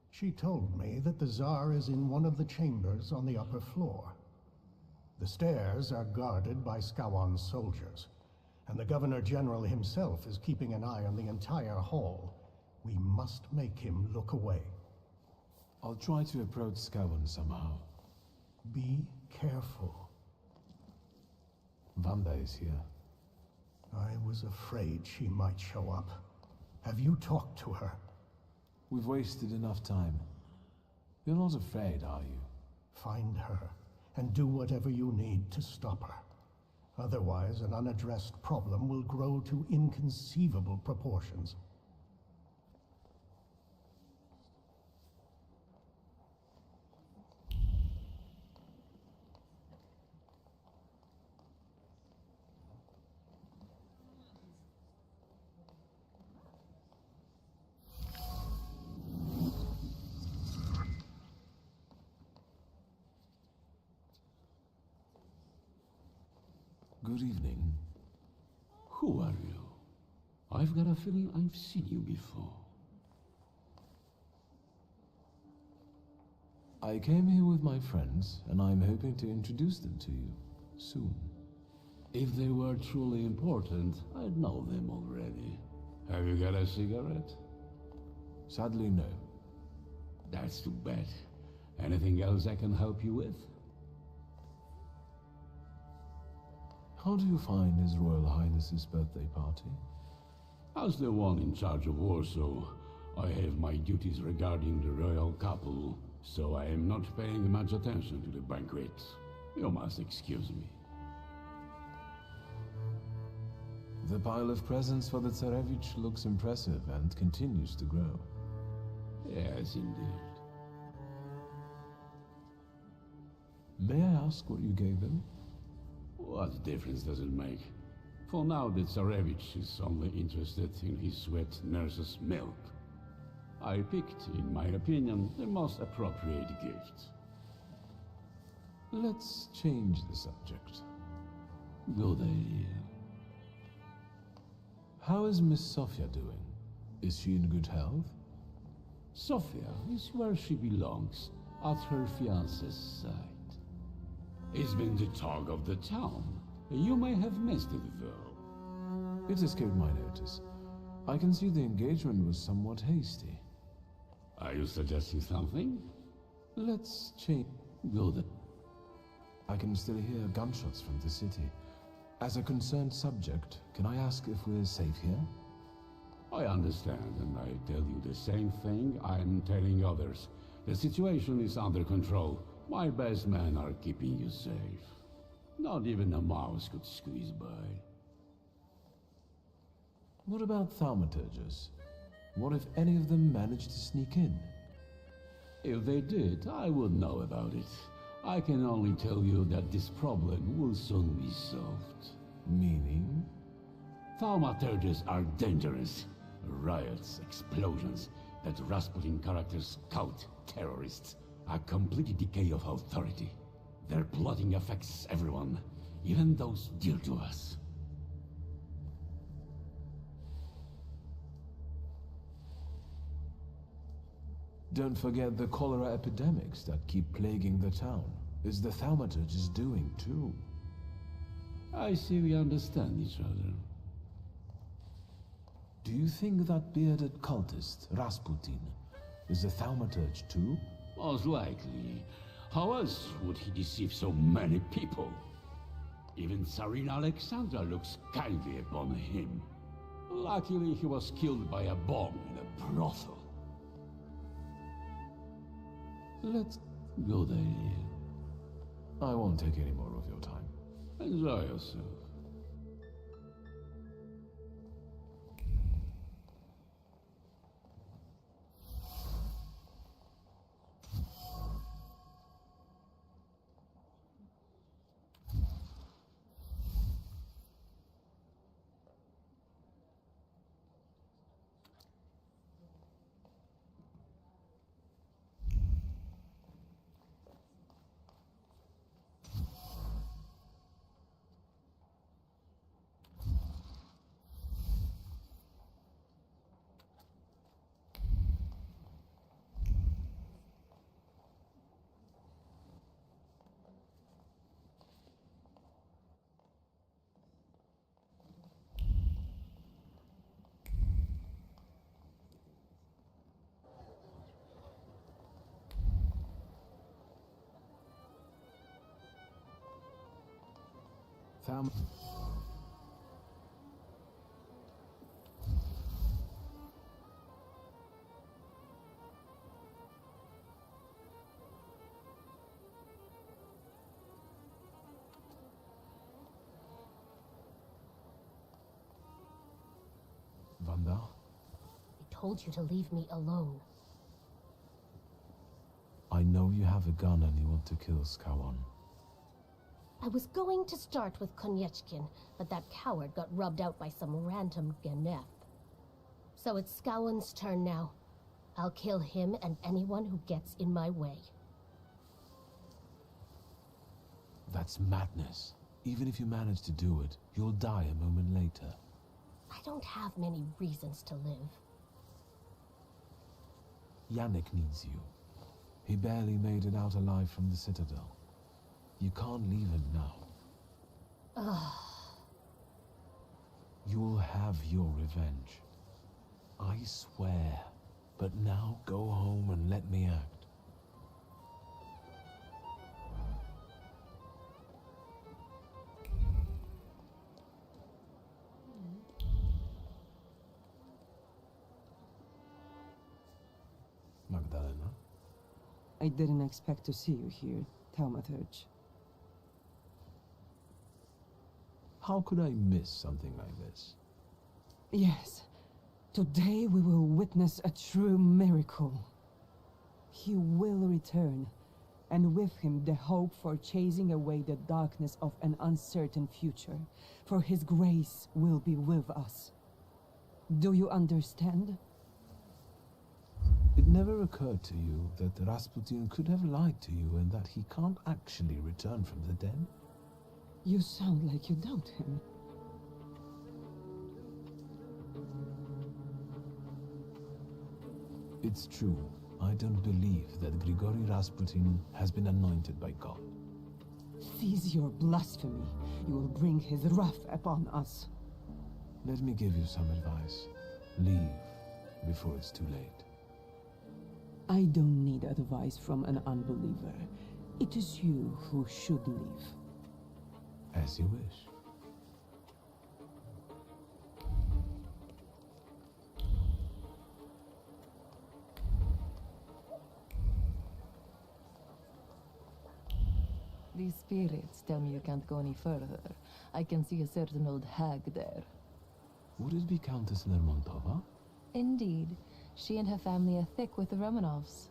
She told me that the Tsar is in one of the chambers on the upper floor. The stairs are guarded by Skawan's soldiers, and the Governor General himself is keeping an eye on the entire hall. We must make him look away. I'll try to approach Skawan somehow. Be careful. Vanda is here. I was afraid she might show up. Have you talked to her? We've wasted enough time. You're not afraid, are you? Find her, and do whatever you need to stop her. Otherwise, an unaddressed problem will grow to inconceivable proportions. Good evening. Who are you? I've got a feeling I've seen you before. I came here with my friends, and I'm hoping to introduce them to you soon. If they were truly important, I'd know them already. Have you got a cigarette? Sadly, no. That's too bad. Anything else I can help you with? How do you find His Royal Highness's birthday party? As the one in charge of Warsaw, I have my duties regarding the royal couple, so I am not paying much attention to the banquet. You must excuse me. The pile of presents for the Tsarevich looks impressive and continues to grow. Yes, indeed. May I ask what you gave him? What difference does it make? For now, the Tsarevich is only interested in his wet nurse's milk. I picked, in my opinion, the most appropriate gift. Let's change the subject. Good idea. How is Miss Sophia doing? Is she in good health? Sophia is where she belongs, at her fiancé's side. It's been the talk of the town. You may have missed it, though. It escaped my notice. I can see the engagement was somewhat hasty. Are you suggesting something? Let's change. Good. I can still hear gunshots from the city. As a concerned subject, can I ask if we're safe here? I understand, and I tell you the same thing I'm telling others. The situation is under control. My best men are keeping you safe. Not even a mouse could squeeze by. What about Thaumaturges? What if any of them managed to sneak in? If they did, I would know about it. I can only tell you that this problem will soon be solved. Meaning? Thaumaturges are dangerous. Riots, explosions, that Rasputin characters scout terrorists. A complete decay of authority. Their plotting affects everyone, even those dear to us. Don't forget the cholera epidemics that keep plaguing the town. Is the Thaumaturge doing too? I see we understand each other. Do you think that bearded cultist, Rasputin, is a Thaumaturge too? Most likely. How else would he deceive so many people? Even Tsarina Alexandra looks kindly upon him. Luckily, he was killed by a bomb in a brothel. Let's... Good idea. I won't take any more of your time. Enjoy yourself. Tham... Vanda? I told you to leave me alone. I know you have a gun and you want to kill Skawan. I was going to start with Konyechkin, but that coward got rubbed out by some random Genep. So it's Skawan's turn now. I'll kill him and anyone who gets in my way. That's madness. Even if you manage to do it, you'll die a moment later. I don't have many reasons to live. Yannick needs you. He barely made it out alive from the Citadel. You can't leave him now. Ugh. You'll have your revenge. I swear. But now go home and let me act. Magdalena? I didn't expect to see you here, Thaumaturge. How could I miss something like this? Yes. Today we will witness a true miracle. He will return, and with him the hope for chasing away the darkness of an uncertain future, for his grace will be with us. Do you understand? It never occurred to you that Rasputin could have lied to you and that he can't actually return from the dead? You sound like you doubt him. It's true. I don't believe that Grigory Rasputin has been anointed by God. Cease your blasphemy. You will bring his wrath upon us. Let me give you some advice. Leave before it's too late. I don't need advice from an unbeliever. It is you who should leave. As you wish. These spirits tell me you can't go any further. I can see a certain old hag there. Would it be Countess Lermontova? Indeed. She and her family are thick with the Romanovs.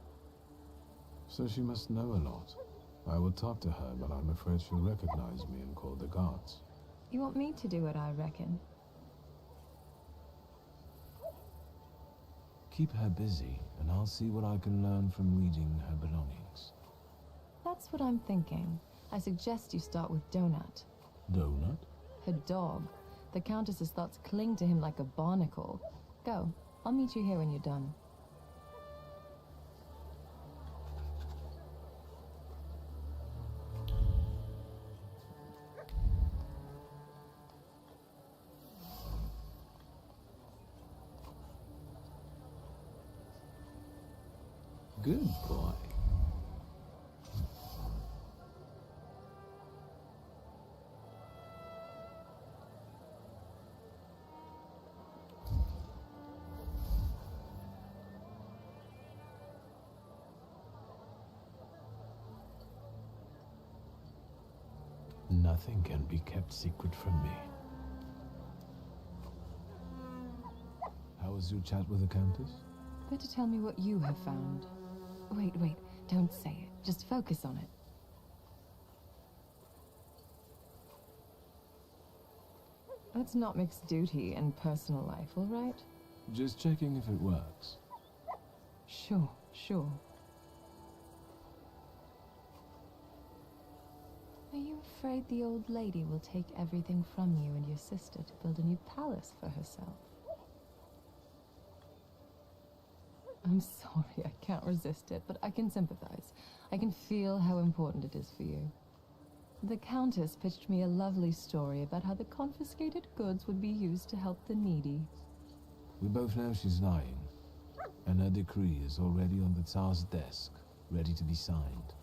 So she must know a lot. I will talk to her, but I'm afraid she'll recognize me and call the guards. You want me to do it, I reckon. Keep her busy, and I'll see what I can learn from reading her belongings. That's what I'm thinking. I suggest you start with Donut. Donut? Her dog. The Countess's thoughts cling to him like a barnacle. Go. I'll meet you here when you're done. Good boy. Nothing can be kept secret from me. How was your chat with the Countess? Better tell me what you have found. Wait, don't say it. Just focus on it. Let's not mix duty and personal life, all right? Just checking if it works. Sure. Are you afraid the old lady will take everything from you and your sister to build a new palace for herself? I'm sorry, I can't resist it, but I can sympathize. I can feel how important it is for you. The Countess pitched me a lovely story about how the confiscated goods would be used to help the needy. We both know she's lying, and her decree is already on the Tsar's desk, ready to be signed.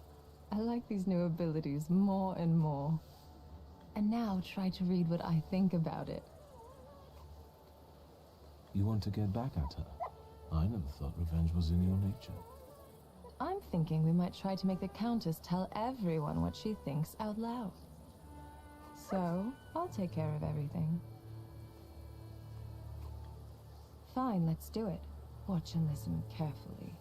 I like these new abilities more and more. And now try to read what I think about it. You want to get back at her? I never thought revenge was in your nature. I'm thinking we might try to make the Countess tell everyone what she thinks out loud. So, I'll take care of everything. Fine, let's do it. Watch and listen carefully.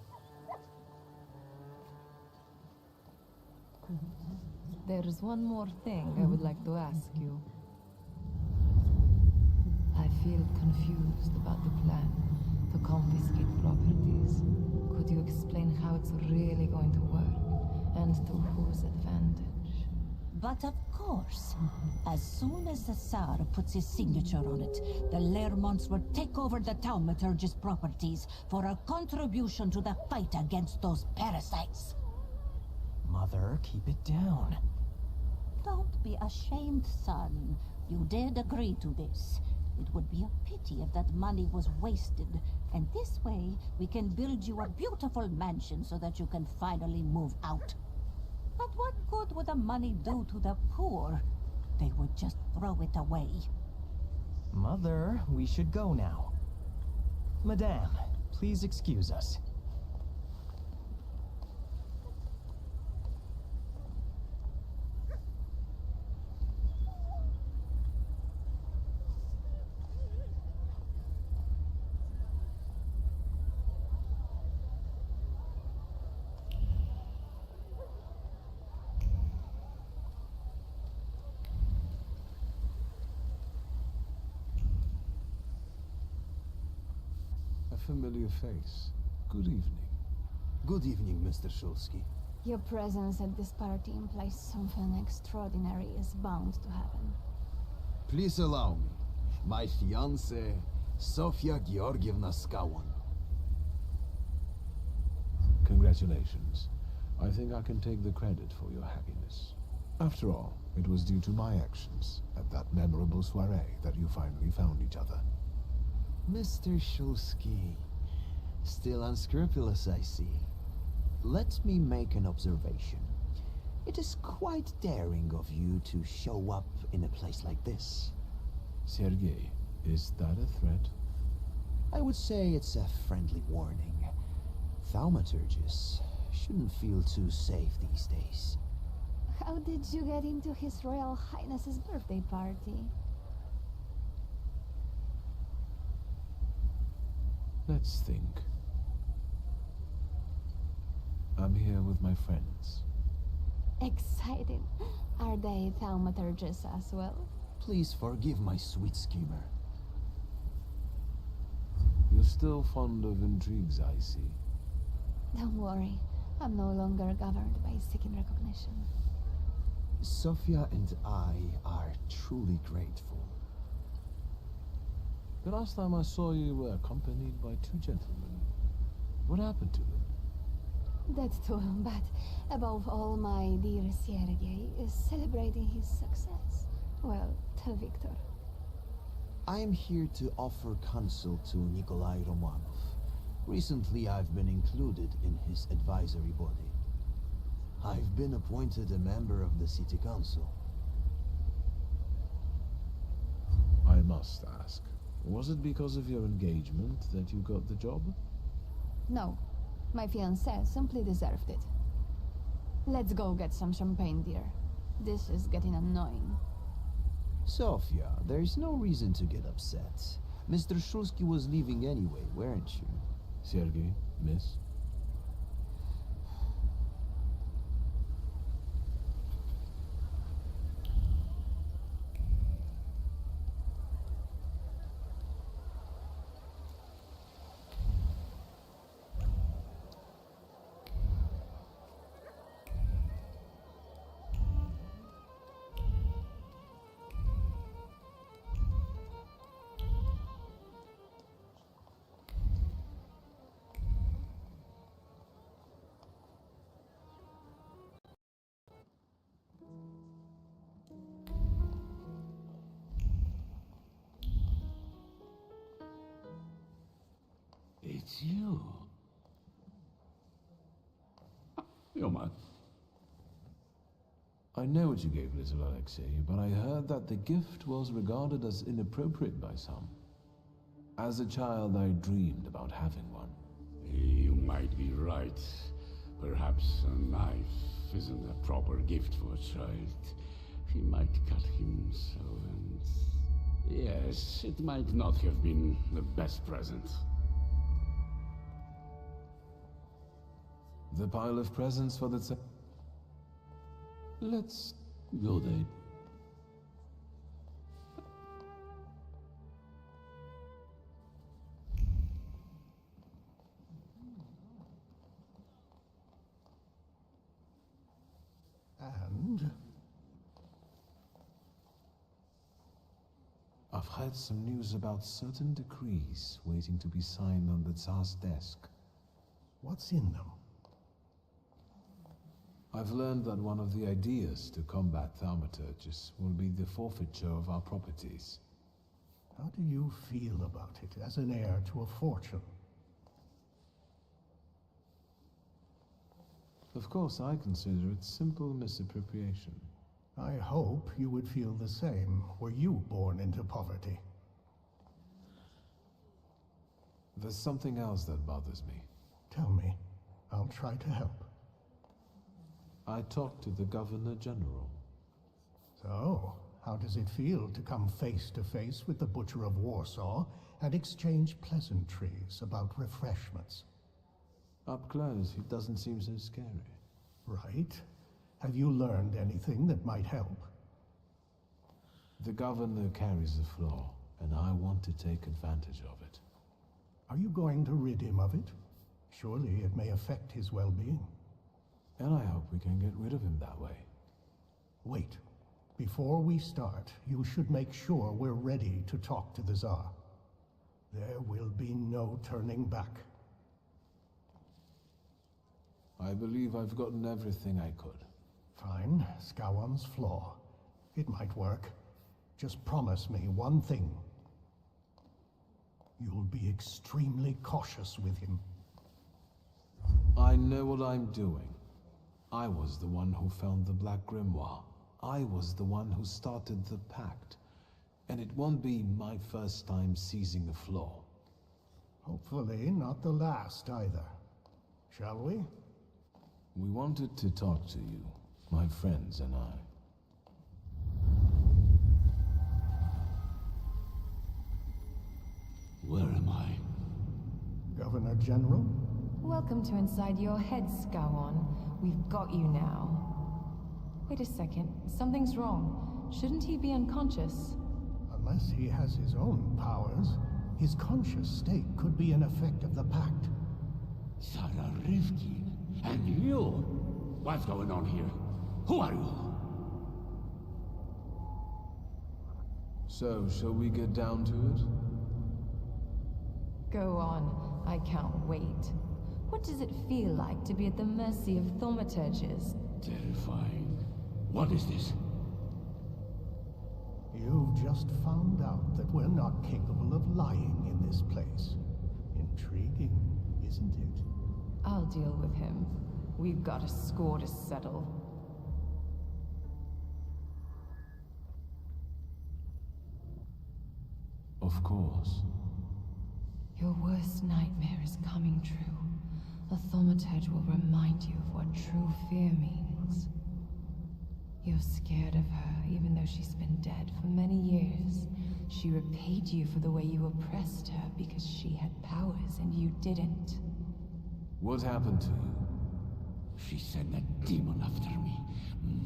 There's one more thing I would like to ask you. I feel confused about the plan to confiscate properties. Could you explain how it's really going to work, and to whose advantage? But of course, as soon as the Tsar puts his signature on it, the Lermonts will take over the Thaumaturge's properties for a contribution to the fight against those parasites. Mother, keep it down. Don't be ashamed, son. You did agree to this. It would be a pity if that money was wasted, and this way we can build you a beautiful mansion so that you can finally move out. But what good would the money do to the poor? They would just throw it away. Mother, we should go now. Madame, please excuse us. Familiar face. Good evening. Good evening, Mr. Shulsky. Your presence at this party implies something extraordinary is bound to happen. Please allow me. My fiancée, Sofia Georgievna Skawan. Congratulations. I think I can take the credit for your happiness. After all, it was due to my actions at that memorable soiree that you finally found each other. Mr. Shulsky, still unscrupulous, I see. Let me make an observation. It is quite daring of you to show up in a place like this. Sergei, is that a threat? I would say it's a friendly warning. Thaumaturges shouldn't feel too safe these days. How did you get into His Royal Highness's birthday party? Let's think. I'm here with my friends. Exciting. Are they Thaumaturges as well? Please forgive my sweet schemer. You're still fond of intrigues, I see. Don't worry. I'm no longer governed by seeking recognition. Sofia and I are truly grateful. The last time I saw you were accompanied by two gentlemen. What happened to them? That too, but above all, my dear Sergei is celebrating his success. Well, to Victor. I am here to offer counsel to Nikolai Romanov. Recently, I've been included in his advisory body. I've been appointed a member of the city council. I must ask, was it because of your engagement that you got the job? No, my fiancé simply deserved it. Let's go get some champagne, dear. This is getting annoying. Sofia, there's no reason to get upset. Mr. Shulsky was leaving anyway, weren't you? Sergei, miss? It's you. Yoma. I know what you gave little Alexei, but I heard that the gift was regarded as inappropriate by some. As a child, I dreamed about having one. You might be right. Perhaps a knife isn't a proper gift for a child. He might cut him so, and... yes, it might not have been the best present. The pile of presents for the... Let's go there. And? I've heard some news about certain decrees waiting to be signed on the Tsar's desk. What's in them? I've learned that one of the ideas to combat Thaumaturges will be the forfeiture of our properties. How do you feel about it as an heir to a fortune? Of course, I consider it simple misappropriation. I hope you would feel the same were you born into poverty. There's something else that bothers me. Tell me. I'll try to help. I talked to the Governor General. So, how does it feel to come face to face with the Butcher of Warsaw and exchange pleasantries about refreshments? Up close, he doesn't seem so scary. Right. Have you learned anything that might help? The Governor carries the flaw, and I want to take advantage of it. Are you going to rid him of it? Surely it may affect his well-being. And I hope we can get rid of him that way. Wait. Before we start, you should make sure we're ready to talk to the Tsar. There will be no turning back. I believe I've gotten everything I could. Fine. Scowan's flaw. It might work. Just promise me one thing. You'll be extremely cautious with him. I know what I'm doing. I was the one who found the Black Grimoire. I was the one who started the pact. And it won't be my first time seizing a flaw. Hopefully not the last either. Shall we? We wanted to talk to you, my friends and I. Where am I? Governor General? Welcome to inside your head, Scowan. We've got you now. Wait a second. Something's wrong. Shouldn't he be unconscious? Unless he has his own powers, his conscious state could be an effect of the pact. Sarah Rivkin, and you? What's going on here? Who are you? So, shall we get down to it? Go on. I can't wait. What does it feel like to be at the mercy of Thaumaturges? Terrifying. What is this? You've just found out that we're not capable of lying in this place. Intriguing, isn't it? I'll deal with him. We've got a score to settle. Of course. Your worst nightmare is coming true. The Thaumaturge will remind you of what true fear means. You're scared of her, even though she's been dead for many years. She repaid you for the way you oppressed her because she had powers and you didn't. What happened to you? She sent a demon after me.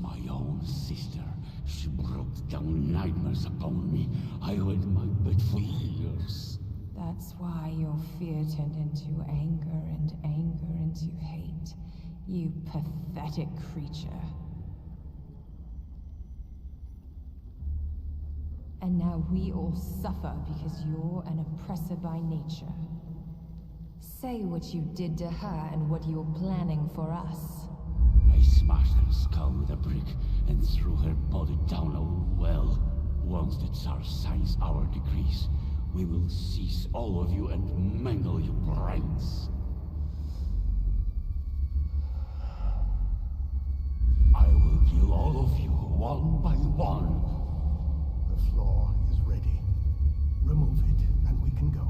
My own sister. She brought down nightmares upon me. I hid my bed for years. That's why your fear turned into anger and anger into hate. You pathetic creature. And now we all suffer because you're an oppressor by nature. Say what you did to her and what you're planning for us. I smashed her skull with a brick and threw her body down a well. Once the Tsar signs our decrees, we will seize all of you and mangle your brains. I will kill all all of you, one by one. The floor is ready. Remove it, and we can go.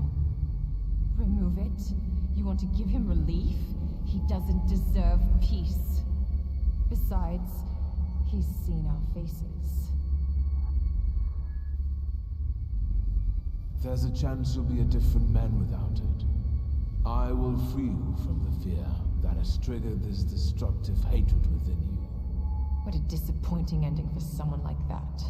Remove it? You want to give him relief? He doesn't deserve peace. Besides, he's seen our faces. There's a chance you'll be a different man without it. I will free you from the fear that has triggered this destructive hatred within you. What a disappointing ending for someone like that.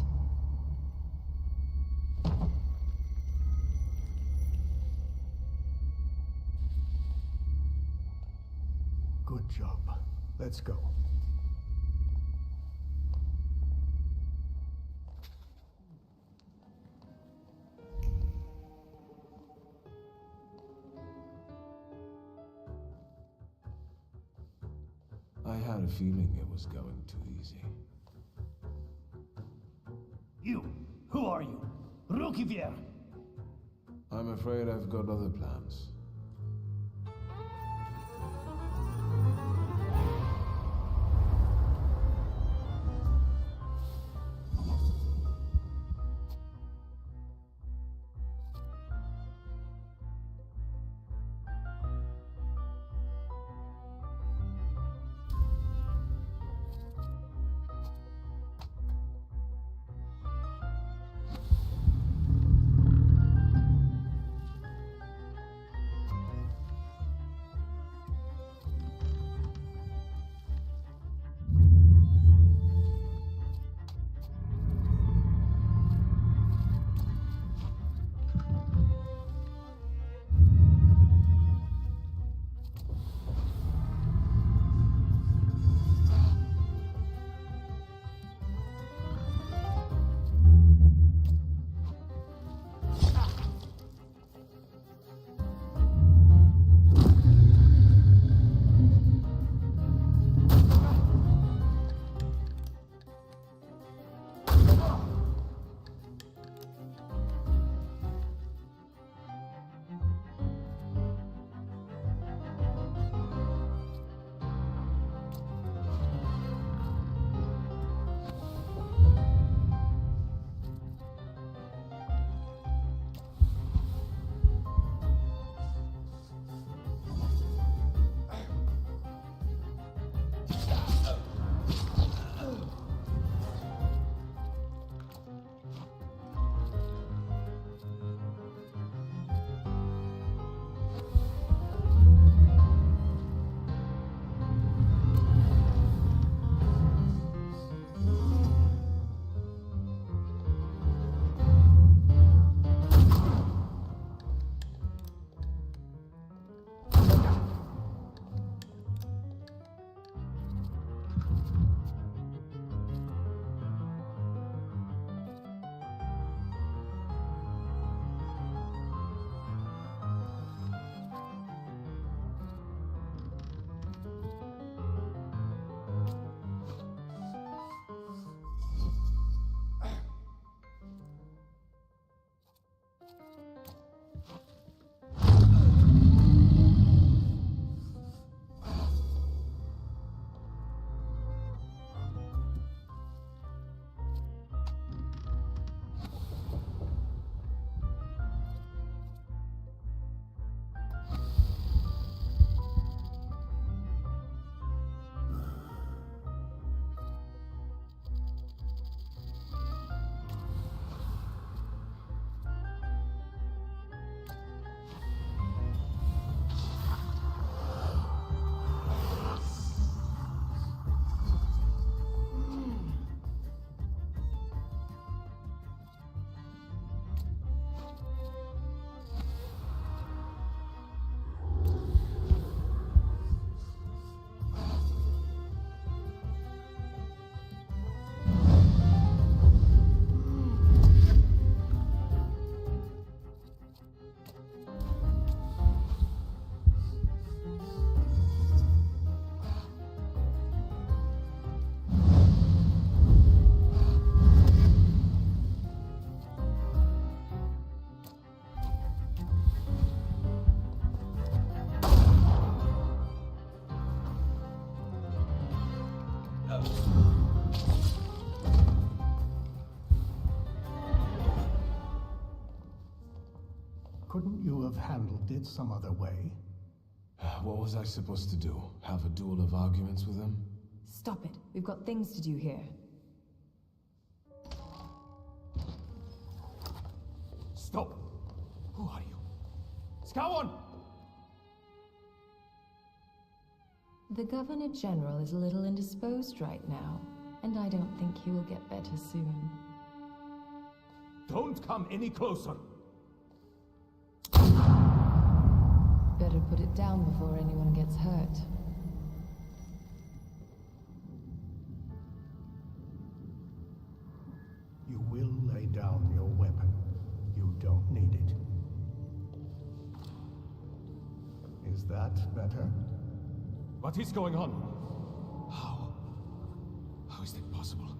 Good job. Let's go. I had a feeling it was going too easy. You! Who are you? Rukivier! I'm afraid I've got other plans. Couldn't you have handled it some other way? What was I supposed to do? Have a duel of arguments with them? Stop it. We've got things to do here. Stop! Who are you? Scowan! The Governor General is a little indisposed right now, and I don't think he will get better soon. Don't come any closer! Better put it down before anyone gets hurt. You will lay down your weapon. You don't need it. Is that better? What is going on? How? How is that possible?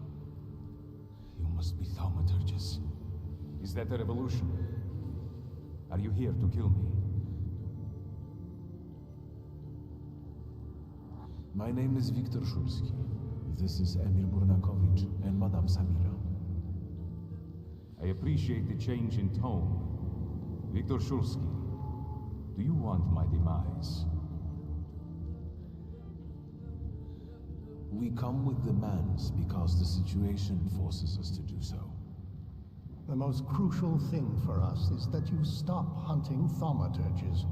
You must be Thaumaturges. Is that a revolution? Are you here to kill me? My name is Viktor Shulsky. This is Emir Burnakovich and Madame Samira. I appreciate the change in tone. Viktor Shulsky, do you want my demise? We come with demands because the situation forces us to do so. The most crucial thing for us is that you stop hunting thaumaturges.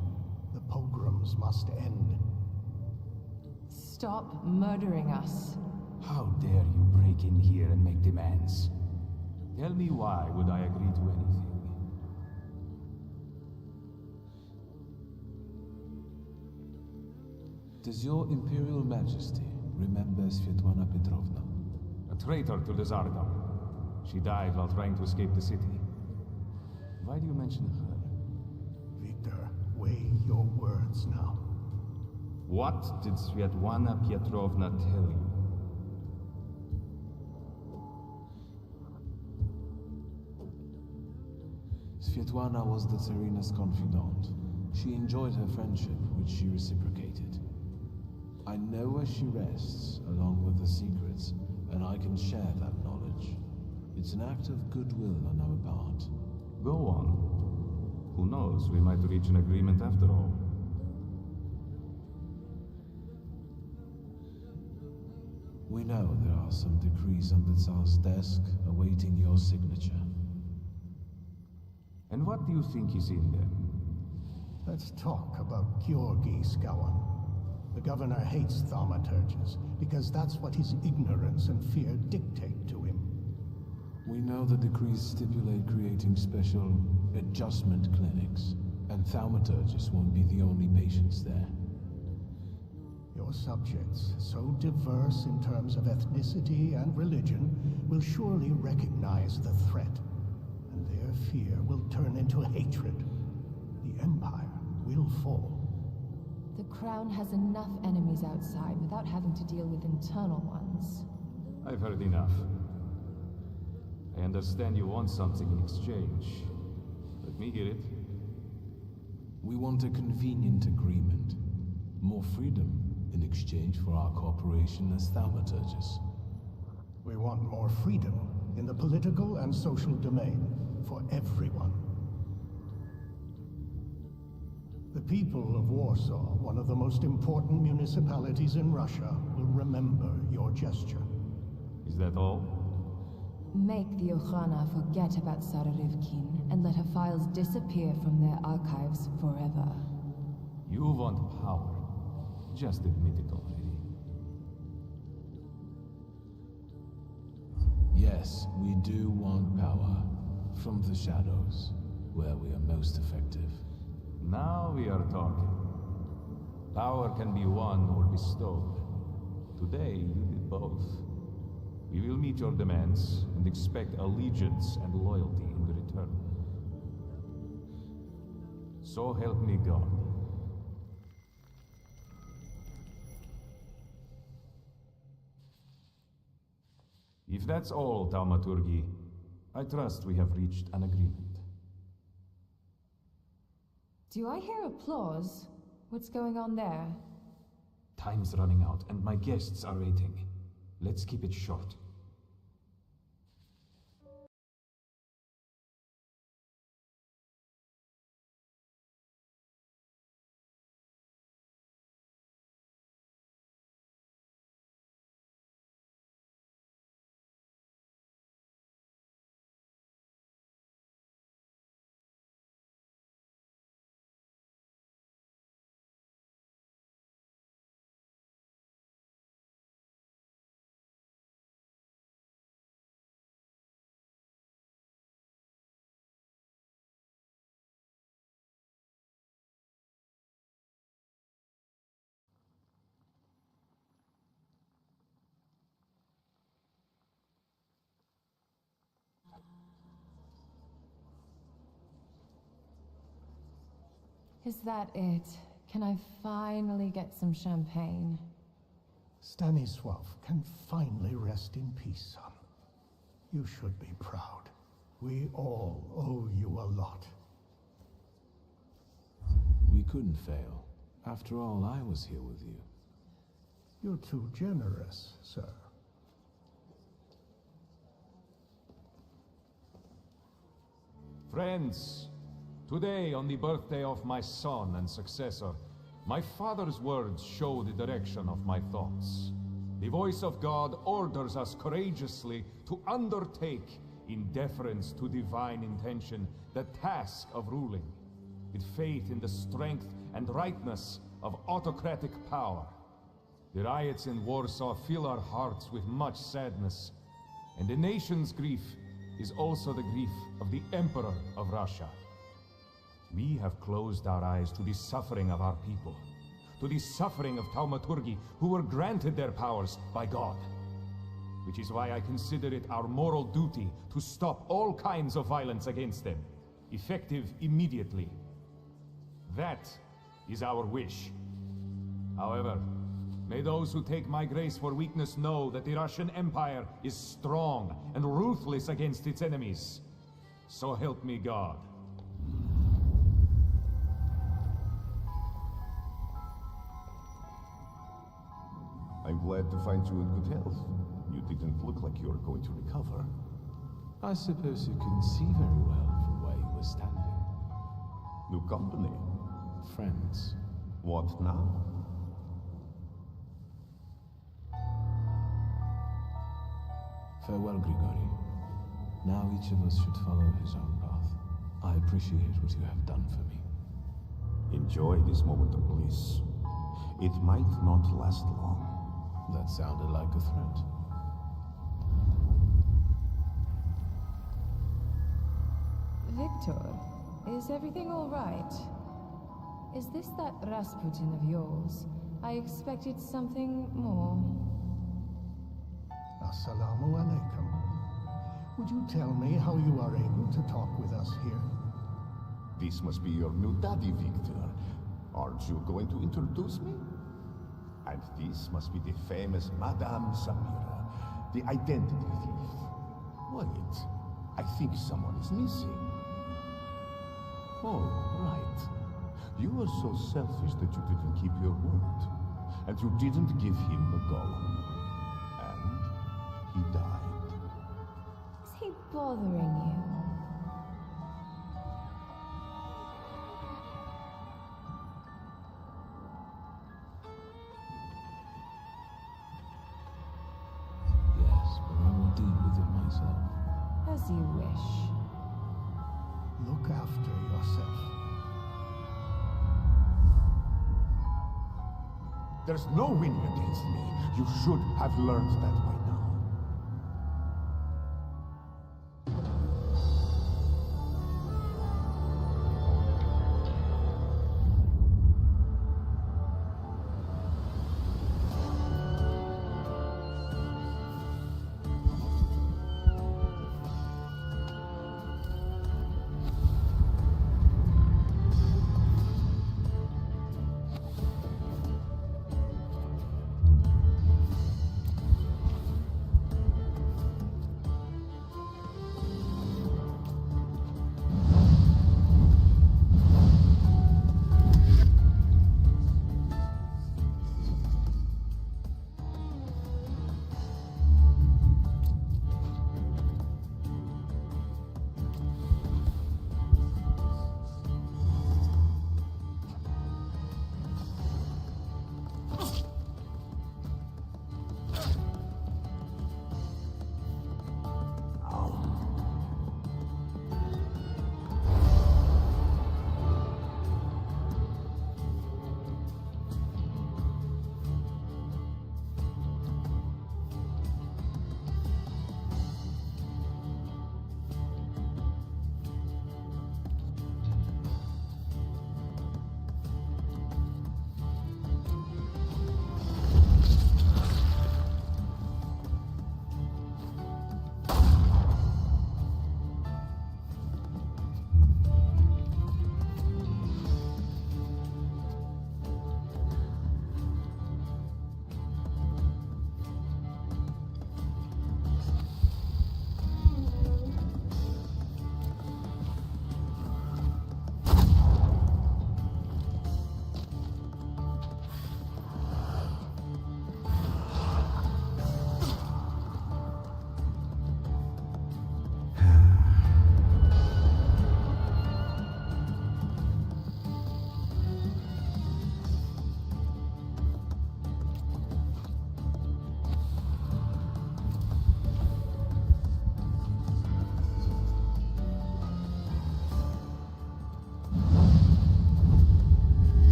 The pogroms must end. Stop murdering us. How dare you break in here and make demands? Tell me why would I agree to anything? Does your Imperial Majesty remember Svetlana Petrovna? A traitor to the Tsardom. She died while trying to escape the city. Why do you mention her? Victor, weigh your words now. What did Svetlana Petrovna tell you? Svetlana was the Tsarina's confidant. She enjoyed her friendship, which she reciprocated. I know where she rests, along with the secrets, and I can share that knowledge. It's an act of goodwill on our part. Go on. Who knows, we might reach an agreement after all. We know there are some decrees on the Tsar's desk awaiting your signature. And what do you think is in them? Let's talk about Georgi Scowan. The governor hates thaumaturges because that's what his ignorance and fear dictate to him. We know the decrees stipulate creating special adjustment clinics, and thaumaturges won't be the only patients there. Your subjects, so diverse in terms of ethnicity and religion, will surely recognize the threat, and their fear will turn into hatred. The Empire will fall. The Crown has enough enemies outside without having to deal with internal ones. I've heard enough. I understand you want something in exchange. Let me hear it. We want a convenient agreement. More freedom in exchange for our cooperation as thaumaturges. We want more freedom in the political and social domain for everyone. The people of Warsaw, one of the most important municipalities in Russia, will remember your gesture. Is that all? Make the Okhrana forget about Tsarevkin and let her files disappear from their archives forever. You want power. Just admit it already. Yes, we do want power. From the shadows, where we are most effective. Now we are talking. Power can be won or bestowed. Today, you did both. We will meet your demands and expect allegiance and loyalty in return. So help me God. If that's all, Thaumaturgi, I trust we have reached an agreement. Do I hear applause? What's going on there? Time's running out, and my guests are waiting. Let's keep it short. Is that it? Can I finally get some champagne? Stanisław can finally rest in peace, son. You should be proud. We all owe you a lot. We couldn't fail. After all, I was here with you. You're too generous, sir. Friends, today, on the birthday of my son and successor, my father's words show the direction of my thoughts. The voice of God orders us courageously to undertake, in deference to divine intention, the task of ruling, with faith in the strength and rightness of autocratic power. The riots in Warsaw fill our hearts with much sadness, and the nation's grief is also the grief of the Emperor of Russia. We have closed our eyes to the suffering of our people, to the suffering of Thaumaturge, who were granted their powers by God. Which is why I consider it our moral duty to stop all kinds of violence against them, effective immediately. That is our wish. However, may those who take my grace for weakness know that the Russian Empire is strong and ruthless against its enemies. So help me God. I'm glad to find you in good health. You didn't look like you were going to recover. I suppose you couldn't see very well from where you were standing. New company? Friends. What now? Farewell, Grigori. Now each of us should follow his own path. I appreciate what you have done for me. Enjoy this moment of bliss. It might not last long. That sounded like a threat. Victor, is everything all right? Is this that Rasputin of yours? I expected something more. Assalamu alaikum. Would you tell me how you are able to talk with us here? This must be your new daddy, Victor. Aren't you going to introduce me? And this must be the famous Madame Samira, the identity thief. Wait, I think someone is missing. Oh, right. You were so selfish that you didn't keep your word. And you didn't give him the golem. And he died. Is he bothering you? Yes, but I will deal with it myself. As you wish. Look after yourself. There's no winning against me. You should have learned that by now.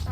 Did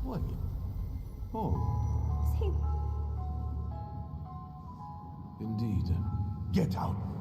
What? Oh. Is he? Indeed. Get out!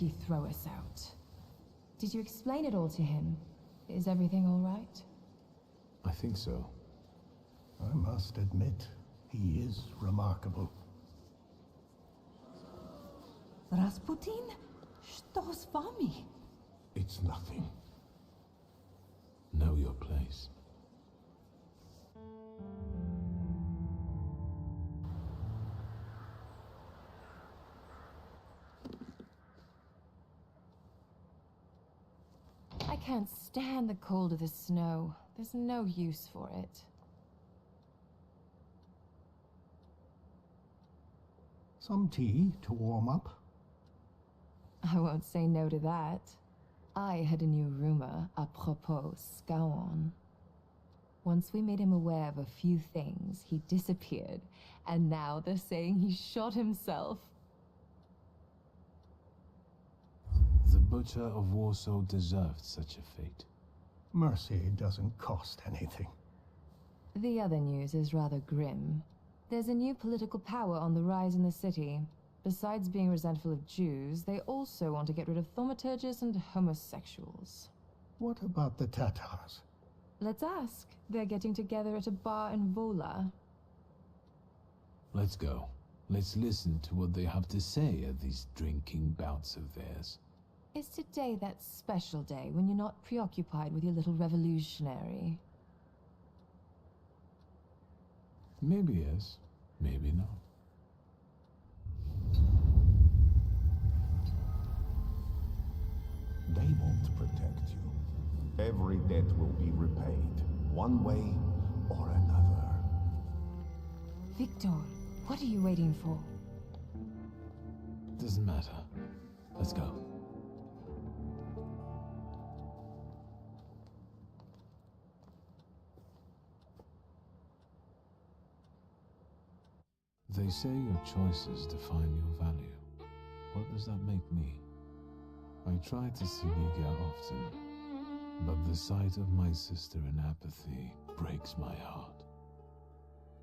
he throw us out? Did you explain it all to him? Is everything all right? I think so. I must admit, he is remarkable. Rasputin? Что с вами? It's nothing. Know your place. I can't stand the cold of the snow. There's no use for it. Some tea to warm up? I won't say no to that. I had a new rumor apropos Scawen. Once we made him aware of a few things, he disappeared, and now they're saying he shot himself. The Butcher of Warsaw deserved such a fate. Mercy doesn't cost anything. The other news is rather grim. There's a new political power on the rise in the city. Besides being resentful of Jews, they also want to get rid of thaumaturges and homosexuals. What about the Tatars? Let's ask. They're getting together at a bar in Vola. Let's go. Let's listen to what they have to say at these drinking bouts of theirs. Is today that special day when you're not preoccupied with your little revolutionary? Maybe yes, maybe not. They won't protect you. Every debt will be repaid, one way or another. Victor, what are you waiting for? Doesn't matter. Let's go. They say your choices define your value. What does that make me? I try to see Ligia often, but the sight of my sister in apathy breaks my heart.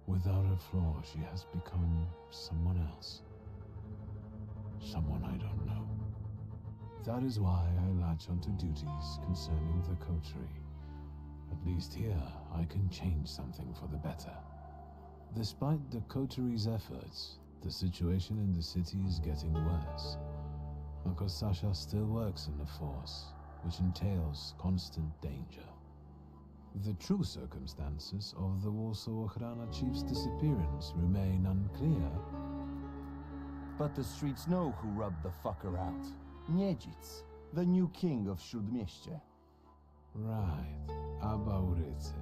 Without a flaw, she has become someone else. Someone I don't know. That is why I latch onto duties concerning the coterie. At least here, I can change something for the better. Despite the coterie's efforts, the situation in the city is getting worse. Uncle Sasha still works in the force, which entails constant danger. The true circumstances of the Warsaw Ochrana chief's disappearance remain unclear. But the streets know who rubbed the fucker out. Niedzic, the new king of Śródmieście. Right, Abauryce.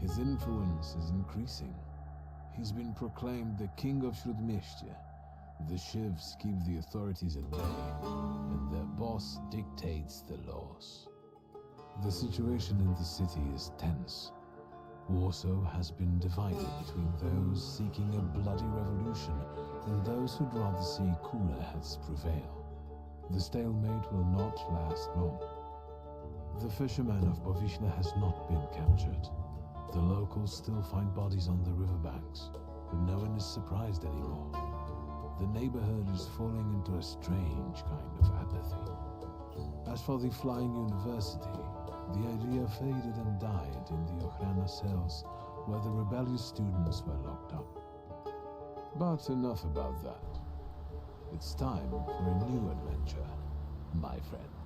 His influence is increasing. He's been proclaimed the king of Śródmieście. The Shivs keep the authorities at bay, and their boss dictates the laws. The situation in the city is tense. Warsaw has been divided between those seeking a bloody revolution and those who'd rather see cooler heads prevail. The stalemate will not last long. The fisherman of Bowiśle has not been captured. The locals still find bodies on the riverbanks, but no one is surprised anymore. The neighborhood is falling into a strange kind of apathy. As for the Flying University, the idea faded and died in the Ochrana cells, where the rebellious students were locked up. But enough about that. It's time for a new adventure, my friend.